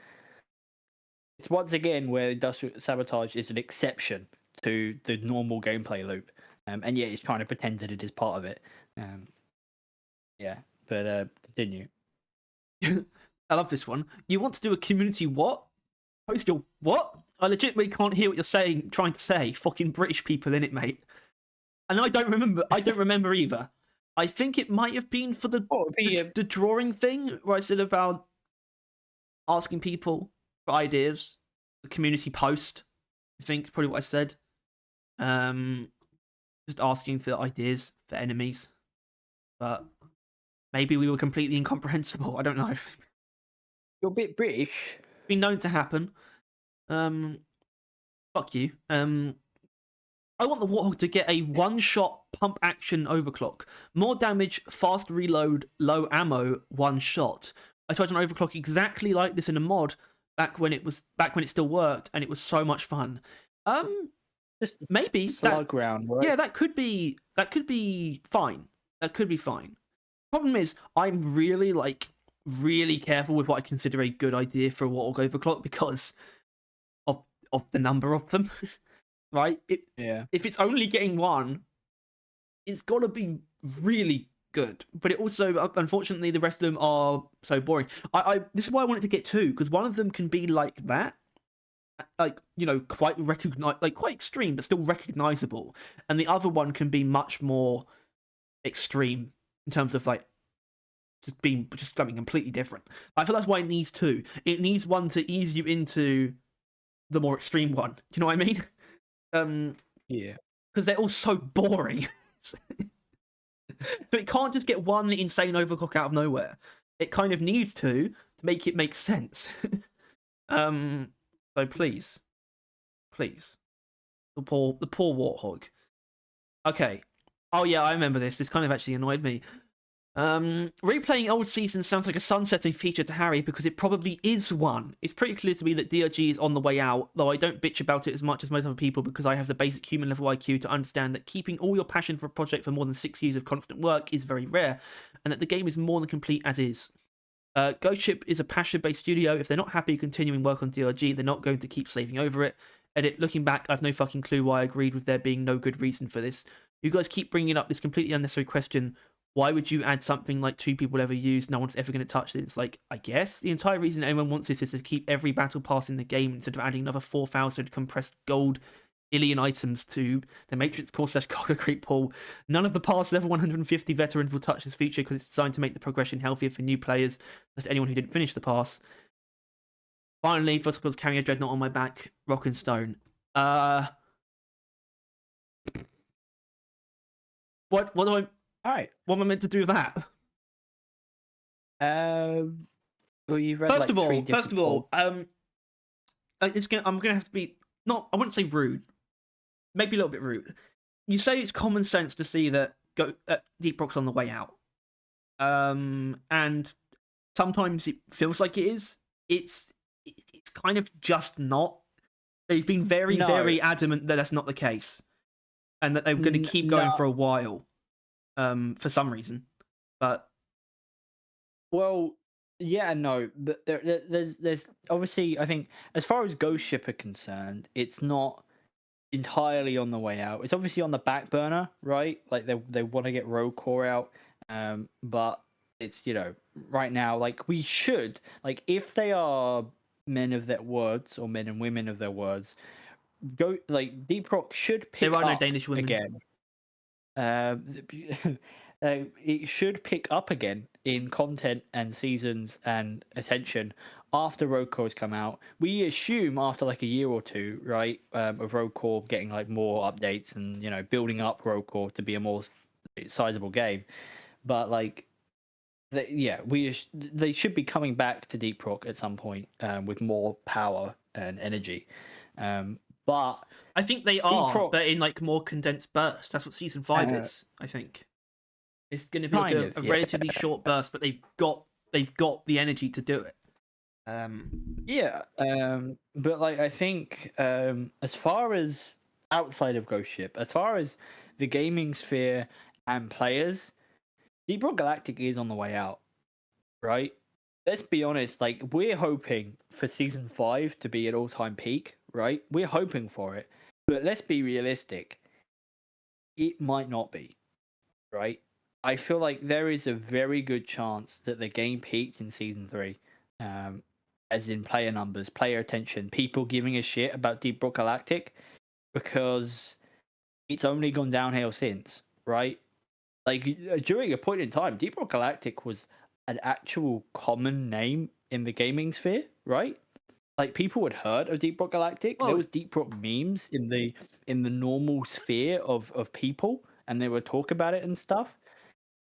It's once again where industrial sabotage is an exception to the normal gameplay loop, and yet it's trying to pretend that it is part of it. Um, yeah, but continue. I love this one. You want to do a community what? Post your what? I legitimately can't hear what you're saying. Trying to say fucking British people in it, mate. And I don't remember. I don't remember either. I think it might have been for the Oh, it'd be, the drawing thing where I said about asking people for ideas. The community post, I think, is probably what I said. Um, just asking for ideas for enemies, but maybe we were completely incomprehensible. I don't know. you're a bit British. Been known to happen. Fuck you. I want the Warthog to get a one-shot pump action overclock. More damage, fast reload, low ammo, one shot. I tried an overclock exactly like this in a mod back when it still worked, and it was so much fun. Just Maybe slug round, right? yeah, that could be fine. That could be fine. Problem is, I'm really careful with what I consider a good idea for a Warthog overclock because of the number of them. Right? Yeah. If it's only getting one, it's got to be really good. But it also, unfortunately, the rest of them are so boring. This is why I wanted to get two, because one of them can be like that, like quite quite extreme, but still recognizable, and the other one can be much more extreme in terms of like just something completely different. I feel that's why it needs two. It needs one to ease you into the more extreme one. Do you know what I mean? Yeah. Because they're all so boring. So it can't just get one insane overclock out of nowhere. It kind of needs to make it make sense. So please, the poor Warthog. Okay. Oh yeah, I remember this. This kind of actually annoyed me. Replaying old seasons sounds like a sunsetting feature to Harry because it probably is one. It's pretty clear to me that DRG is on the way out, though I don't bitch about it as much as most other people because I have the basic human level IQ to understand that keeping all your passion for a project for more than 6 years of constant work is very rare, and that the game is more than complete as is. Ghost Ship is a passion-based studio. If they're not happy continuing work on DRG, they're not going to keep slaving over it. Edit, looking back, I've no fucking clue why I agreed with there being no good reason for this. You guys keep bringing up this completely unnecessary question. Why would you add something like 2 people ever use? No one's ever going to touch it. It's like, I guess the entire reason anyone wants this is to keep every battle pass in the game instead of adding another 4,000 compressed gold alien items to the Matrix Core / Cocker Creek pool. None of the past level 150 veterans will touch this feature because it's designed to make the progression healthier for new players, just anyone who didn't finish the pass. Finally, first of all, carrying a dreadnought on my back, rock and stone. What do I? Alright. What am I meant to do with that? Well, you've read First like of all, three different I'm gonna have to be not. I wouldn't say rude. Maybe a little bit rude. You say it's common sense to see that Deep Rock's on the way out, and sometimes it feels like it is. It's kind of just not. They've been very, very adamant that that's not the case, and that they're going to keep going for a while, for some reason. But well, yeah, no, but there's obviously, I think as far as Ghost Ship are concerned, it's not entirely on the way out. It's obviously on the back burner, right? Like they want to get Rogue Core out, but it's right now, like we should, like if they are men of their words or men and women of their words, go like Deep Rock should pick there are no up Danish women again. It should pick up again in content and seasons and attention after Rogue Core has come out. We assume after like a year or two, right, of Rogue Core getting like more updates and building up Rogue Core to be a more sizable game. But like, they should be coming back to Deep Rock at some point with more power and energy. But I think they are, Rock, but in like more condensed bursts. That's what season 5 is. I think it's going to be like a yeah. relatively short burst, but they've got the energy to do it. Yeah, but like I think as far as outside of Ghost Ship, as far as the gaming sphere and players, Deep Rock Galactic is on the way out, right? Let's be honest, like we're hoping for season 5 to be at all-time peak, right? We're hoping for it. But let's be realistic. It might not be, right? I feel like there is a very good chance that the game peaked in season 3. As in player numbers, player attention, people giving a shit about Deep Rock Galactic, because it's only gone downhill since, right? Like during a point in time, Deep Rock Galactic was an actual common name in the gaming sphere, right? Like people had heard of Deep Rock Galactic. Well, there was Deep Rock memes in the normal sphere of people, and they would talk about it and stuff.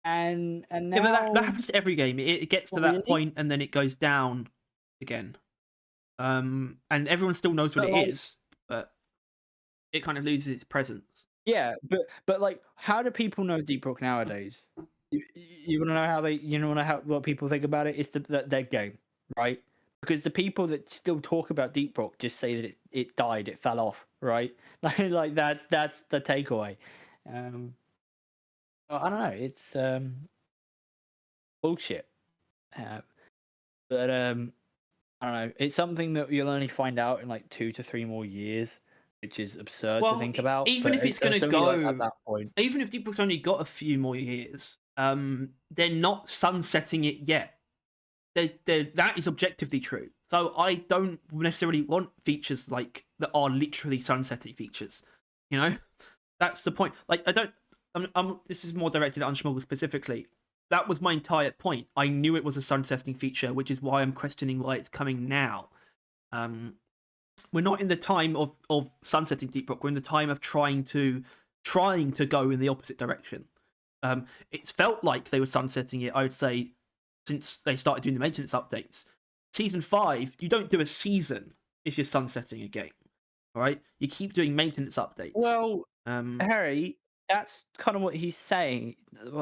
And now, yeah, but that happens to every game. It gets to that point and then it goes down again. And everyone still knows what it is, but it kind of loses its presence. Yeah, but like, how do people know Deep Rock nowadays? You want to know how what people think about it? It's that dead game, right? Because the people that still talk about Deep Rock just say that it died, it fell off, right? Like that's the takeaway. I don't know. It's bullshit. But I don't know. It's something that you'll only find out in like 2 to 3 more years, which is absurd to think about. Even if it's going to go like at that point, even if Deep Rock's only got a few more years, they're not sunsetting it yet. That is objectively true. So I don't necessarily want features like that are literally sunsetting features. That's the point. Like I don't. This is more directed at Unschmuggle specifically. That was my entire point. I knew it was a sunsetting feature, which is why I'm questioning why it's coming now. We're not in the time of sunsetting Deep Rock. We're in the time of trying to go in the opposite direction. It's felt like they were sunsetting it, I would say, since they started doing the maintenance updates. Season 5, you don't do a season if you're sunsetting a game. All right, you keep doing maintenance updates. Well, Harry, that's kind of what he's saying.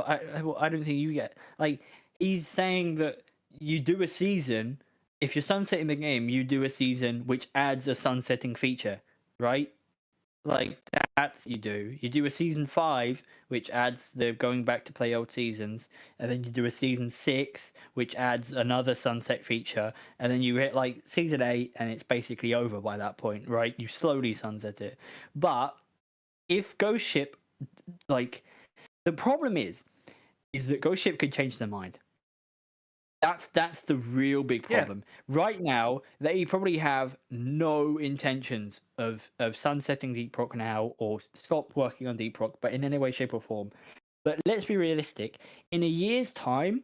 I don't think you get. Like, he's saying that you do a season. If you're sunsetting the game, you do a season which adds a sunsetting feature, right? Like, that's you do. You do a season 5, which adds the going back to play old seasons, and then you do a season 6, which adds another sunset feature, and then you hit like season 8, and it's basically over by that point, right? You slowly sunset it. But if Ghost Ship, like, the problem is that Ghost Ship could change their mind. That's the real big Yeah. problem. Right now, they probably have no intentions of sunsetting Deep Rock now or stop working on Deep Rock, but in any way, shape, or form. But let's be realistic. In a year's time,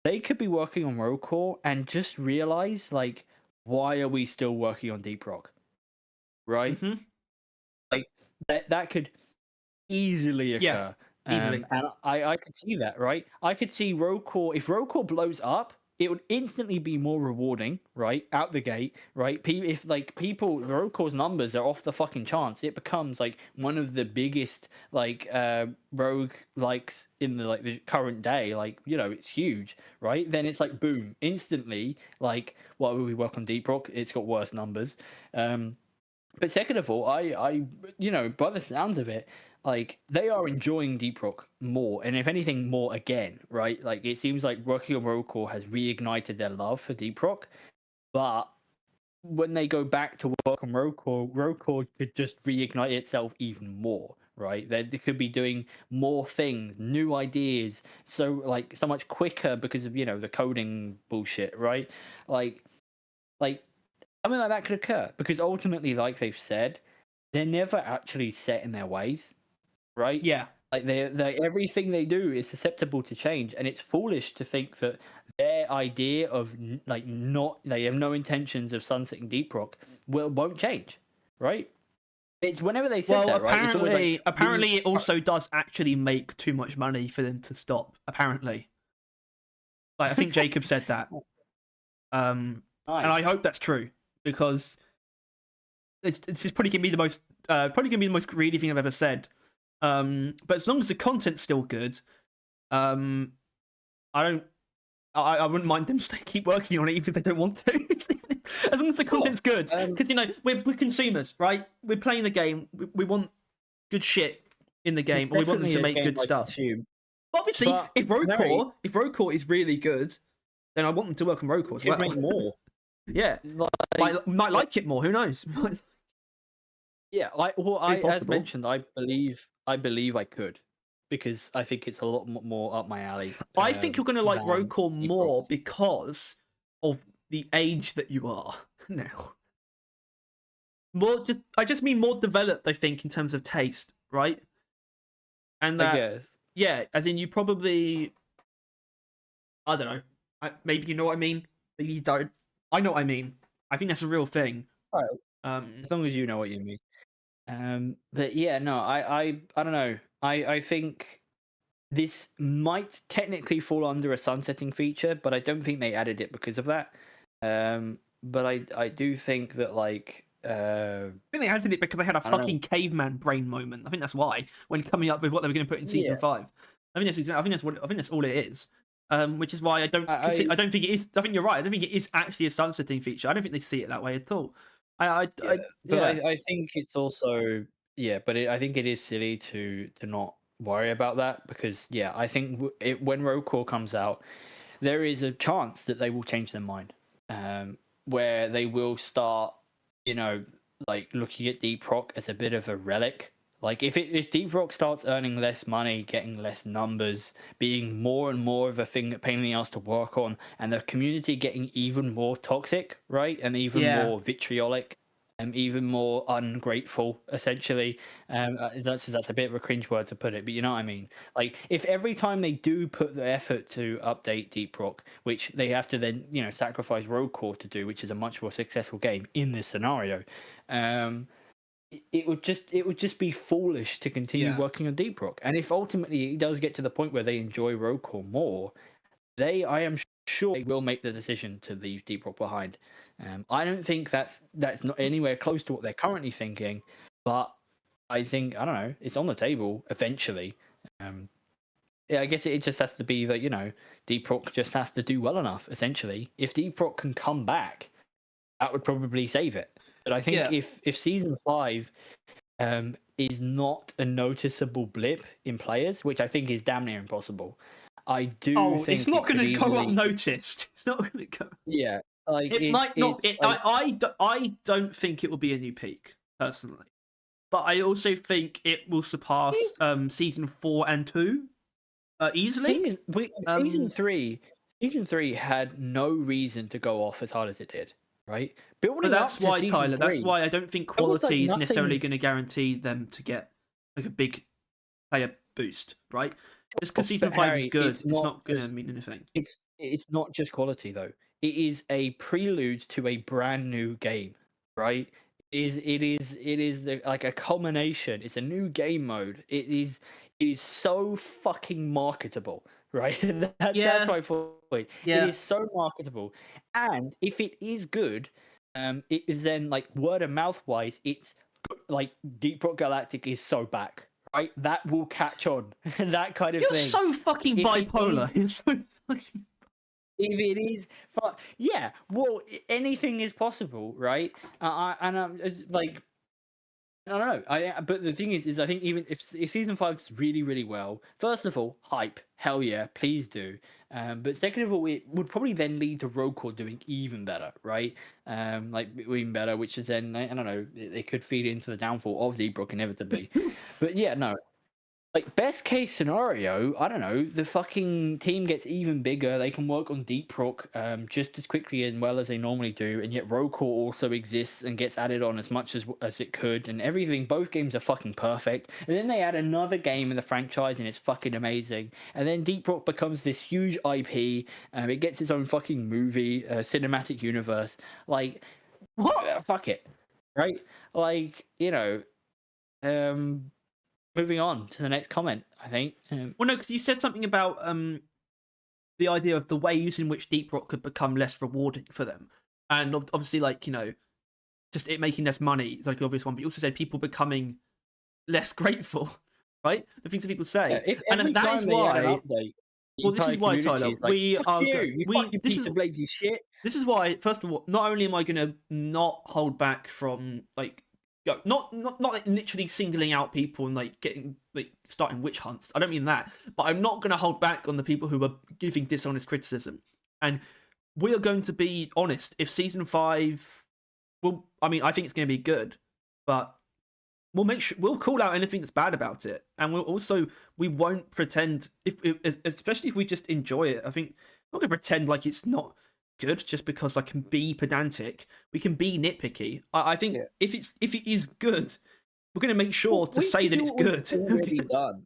they could be working on Roll Call and just realize, like, why are we still working on Deep Rock? Right? Mm-hmm. Like, that could easily Yeah. occur. Easily. And I could see that, right? I could see Rocore, if Rocore blows up, it would instantly be more rewarding, right? Out the gate, right? If like people, Rocore's numbers are off the fucking charts, it becomes like one of the biggest like rogue likes in the like the current day. Like, you know, it's huge, right? Then it's like boom, instantly, like, well, we work on Deep Rock, it's got worse numbers. But second of all, you know, by the sounds of it, like they are enjoying Deep Rock more, and if anything, more again, right? Like it seems like working on Rollcore has reignited their love for Deep Rock, but when they go back to work on Rollcore, Rollcore could just reignite itself even more, right? They could be doing more things, new ideas, so like so much quicker because of, you know, the coding bullshit, right? Like like something like that could occur because ultimately, like they've said, they're never actually set in their ways, right? Yeah. Like they everything they do is susceptible to change, and it's foolish to think that their idea of like not they have no intentions of sunsetting Deep Rock won't change, right? It's whenever they said Well, that, right? It's always like apparently it also does actually make too much money for them to stop. Apparently, like I think Jacob said that. And I nice. hope that's true because it's just probably gonna be the most greedy thing I've ever said. But as long as the content's still good, um, I don't. I wouldn't mind them keep working on it even if they don't want to. As long as the Cool. content's good, because you know we're consumers, right? We're playing the game. We want good shit in the game, It's and we want them definitely to a make game good I stuff. consume, Obviously, but Harry, If Rocore is really good, then I want them to work on Rocore as could well. make more. Yeah, Like, might like it more. Who knows? yeah, Very as possible. mentioned, I believe I could, because I think it's a lot more up my alley I think you're going to like than Rocore Deep Rock. more because of the age that you are now. I just mean more developed. I think in terms of taste, right? And I that, guess. yeah, as in you probably, I don't know. Maybe you know what I mean. Maybe you don't. I know what I mean. I think that's a real thing. Right, Um, as long as you know what you mean. But yeah, no, I don't know. I think this might technically fall under a sunsetting feature, but I don't think they added it because of that. But I do think that like I think they added it because they had a I don't know. fucking caveman brain moment. I think that's why when coming up with what they were going to put in season Yeah, 5. I think that's all it is. Which is why I don't I I don't think it is. I think you're right. I don't think it is actually a sunsetting feature. I don't think they see it that way at all. yeah, but Yeah, I think it's also yeah, but I think it is silly to not worry about that because yeah, I think when Road Core comes out, there is a chance that they will change their mind, where they will start, you know, like looking at Deep Rock as a bit of a relic. Like if Deep Rock starts earning less money, getting less numbers, being more and more of a thing that pain in the ass to work on, and the community getting even more toxic, right, and even yeah, more vitriolic, and even more ungrateful, essentially. As much as that's a bit of a cringe word to put it, but you know what I mean. Like if every time they do put the effort to update Deep Rock, which they have to then, you know, sacrifice Road Core to do, which is a much more successful game in this scenario, it would just be foolish to continue yeah, working on Deep Rock. And if ultimately it does get to the point where they enjoy Road Core more, I am sure they will make the decision to leave Deep Rock behind. I don't think that's not anywhere close to what they're currently thinking, but I think I don't know. It's on the table eventually. Yeah, I guess it just has to be that Deep Rock just has to do well enough. Essentially, if Deep Rock can come back, that would probably save it. But I think Yeah. if season 5 is not a noticeable blip in players, which I think is damn near impossible, I do Oh, it's think not it going could to go easily. unnoticed. It's not going to go. Yeah, like It might not. it's like I don't think it will be a new peak personally, but I also think it will surpass it's, season 4 and 2 easily. thing is, Um, season three had no reason to go off as hard as it did. Right, but building up that's to why, season Tyler. That's 3, why I don't think there was like quality is necessarily nothing. going to guarantee them to get like a big player boost, right? Just because season But 5 is Harry, good, it's it's not not going to just mean anything. it's not just quality though. It is a prelude to a brand new game, right? Like a culmination. It's a new game mode. It is so fucking marketable, right? That's Yeah, my point. It yeah. is so marketable, and if it is good, it is then like word of mouth wise, it's like Deep Rock Galactic is so back, right? That will catch on, that kind of You're thing. so fucking If it bipolar. is You're so fucking. if it is yeah, well, anything is possible, right? And it's like I don't know. But the thing is I think even if season 5 does really really well, first of all, hype, hell yeah, please do. But second of all, it would probably then lead to Roadcore doing even better, right? Like even better, which is then I don't know, they could feed into the downfall of Deep Rock inevitably. But yeah, no, like best case scenario, I don't know, the fucking team gets even bigger. They can work on Deep Rock just as quickly and well as they normally do, and yet Rocore also exists and gets added on as much as it could, and everything. Both games are fucking perfect, and then they add another game in the franchise, and it's fucking amazing. And then Deep Rock becomes this huge IP. It gets its own fucking movie, cinematic universe. Like, What? fuck it, right? Like, um moving on to the next comment, I think. Well, no, because you said something about the idea of the ways in which Deep Rock could become less rewarding for them, and obviously, like just it making less money is like the obvious one. But you also said people becoming less grateful, right? The things that people Yeah, say, if and every that is time they add an why. update, the Well, this entire is why, community Tyler. is like, "Fuck you, you fucking This piece is of lazy shit." this is why. First of all, not only am I going to not hold back from like not like literally singling out people and like getting like starting witch hunts. I don't mean that, but I'm not going to hold back on the people who are giving dishonest criticism. And we are going to be honest. If season 5, well, I mean, I think it's going to be good, but we'll make sure we'll call out anything that's bad about it, and we won't pretend especially if we just enjoy it. I think I'm not going to pretend like it's not good just because I can be pedantic. We can be nitpicky. I think Yeah. if it is good, we're going to make sure to We say can that do it's what we've good. already done.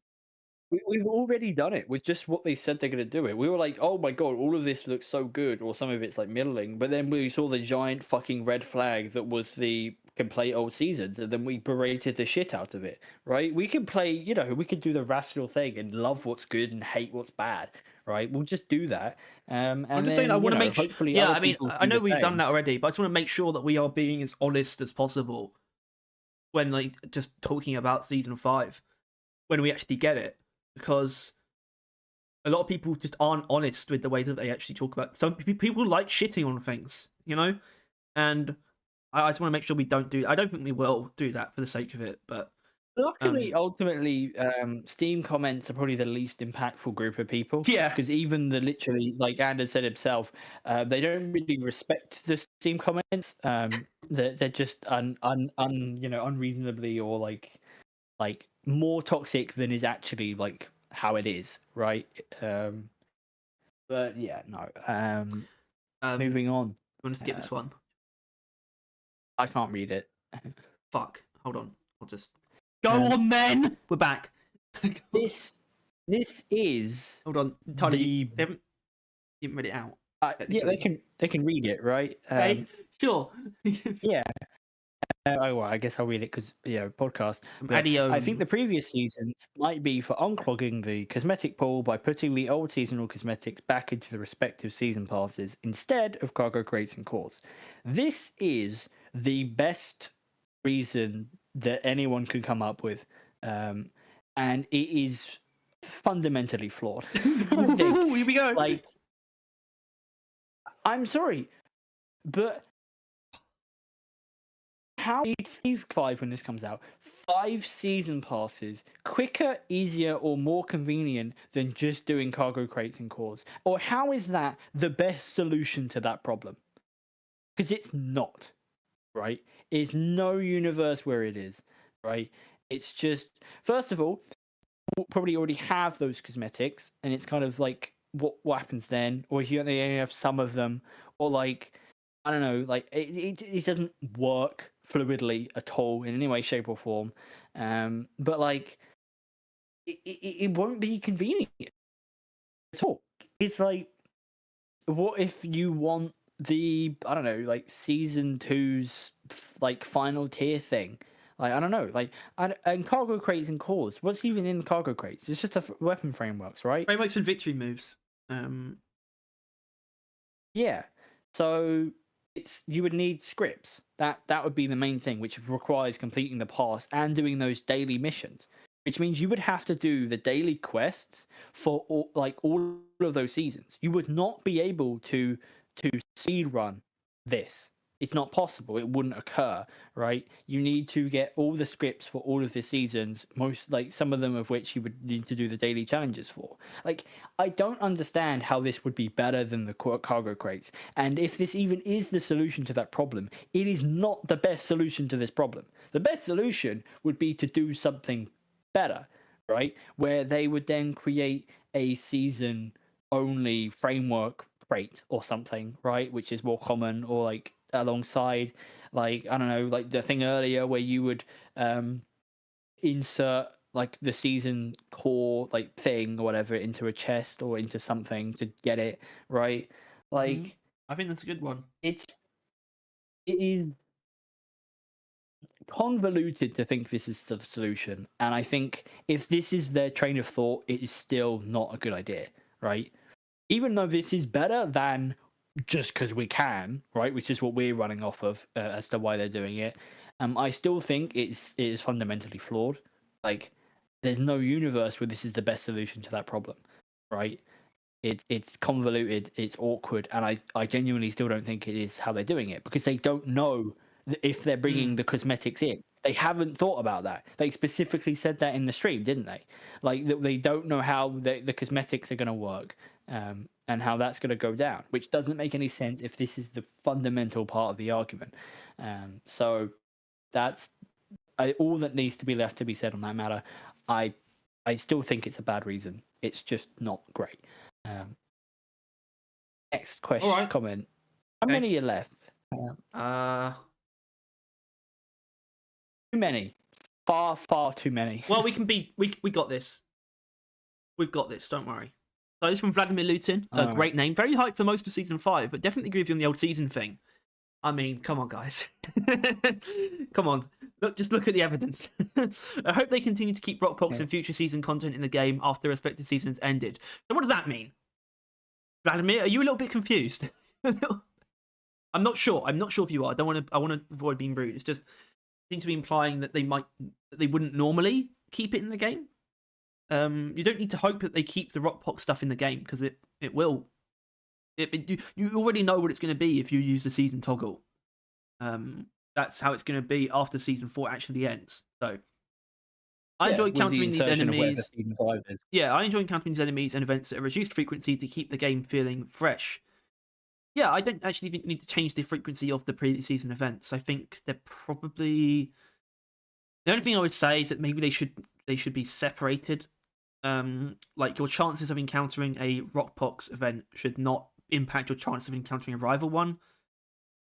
We've already done it with just what they said they're going to do it. We were like, oh my god, all of this looks so good, or some of it's like middling. But then we saw the giant fucking red flag that was the complete old seasons, and then we berated the shit out of it, right? We can play, we can do the rational thing and love what's good and hate what's bad, right? We'll just do that. I'm And just saying I then, want to make hopefully yeah, other I mean, people I do know the we've done same. that already, but I just want to make sure that we are being as honest as possible when like just talking about season 5 when we actually get it, because a lot of people just aren't honest with the way that they actually talk about. Some people like shitting on things, and I just want to make sure we don't do. I don't think we will do that for the sake of it, but Luckily, ultimately, Steam comments are probably the least impactful group of people yeah, because even literally, like Anders said himself, they don't really respect the Steam comments. They're just unreasonably or like more toxic than is actually like how it is, right? But yeah, no. you Moving on. want to skip this one? I can't read it. Fuck. Hold on. I'll just go Um, on then. We're back. this is Hold on, Tyler. the You haven't read it out yeah, they technically. can read it, right? Okay, sure. Yeah. Oh, well, I guess I'll read it because podcast. But I think Adios. the previous seasons might be for unclogging the cosmetic pool by putting the old seasonal cosmetics back into the respective season passes instead of cargo crates and cores. This is the best reason that anyone could come up with, and it is fundamentally flawed. I think. Ooh, here we go. Like, I'm sorry, but how five when this comes out? 5 season passes quicker, easier, or more convenient than just doing cargo crates and cores? Or how is that the best solution to that problem? Because it's not, right? It's no universe where it is, right? It's just, first of all, we'll probably already have those cosmetics, and it's kind of like what happens then? Or if you only have some of them, or like, I don't know, like it doesn't work fluidly at all in any way, shape, or form. But like it won't be convenient at all. It's like, what if you want the, I don't know, like season two's like final tier thing? Like, I don't know, like, and cargo crates and cores. What's even in the cargo crates? It's just the weapon frameworks, right? Frameworks and victory moves. Yeah. So it's, you would need scripts. That would be the main thing, which requires completing the pass and doing those daily missions. Which means you would have to do the daily quests for all of those seasons. You would not be able to speed run this. It's not possible. It wouldn't occur, right? You need to get all the scripts for all of the seasons, most, like, some of them of which you would need to do the daily challenges for. Like, I don't understand how this would be better than the cargo crates. And if this even is the solution to that problem, it is not the best solution to this problem. The best solution would be to do something better, right? Where they would then create a season only framework crate or something, right? Which is more common, or like alongside, like, I don't know, like the thing earlier where you would insert like the season core like thing or whatever into a chest or into something to get it, right? Like, I think that's a good one. it is convoluted to think this is the solution, and I think if this is their train of thought, it is still not a good idea, right? Even though this is better than just because we can, right, which is what we're running off of, as to why they're doing it, I still think it is fundamentally flawed. Like, there's no universe where this is the best solution to that problem, right? It's convoluted, it's awkward, and I genuinely still don't think it is how they're doing it, because they don't know if they're bringing the cosmetics in. They haven't thought about that. They specifically said that in the stream, didn't they? Like, they don't know how the cosmetics are going to work, and how that's going to go down, which doesn't make any sense if this is the fundamental part of the argument. So that's all that needs to be left to be said on that matter. I still think it's a bad reason. It's just not great. Next question, All right. comment. How many are left? Too many. Far too many. Well, we got this. We've got this. Don't worry. So it's from Vladimir Lutin. A great name. Very hyped for most of season 5, but definitely agree with you on the old season thing. I mean, come on, guys. Come on. Just look at the evidence. I hope they continue to keep Rockpox and future season content in the game after the respective seasons ended. So what does that mean? Vladimir, are you a little bit confused? I'm not sure. I'm not sure if you are. I want to avoid being rude. It's just seems to be implying that they wouldn't normally keep it in the game. You don't need to hope that they keep the Rockpox stuff in the game, because it will. You already know what it's going to be if you use the season toggle. That's how it's going to be after season 4 actually ends. So I enjoy countering these enemies. Yeah, I enjoy encountering these enemies and events at a reduced frequency to keep the game feeling fresh. Yeah, I don't actually think you need to change the frequency of the previous season events. I think they're probably, the only thing I would say is that maybe they should be separated. Like, your chances of encountering a Rockpox event should not impact your chance of encountering a rival one.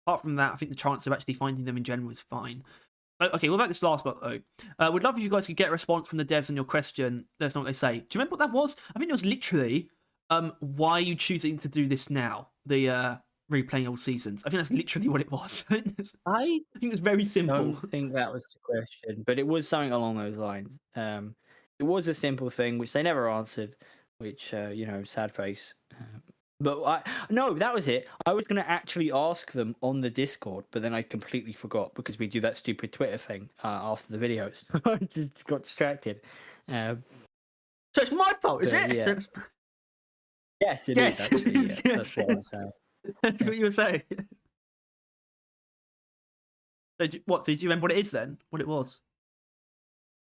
Apart from that, I think the chance of actually finding them in general is fine. Okay, what about this last part, though? Would love if you guys could get a response from the devs on your question. Let us know what they say. Do you remember what that was? I think it was literally, why are you choosing to do this now? The replaying old seasons. I think that's literally what it was. I think it was very simple. I don't think that was the question, but it was something along those lines. It was a simple thing which they never answered, which sad face. But no, that was it. I was going to actually ask them on the Discord, but then I completely forgot because we do that stupid Twitter thing after the videos. I just got distracted. Um, So it's my fault, is but it? yeah, yes, it is Yes, actually. Yeah, yes. that's what I'm saying. That's what you were saying. So, what? Did you remember what it is then? What it was?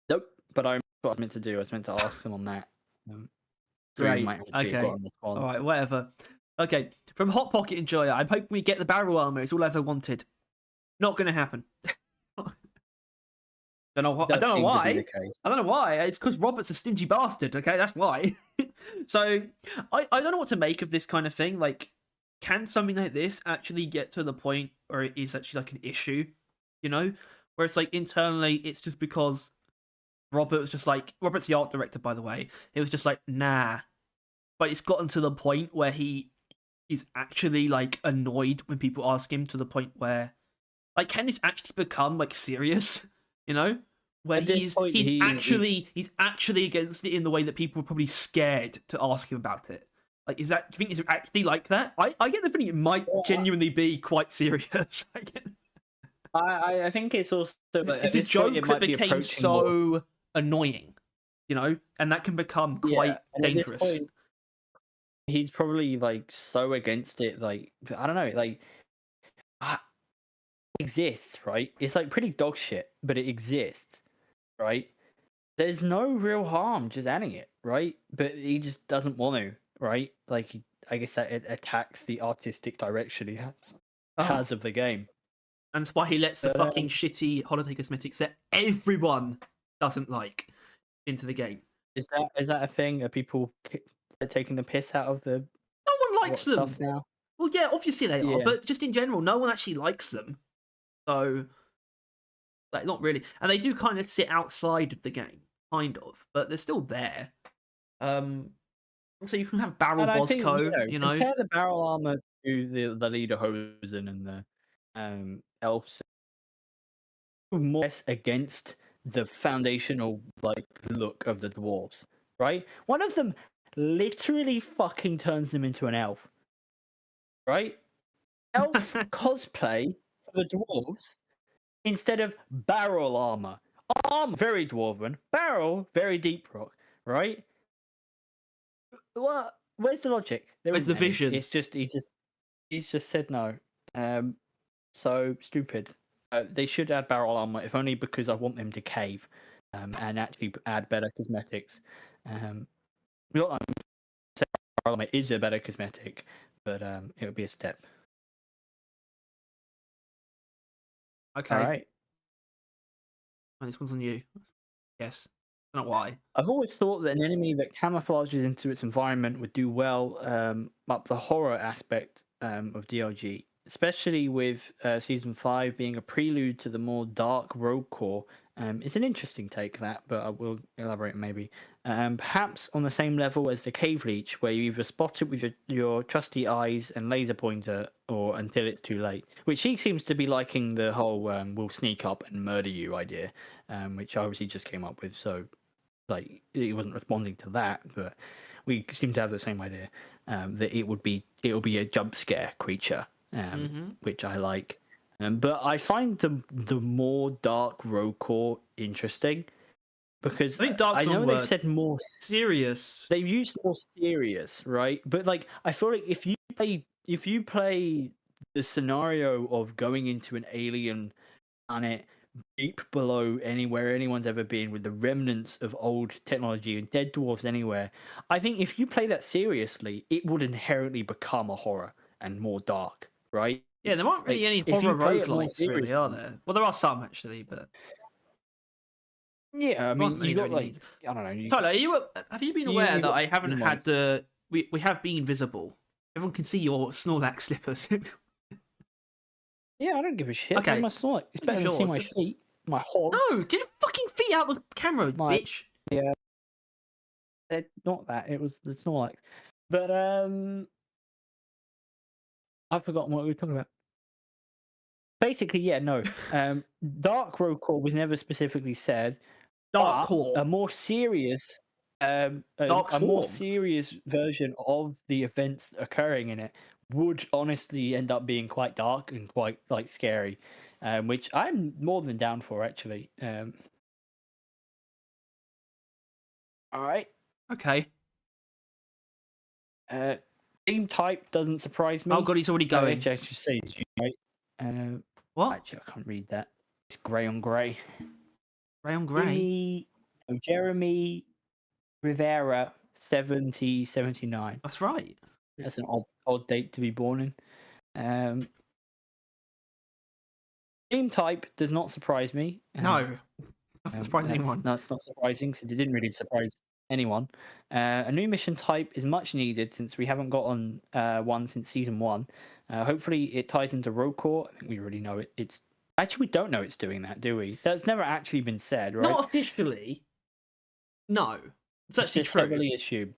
Nope. But I what I was meant to do. I was meant to ask them on that. So we Great. might actually have Okay. gotten a All response. right. Whatever. Okay. From Hot Pocket Enjoyer, I'm hoping we get the barrel armor. It's all I ever wanted. Not going to happen. Don't know. I Does don't know seem to be the why. case. I don't know why. It's because Robert's a stingy bastard. Okay, that's why. So I don't know what to make of this kind of thing. Like, can something like this actually get to the point where it is actually like an issue? You know, where it's like internally, it's just because Robert was just like Robert's the art director, by the way. It was just like nah, but it's gotten to the point where he is actually like annoyed when people ask him to the point where like can this actually become like serious? You know, where At this point, he's actually against it in the way that people are probably scared to ask him about it. Like, is that? Do you think it's actually like that? I get the feeling it might well, genuinely be quite serious. I think it's also that It's at a this point it joke that might be became approaching more. so annoying, you know, and that can become Yeah, quite and at this dangerous. point, he's probably like so against it. Like I don't know, like it exists, right? It's like pretty dog shit, but it exists, right? There's no real harm just adding it, right? But he just doesn't want to, right? Like I guess that it attacks the artistic direction he Oh, has of the game. and that's why he lets the But fucking shitty holiday cosmetics that everyone doesn't like into the game. is that a thing? Are people taking the piss out of the No one likes what stuff them. now? Well, yeah, obviously they are, Yeah. but just in general, no one actually likes them. So, like, not really. And they do kind of sit outside of the game, kind of, but they're still there. So you can have Barrel And I think, Bosco, you know. compare the barrel armor to the Lederhosen and the elves, more or less against the foundational like look of the dwarves, right? One of them literally fucking turns them into an elf, right? Elf cosplay for the dwarves instead of barrel armor. Arm very dwarven, barrel very deep rock, right? What? Where's the logic? There Where's the isn't any. vision? It's just he's just said no. So stupid. They should add barrel armor, if only because I want them to cave, and actually add better cosmetics. Not I'm saying barrel armor is a better cosmetic, but it would be a step. All Okay, right. oh, this one's on you. Yes, I don't know why. I've always thought that an enemy that camouflages into its environment would do well up the horror aspect of DLG, especially with Season 5 being a prelude to the more dark Rogue Core. It's an interesting take, that, but I will elaborate maybe. Perhaps on the same level as the Cave Leech, where you either spot it with your trusty eyes and laser pointer, or until it's too late. Which he seems to be liking the whole we'll sneak up and murder you idea, which I obviously just came up with, so like he wasn't responding to that, but we seem to have the same idea, that it'll be a jump scare creature, Mm-hmm. which I like. But I find the more dark rogue core interesting because I think Dark's I wrong know they've word. said more. Serious. They've used more serious, right? But like I feel like if you play the scenario of going into an alien planet deep below anywhere anyone's ever been, with the remnants of old technology and dead dwarves anywhere, I think if you play that seriously, it would inherently become a horror and more dark, right? Yeah, there aren't really Like any if you horror play it more roguelites, really, are seriously, there? Well, there are some actually, but yeah, I there aren't mean many you that got really like need. I don't know, Tyler, have you been aware you that got I haven't steam had ones. the we have been visible. Everyone can see your Snorlax slippers. Yeah, I don't give a shit. They're Okay, my Snorlax. It's not even better than sure. seeing It's my just feet, my hogs, no. Get your fucking feet out of the camera, my bitch. yeah. They're not that. It was the Snorlax, but I've forgotten what we were talking about. Basically, yeah, no. Dark Road Core was never specifically said, Dark but core. a more serious. Dark a more Swarm. serious version of the events occurring in it would honestly end up being quite dark and quite like scary, which I'm more than down for actually. All right. Okay. Uh, Theme type doesn't surprise Oh me. god, he's already going. I should say it's you, right? What? Actually, I can't read that. It's grey on grey. Grey on grey. Jeremy Rivera 79. That's right. That's an odd date to be born in. Game type does not surprise me. No, doesn't surprise anyone. That's not surprising since it didn't really surprise anyone. A new mission type is much needed since we haven't gotten one since season 1. Hopefully, it ties into roll call. I think we already know it. It's actually we don't know it's doing that, do we? That's never actually been said, right? Not officially. No, it's actually just true. heavily assumed.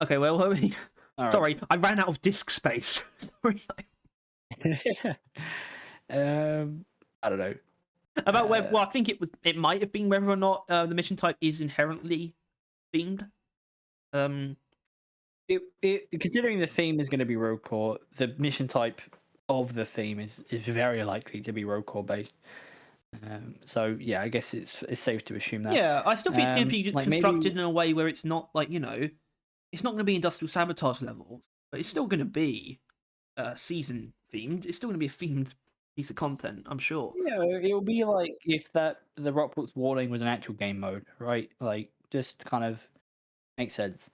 Okay, well, I mean, All sorry, I ran out of disk space. Sorry. I don't know. About whether, well, I think it might have been whether or not the mission type is inherently themed. Considering the theme is going to be road core, the mission type of the theme is very likely to be road core based. So yeah, I guess it's safe to assume that. Yeah, I still think it's going to be like constructed in a way where it's not like, you know, it's not going to be industrial sabotage levels, but it's still going to be season themed. It's still going to be a themed piece of content, I'm sure. Yeah, it'll be like if the Rockbrook's warning was an actual game mode, right? Like just kind of makes sense.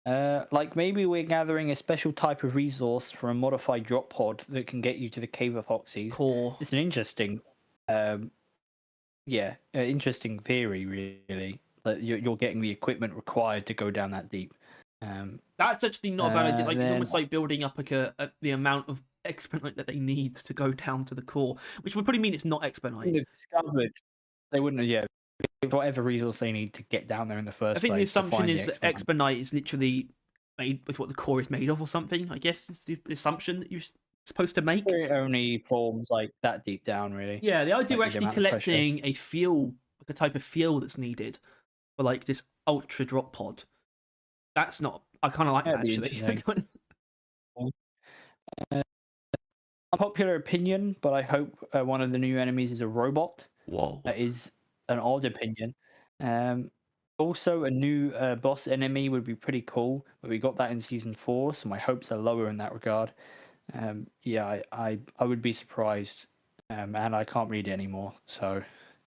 Like maybe we're gathering a special type of resource for a modified drop pod that can get you to the cave epoxies. Core. It's an interesting, interesting theory, really. That you're getting the equipment required to go down that deep. That's actually not a bad idea. Like then, it's almost like building up like the amount of expedite that they need to go down to the core, which would probably mean it's not expedite. They wouldn't have, yeah, whatever resource they need to get down there in the first place. I think the assumption is that expedite. expedite is literally made with what the core is made of or something. I guess is the assumption that you're supposed to make. It only forms like that deep down, really. Yeah, the idea like, of actually collecting a fuel, like a type of fuel that's needed for like this ultra drop pod. That's not. I kind of like that actually. Unpopular opinion, but I hope one of the new enemies is a robot. Whoa. That is an odd opinion. Also, a new boss enemy would be pretty cool, but we got that in season 4, so my hopes are lower in that regard. Yeah, I would be surprised, and I can't read it anymore, so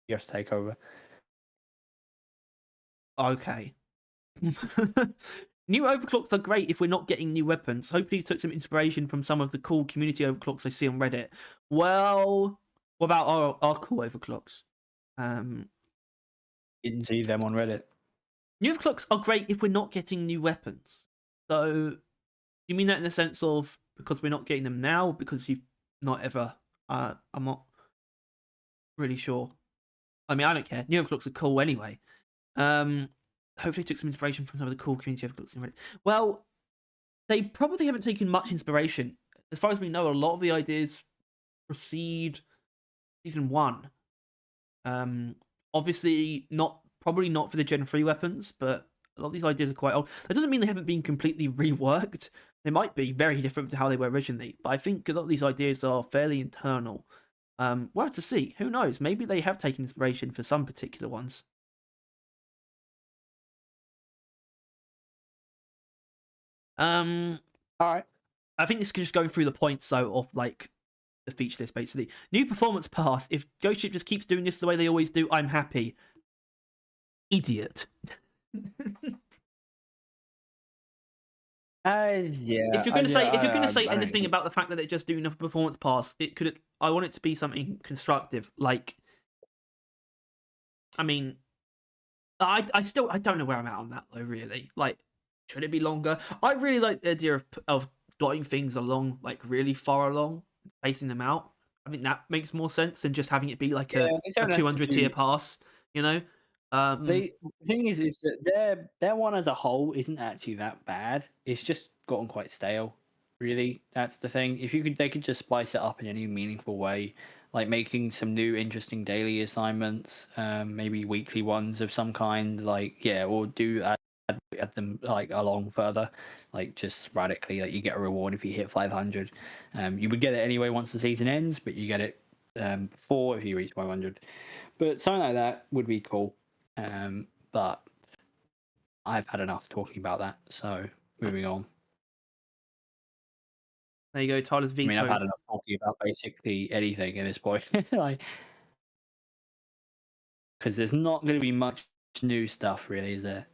you have to take over. Okay. New overclocks are great if we're not getting new weapons. Hopefully, you took some inspiration from some of the cool community overclocks I see on Reddit. Well, what about our cool overclocks? Didn't see them on Reddit. New overclocks are great if we're not getting new weapons. So, do you mean that in the sense of because we're not getting them now, or because you've not ever? I'm not really sure. I mean, I don't care. New overclocks are cool anyway. Hopefully took some inspiration from some of the cool community overclocks in Reddit. Well, they probably haven't taken much inspiration. As far as we know, a lot of the ideas precede season 1. Obviously probably not for the Gen 3 weapons, but a lot of these ideas are quite old. That doesn't mean they haven't been completely reworked. They might be very different to how they were originally, but I think a lot of these ideas are fairly internal. We'll have to see. Who knows? Maybe they have taken inspiration for some particular ones. All right. I think this is just going through the points though of like the feature list basically. New performance pass. If Ghost Ship just keeps doing this the way they always do, I'm happy. Idiot. Yeah. If you're gonna say anything about the fact that they're just doing a performance pass, I want it to be something constructive. Like, I mean, I don't know where I'm at on that though. Really, like, should it be longer? I really like the idea of dotting things along, like really far along, spacing them out. I think that makes more sense than just having it be like a 200 tier pass. You know. The thing is that their one as a whole isn't actually that bad. It's just gotten quite stale. Really, that's the thing. If they could just splice it up in any meaningful way, like making some new interesting daily assignments, maybe weekly ones of some kind, like or do add them like along further, like just sporadically. Like you get a reward if you hit 500. You would get it anyway once the season ends, but you get it before if you reach 500. But something like that would be cool. But I've had enough talking about that, so moving on. There you go. Tyler's I mean, I've had vetoed. enough talking about basically anything at this point, like because there's not going to be much new stuff, really, is there?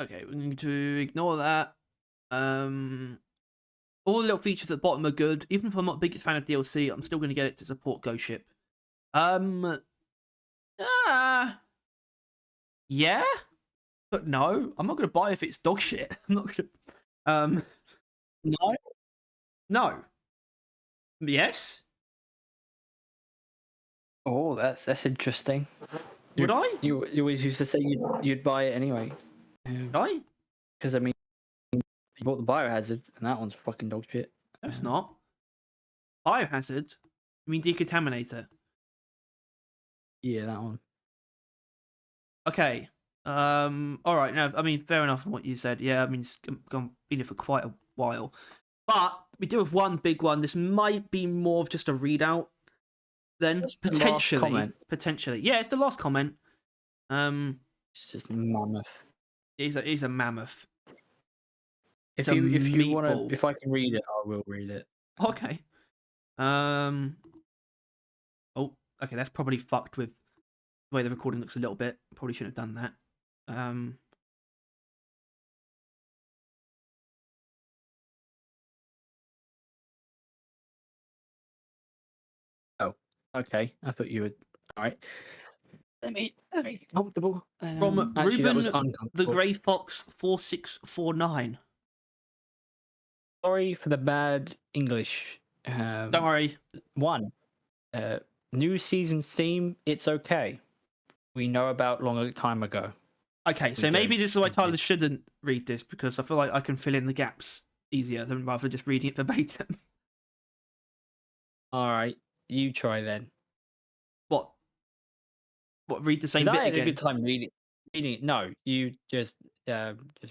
Okay, we need to ignore that. All the little features at the bottom are good. Even if I'm not the biggest fan of DLC, I'm still going to get it to support Ghost Ship. Yeah, but no, I'm not going to buy if it's dog shit. I'm not going to. No. No. Yes. Oh, that's interesting. Would I? You always used to say you'd buy it anyway. Would I? Because I mean, you bought the Biohazard, and that one's fucking dog shit. No, it's not. Biohazard? You mean Decontaminator? Yeah, that one. Okay. All right. No, I mean, fair enough on what you said. Yeah, I mean, it's been here for quite a while. But we do have one big one. This might be more of just a readout. Then That's potentially, the last comment. potentially, yeah, it's the last comment. It's just mammoth. He's a mammoth. If It's a you want to, meatball. if I can read it, I will read it. Okay. Oh, okay. That's probably fucked with the way the recording looks a little bit. Probably shouldn't have done that. Oh, okay. I thought you would. All right. Let me get comfortable. From Actually, that was Ruben the uncomfortable. Grey Fox 4649. Sorry for the bad English. Don't worry. One, new season's theme. It's okay. We know about long time ago. Okay, so maybe this is why Tyler shouldn't read this, because I feel like I can fill in the gaps easier than rather just reading it verbatim. All right, you try then. What? Read the same bit I had again? a good time reading it. No, you just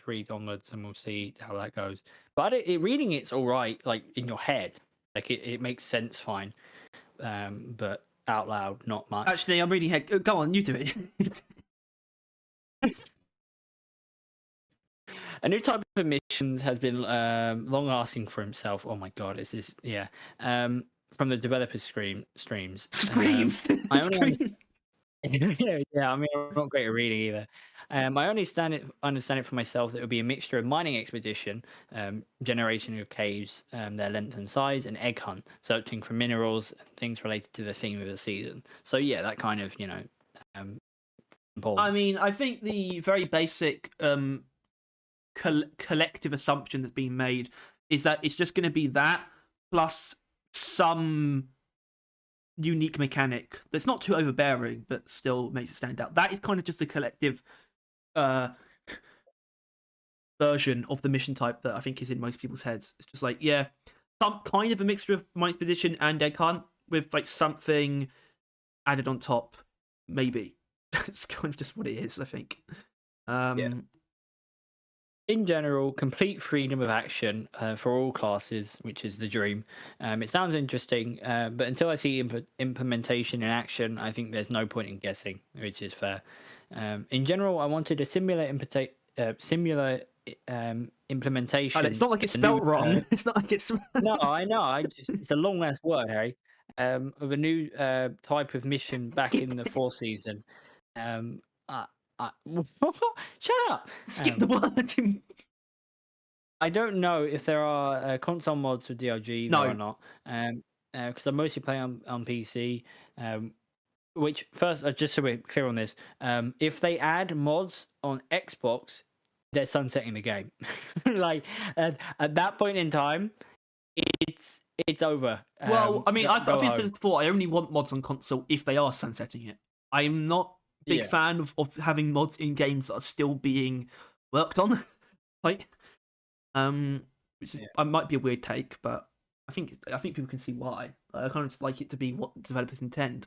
read onwards and we'll see how that goes. But reading it's all right, like in your head, like it makes sense fine. But out loud, not much. Actually, I'm reading head. Go on, you do it. A new type of missions has been long asking for himself. Oh my god, is this from the developer streams. Screams. I only Scream. yeah, I mean, I'm not great at reading either. I only understand it for myself that it would be a mixture of mining expedition, generation of caves, their length and size, and egg hunt, searching for minerals and things related to the theme of the season. So yeah, that kind of important. I mean, I think the very basic collective assumption that's been made is that it's just going to be that plus some unique mechanic that's not too overbearing but still makes it stand out. That is kind of just a collective version of the mission type that I think is in most people's heads. It's just like, yeah, some kind of a mixture of Mine Expedition and Egg Hunt with like something added on top, maybe. It's kind of just what it is, I think. Yeah. In general, complete freedom of action for all classes, which is the dream. It sounds interesting, but until I see implementation in action, I think there's no point in guessing, which is fair. In general, I wanted a similar implementation. It's not like it's spelled wrong. It's not like it's. No, I know. It's a long ass word, Harry. Of a new type of mission back in the fourth season. Shut up. Skip the word. I don't know if there are console mods for DLG or not. Because I mostly play on PC. Which first, just so we're clear on this, if they add mods on Xbox, they're sunsetting the game. Like at that point in time, it's over. Well, I mean, I've said this before. I only want mods on console if they are sunsetting it. I'm not a big fan of having mods in games that are still being worked on. Like, which is, might be a weird take, but I think people can see why. I kind of just like it to be what developers intend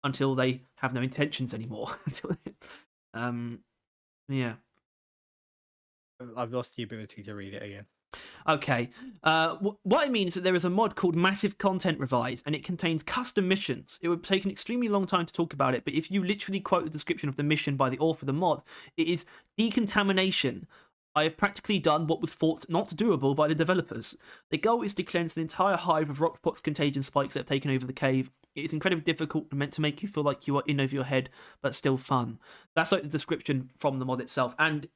until they have no intentions anymore. Yeah. I've lost the ability to read it again. Okay. What I mean is that there is a mod called Massive Content Revise, and it contains custom missions. It would take an extremely long time to talk about it, but if you literally quote the description of the mission by the author of the mod, it is decontamination. I have practically done what was thought not doable by the developers. The goal is to cleanse the entire hive of rockpox contagion spikes that have taken over the cave. It is incredibly difficult and meant to make you feel like you are in over your head, but still fun. That's like the description from the mod itself. And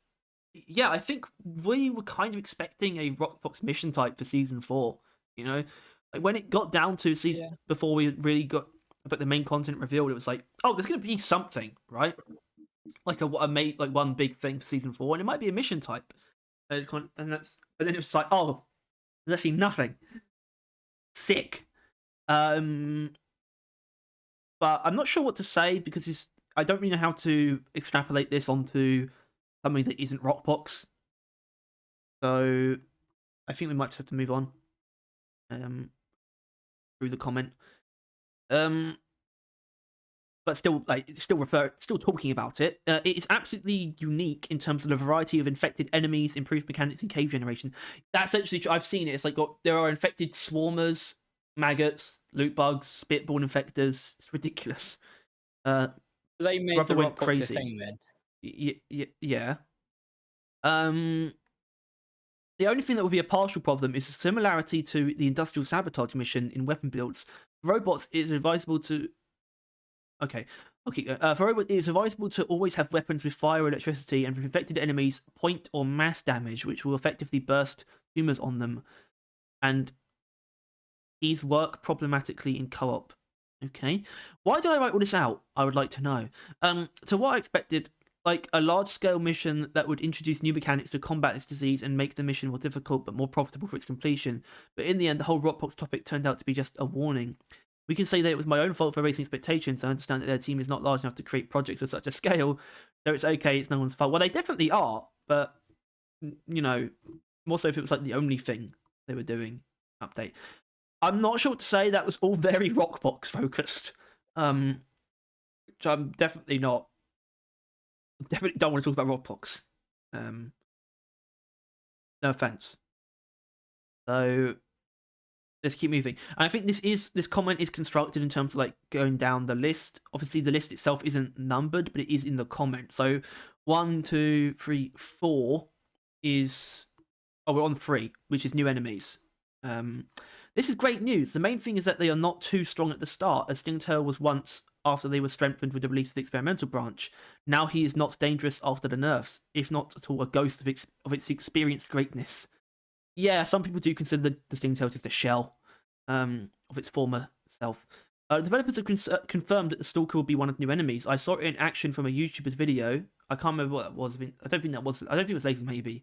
yeah, I think we were kind of expecting a Rockbox mission type for season 4. You know, like when it got down to season before we really got the main content revealed, it was like, oh, there's going to be something, right? Like like one big thing for season 4, and it might be a mission type, and then it was like, oh, there's actually nothing. Sick. But I'm not sure what to say because I don't really know how to extrapolate this onto something that isn't Rockbox. So I think we might just have to move on through the comment. But still talking about it. It is absolutely unique in terms of the variety of infected enemies, improved mechanics, and cave generation. That's actually I've seen it. It's like there are infected swarmers, maggots, loot bugs, spitborn infectors. It's ridiculous. They made the Rockbox a thing then. Yeah. The only thing that would be a partial problem is the similarity to the industrial sabotage mission in weapon builds. For robots, it is advisable to. For robots, it is advisable to always have weapons with fire or electricity, and for infected enemies, point or mass damage, which will effectively burst tumors on them. And these work problematically in co-op. Okay, why did I write all this out? I would like to know. So what I expected, like a large-scale mission that would introduce new mechanics to combat this disease and make the mission more difficult but more profitable for its completion. But in the end, the whole Rockbox topic turned out to be just a warning. We can say that it was my own fault for raising expectations. I understand that their team is not large enough to create projects of such a scale, so it's okay, it's no one's fault. Well, they definitely are, but, you know, more so if it was like the only thing they were doing. Update. I'm not sure what to say. That was all very Rockbox focused. Which I'm definitely not. Definitely don't want to talk about Rockbox. No offense. So let's keep moving. And I think this comment is constructed in terms of like going down the list. Obviously, the list itself isn't numbered, but it is in the comment. So 1, 2, 3, 4 is we're on 3, which is new enemies. This is great news. The main thing is that they are not too strong at the start, as Stingtail was once after they were strengthened with the release of the experimental branch. Now he is not dangerous after the nerfs, if not at all a ghost of its experienced greatness. Yeah, some people do consider the Stingtail just a shell of its former self. Developers have confirmed that the Stalker will be one of the new enemies. I saw it in action from a YouTuber's video. I can't remember what that was. I don't think it was Lazy Maybe.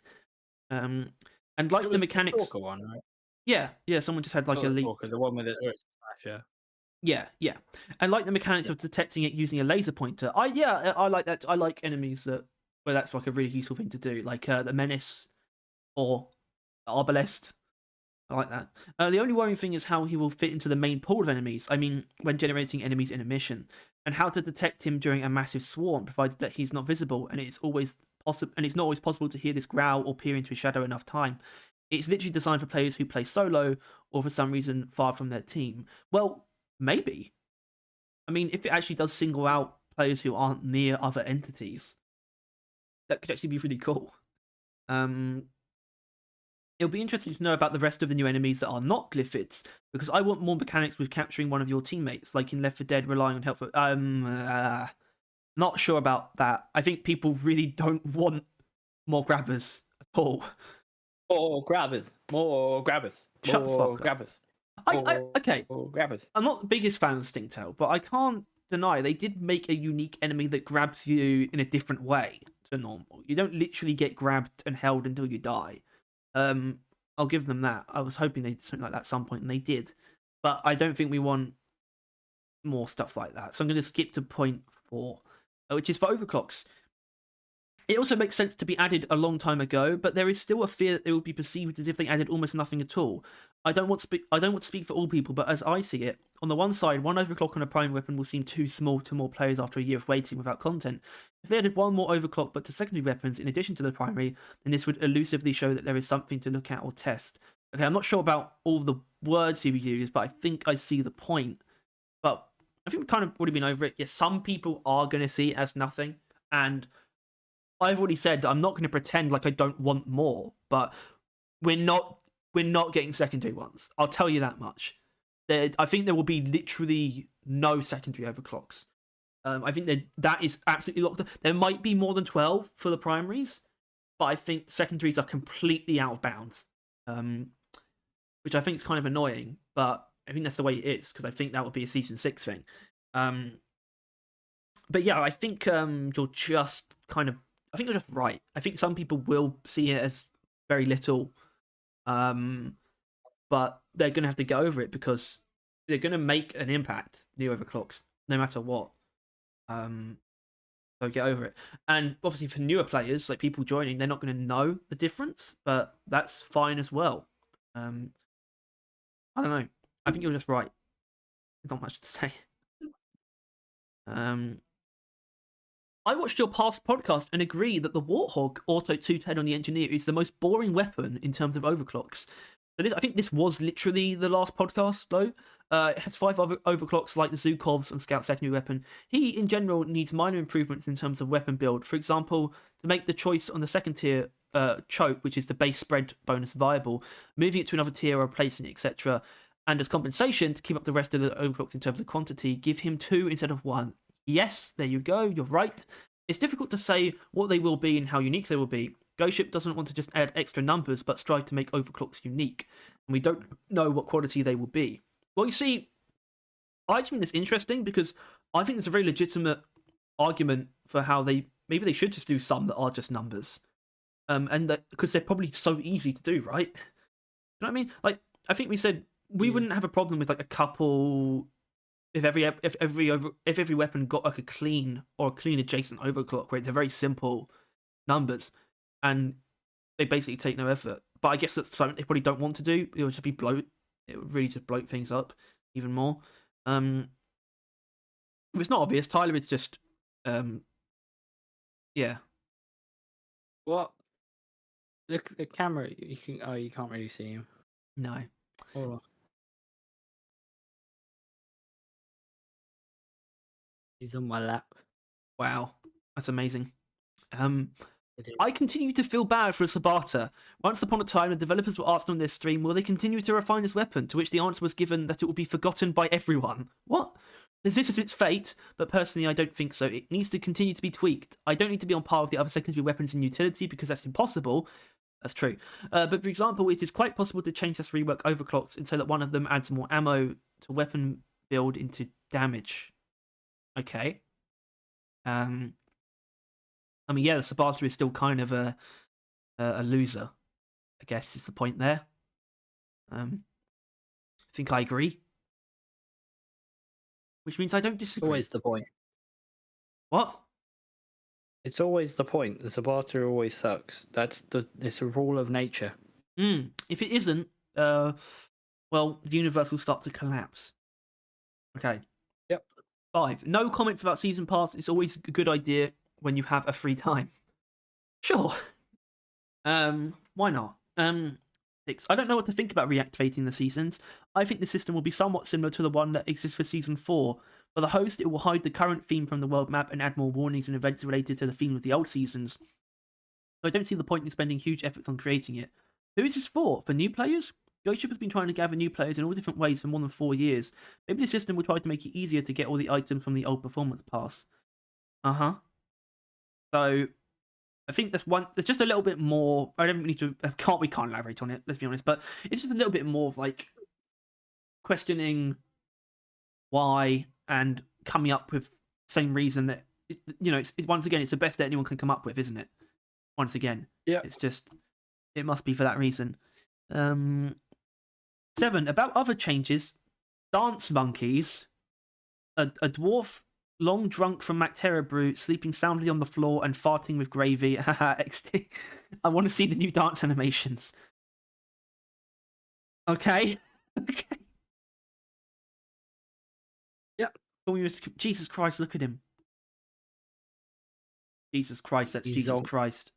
And like the mechanics. The Stalker one, right? Yeah. Someone just had like a leak. Stalker, the one with the slasher. Yeah. And like the mechanics of detecting it using a laser pointer. I like that. I like enemies where that's like a really useful thing to do, like the Menace or the Arbalest. I like that. The only worrying thing is how he will fit into the main pool of enemies. I mean, when generating enemies in a mission, and how to detect him during a massive swarm, provided that he's not visible, and it's not always possible to hear this growl or peer into his shadow enough time. It's literally designed for players who play solo or for some reason far from their team. Well, maybe. I mean, if it actually does single out players who aren't near other entities, that could actually be really cool. It'll be interesting to know about the rest of the new enemies that are not Glyphids, because I want more mechanics with capturing one of your teammates, like in Left 4 Dead, relying on help. Not sure about that. I think people really don't want more grabbers at all. More grabbers. Shut the fuck up. Grabbers. Okay. Grabbers. I'm not the biggest fan of Stingtail, but I can't deny they did make a unique enemy that grabs you in a different way to normal. You don't literally get grabbed and held until you die. I'll give them that. I was hoping they did something like that at some point, and they did. But I don't think we want more stuff like that. So I'm going to skip to point 4, which is for overclocks. It also makes sense to be added a long time ago, but there is still a fear that it will be perceived as if they added almost nothing at all. I don't want to speak for all people, but as I see it, on the one side, one overclock on a prime weapon will seem too small to more players after a year of waiting without content. If they added one more overclock but to secondary weapons in addition to the primary, then this would elusively show that there is something to look at or test. Okay, I'm not sure about all the words you use, but I think I see the point. But I think we've kind of already been over it. Yes, some people are going to see it as nothing, and I've already said that I'm not going to pretend like I don't want more, but we're not getting secondary ones. I'll tell you that much. I think there will be literally no secondary overclocks. I think that is absolutely locked. There might be more than 12 for the primaries, but I think secondaries are completely out of bounds, which I think is kind of annoying. But I think that's the way it is because I think that would be a season 6 thing. But yeah, I think you're just kind of. I think you're just right. I think some people will see it as very little, but they're going to have to get over it because they're going to make an impact, the overclocks, no matter what. So get over it. And obviously for newer players, like people joining, they're not going to know the difference, but that's fine as well. I don't know. I think you're just right. Not much to say. I watched your past podcast and agree that the Warthog Auto 210 on the Engineer is the most boring weapon in terms of overclocks. So I think this was literally the last podcast, though. It has 5 other overclocks like the Zukov's and Scout secondary weapon. He, in general, needs minor improvements in terms of weapon build. For example, to make the choice on the second tier choke, which is the base spread bonus, viable, moving it to another tier or replacing it, etc. And as compensation, to keep up the rest of the overclocks in terms of quantity, give him 2 instead of 1. Yes, there you go, you're right. It's difficult to say what they will be and how unique they will be. Ghost Ship doesn't want to just add extra numbers, but strive to make overclocks unique. And we don't know what quality they will be. Well, you see, I actually think this interesting because I think there's a very legitimate argument for how maybe they should just do some that are just numbers. And because they're probably so easy to do, right? You know what I mean? Like, I think we said we wouldn't have a problem with like a couple if every weapon got like a clean adjacent overclock where it's a very simple numbers and they basically take no effort. But I guess that's something they probably don't want to do. It would just be bloat. It would really just bloat things up even more. If it's not obvious, Tyler is just yeah. What? The camera you can't really see him. No. Hold on. He's on my lap. Wow, that's amazing. I continue to feel bad for Sabata. Once upon a time, the developers were asked on their stream, will they continue to refine this weapon? To which the answer was given that it will be forgotten by everyone. What? This is its fate, but personally I don't think so. It needs to continue to be tweaked. I don't need to be on par with the other secondary weapons in utility because that's impossible. That's true. But for example, it is quite possible to change this rework overclocks and so that one of them adds more ammo to weapon build into damage. Okay. I mean, yeah, the Sabata is still kind of a loser, I guess is the point there. I think I agree. Which means I don't disagree. Always the point. What? It's always the point. The Sabata always sucks. It's a rule of nature. If it isn't, well, the universe will start to collapse. Okay. Yep. 5. No comments about season pass. It's always a good idea when you have a free time. Sure. Why not? 6. I don't know what to think about reactivating the seasons. I think the system will be somewhat similar to the one that exists for season 4. For the host, it will hide the current theme from the world map and add more warnings and events related to the theme of the old seasons. So I don't see the point in spending huge efforts on creating it. Who is this for? For new players? Ghost Ship has been trying to gather new players in all different ways for more than 4 years. Maybe the system will try to make it easier to get all the items from the old performance pass. So I think there's just a little bit more. I don't need to. We can't elaborate on it. Let's be honest, but it's just a little bit more of like questioning why and coming up with the same reason that it's once again it's the best that anyone can come up with, isn't it? Once again, yeah. It's just it must be for that reason. 7 about other changes. Dance monkeys. A dwarf Long drunk from Macterra Brew, sleeping soundly on the floor and farting with gravy. Haha, XD. I want to see the new dance animations. Okay. Okay. Yeah. Oh, Jesus Christ, look at him. Jesus Christ, that's He's Jesus Christ.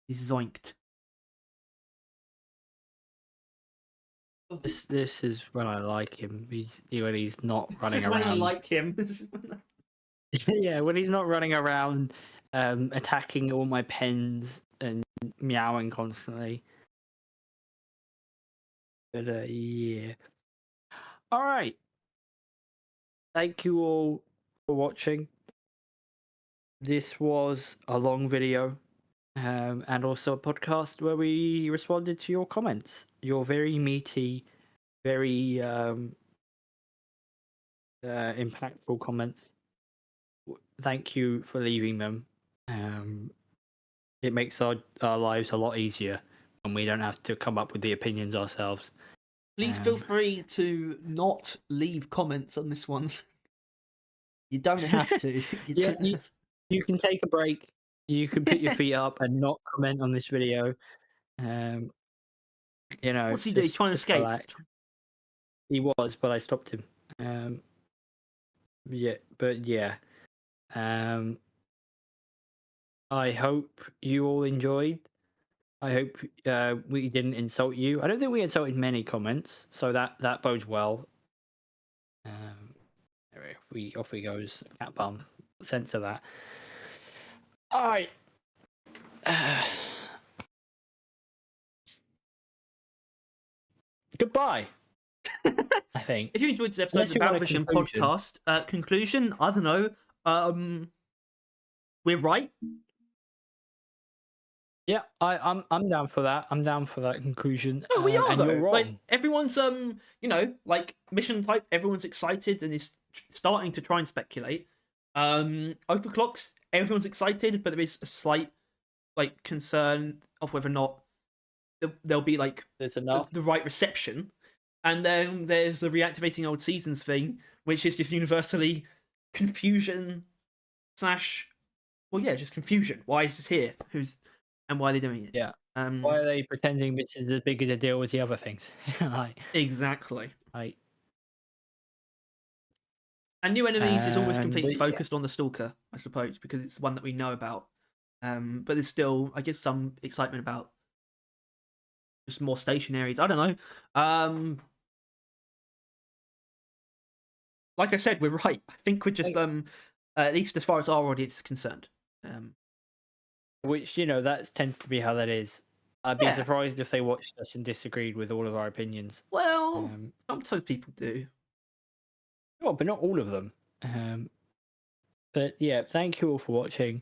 He's zoinked. This is when I like him. When he's not This running is when I around. like him. Yeah, when he's not running around, attacking all my pens and meowing constantly. But yeah. All right. Thank you all for watching. This was a long video, and also a podcast where we responded to your comments. Your very meaty, very impactful comments. Thank you for leaving them. It makes our lives a lot easier, and we don't have to come up with the opinions ourselves. Please feel free to not leave comments on this one. You don't have to. You can take a break. You can put your feet up and not comment on this video. What's he doing? He's trying to Just escape. relax. He was, but I stopped him. Yeah, but yeah. I hope you all enjoyed. I hope we didn't insult you. I don't think we insulted many comments, so that bodes well. Anyway, off we goes. Cat bum. Censor that. All right. Goodbye. I think. If you enjoyed this episode Unless of the you want Battle a Vision conclusion. podcast, conclusion, I don't know. We're right. Yeah, I'm down for that. I'm down for that conclusion. No, we are and though. you're wrong. Like everyone's like mission type. Everyone's excited and is starting to try and speculate. Overclocks. Everyone's excited, but there is a slight like concern of whether or not there'll be like There's enough. the right reception. And then there's the reactivating old seasons thing, which is just universally confusion / well, yeah, just confusion. Why is this here? And why are they doing it? Yeah. Why are they pretending this is as big as a deal as the other things? Exactly. Like, and new enemies is always completely yeah. focused on the Stalker, I suppose, because it's one that we know about. But there's still, I guess, some excitement about just more stationaries. I don't know. Like I said, we're right. I think we're just at least as far as our audience is concerned. Which that tends to be how that is. I'd be surprised if they watched us and disagreed with all of our opinions. Well, sometimes people do. Well, but not all of them. But yeah, thank you all for watching.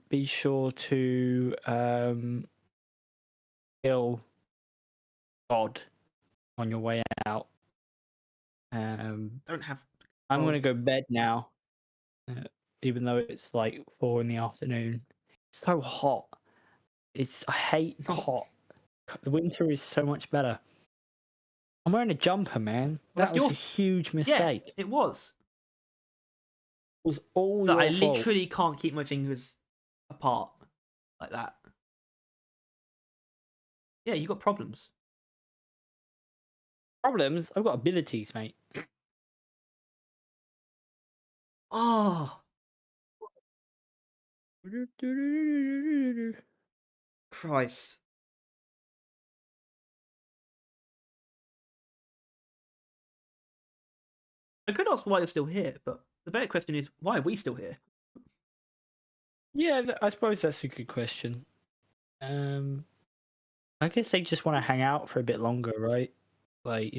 Be sure to kill God on your way out. Don't have. I'm gonna go bed now, even though it's like 4 in the afternoon. It's so hot. I hate hot. The winter is so much better. I'm wearing a jumper, man. Well, that was a huge mistake. Yeah, it was. It was all your I fault. literally can't keep my fingers apart like that. Yeah, you got problems. Problems? I've got abilities, mate. Oh. Christ. I could ask why you're still here, but the better question is, why are we still here? Yeah, I suppose that's a good question. I guess they just want to hang out for a bit longer, right? Like,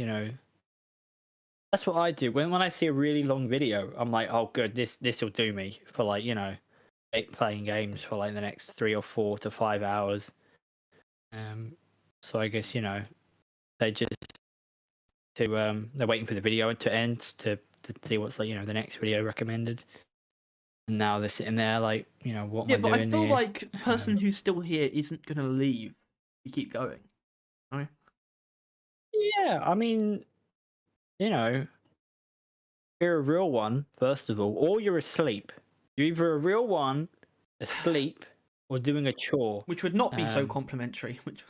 that's what I do. When I see a really long video, I'm like, oh, good, this will do me for like, playing games for like the next 3 or 4 to 5 hours. So I guess they just they're waiting for the video to end to see what's like the next video recommended. And now they're sitting there like, what am I doing? Yeah, but I feel here? like the person who's still here isn't gonna leave. You keep going. Right? Yeah, I mean, You're a real one, first of all, or you're asleep. You're either a real one, asleep, or doing a chore. Which would not be so Um, complimentary. Which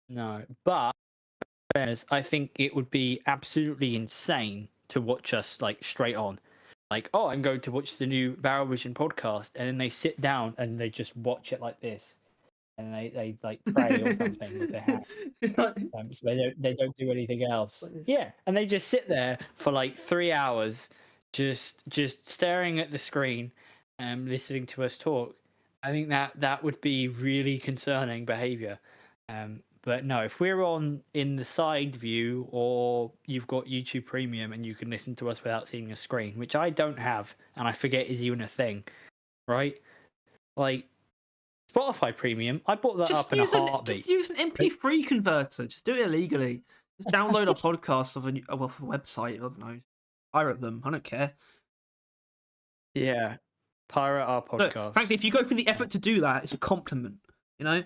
no, but fairness, I think it would be absolutely insane to watch us like straight on. Like, oh, I'm going to watch the new Barrel Vision podcast, and then they sit down and they just watch it like this, and they like pray or something with their hand. So they don't do anything else. Yeah, and they just sit there for like 3 hours, just staring at the screen and listening to us talk. I think that would be really concerning behavior. But no, if we're on in the side view, or you've got YouTube Premium and you can listen to us without seeing a screen, which I don't have, and I forget is even a thing, right? Like Spotify Premium, I bought that up in a just heartbeat. use an MP3 converter. Just do it illegally. Just download our podcasts of a website. I don't know. Pirate them. I don't care. Yeah, pirate our Look, frankly, if podcasts. you go through the effort to do that, it's a compliment. You know.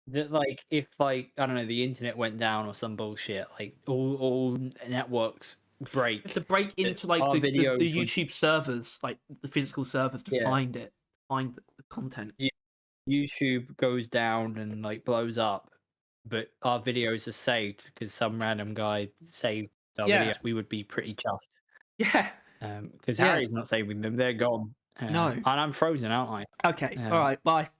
That like if like I don't know, the internet went down or some bullshit, like all networks You have break. to break into like Our the videos would YouTube servers, like the physical servers, to yeah. find it, find the content. YouTube goes down and like blows up, but our videos are saved because some random guy saved our Yeah, videos. We would be pretty chuffed. yeah, Because yeah. Harry's not saving them; they're gone. No. And I'm frozen, aren't I? Okay. All right. Bye.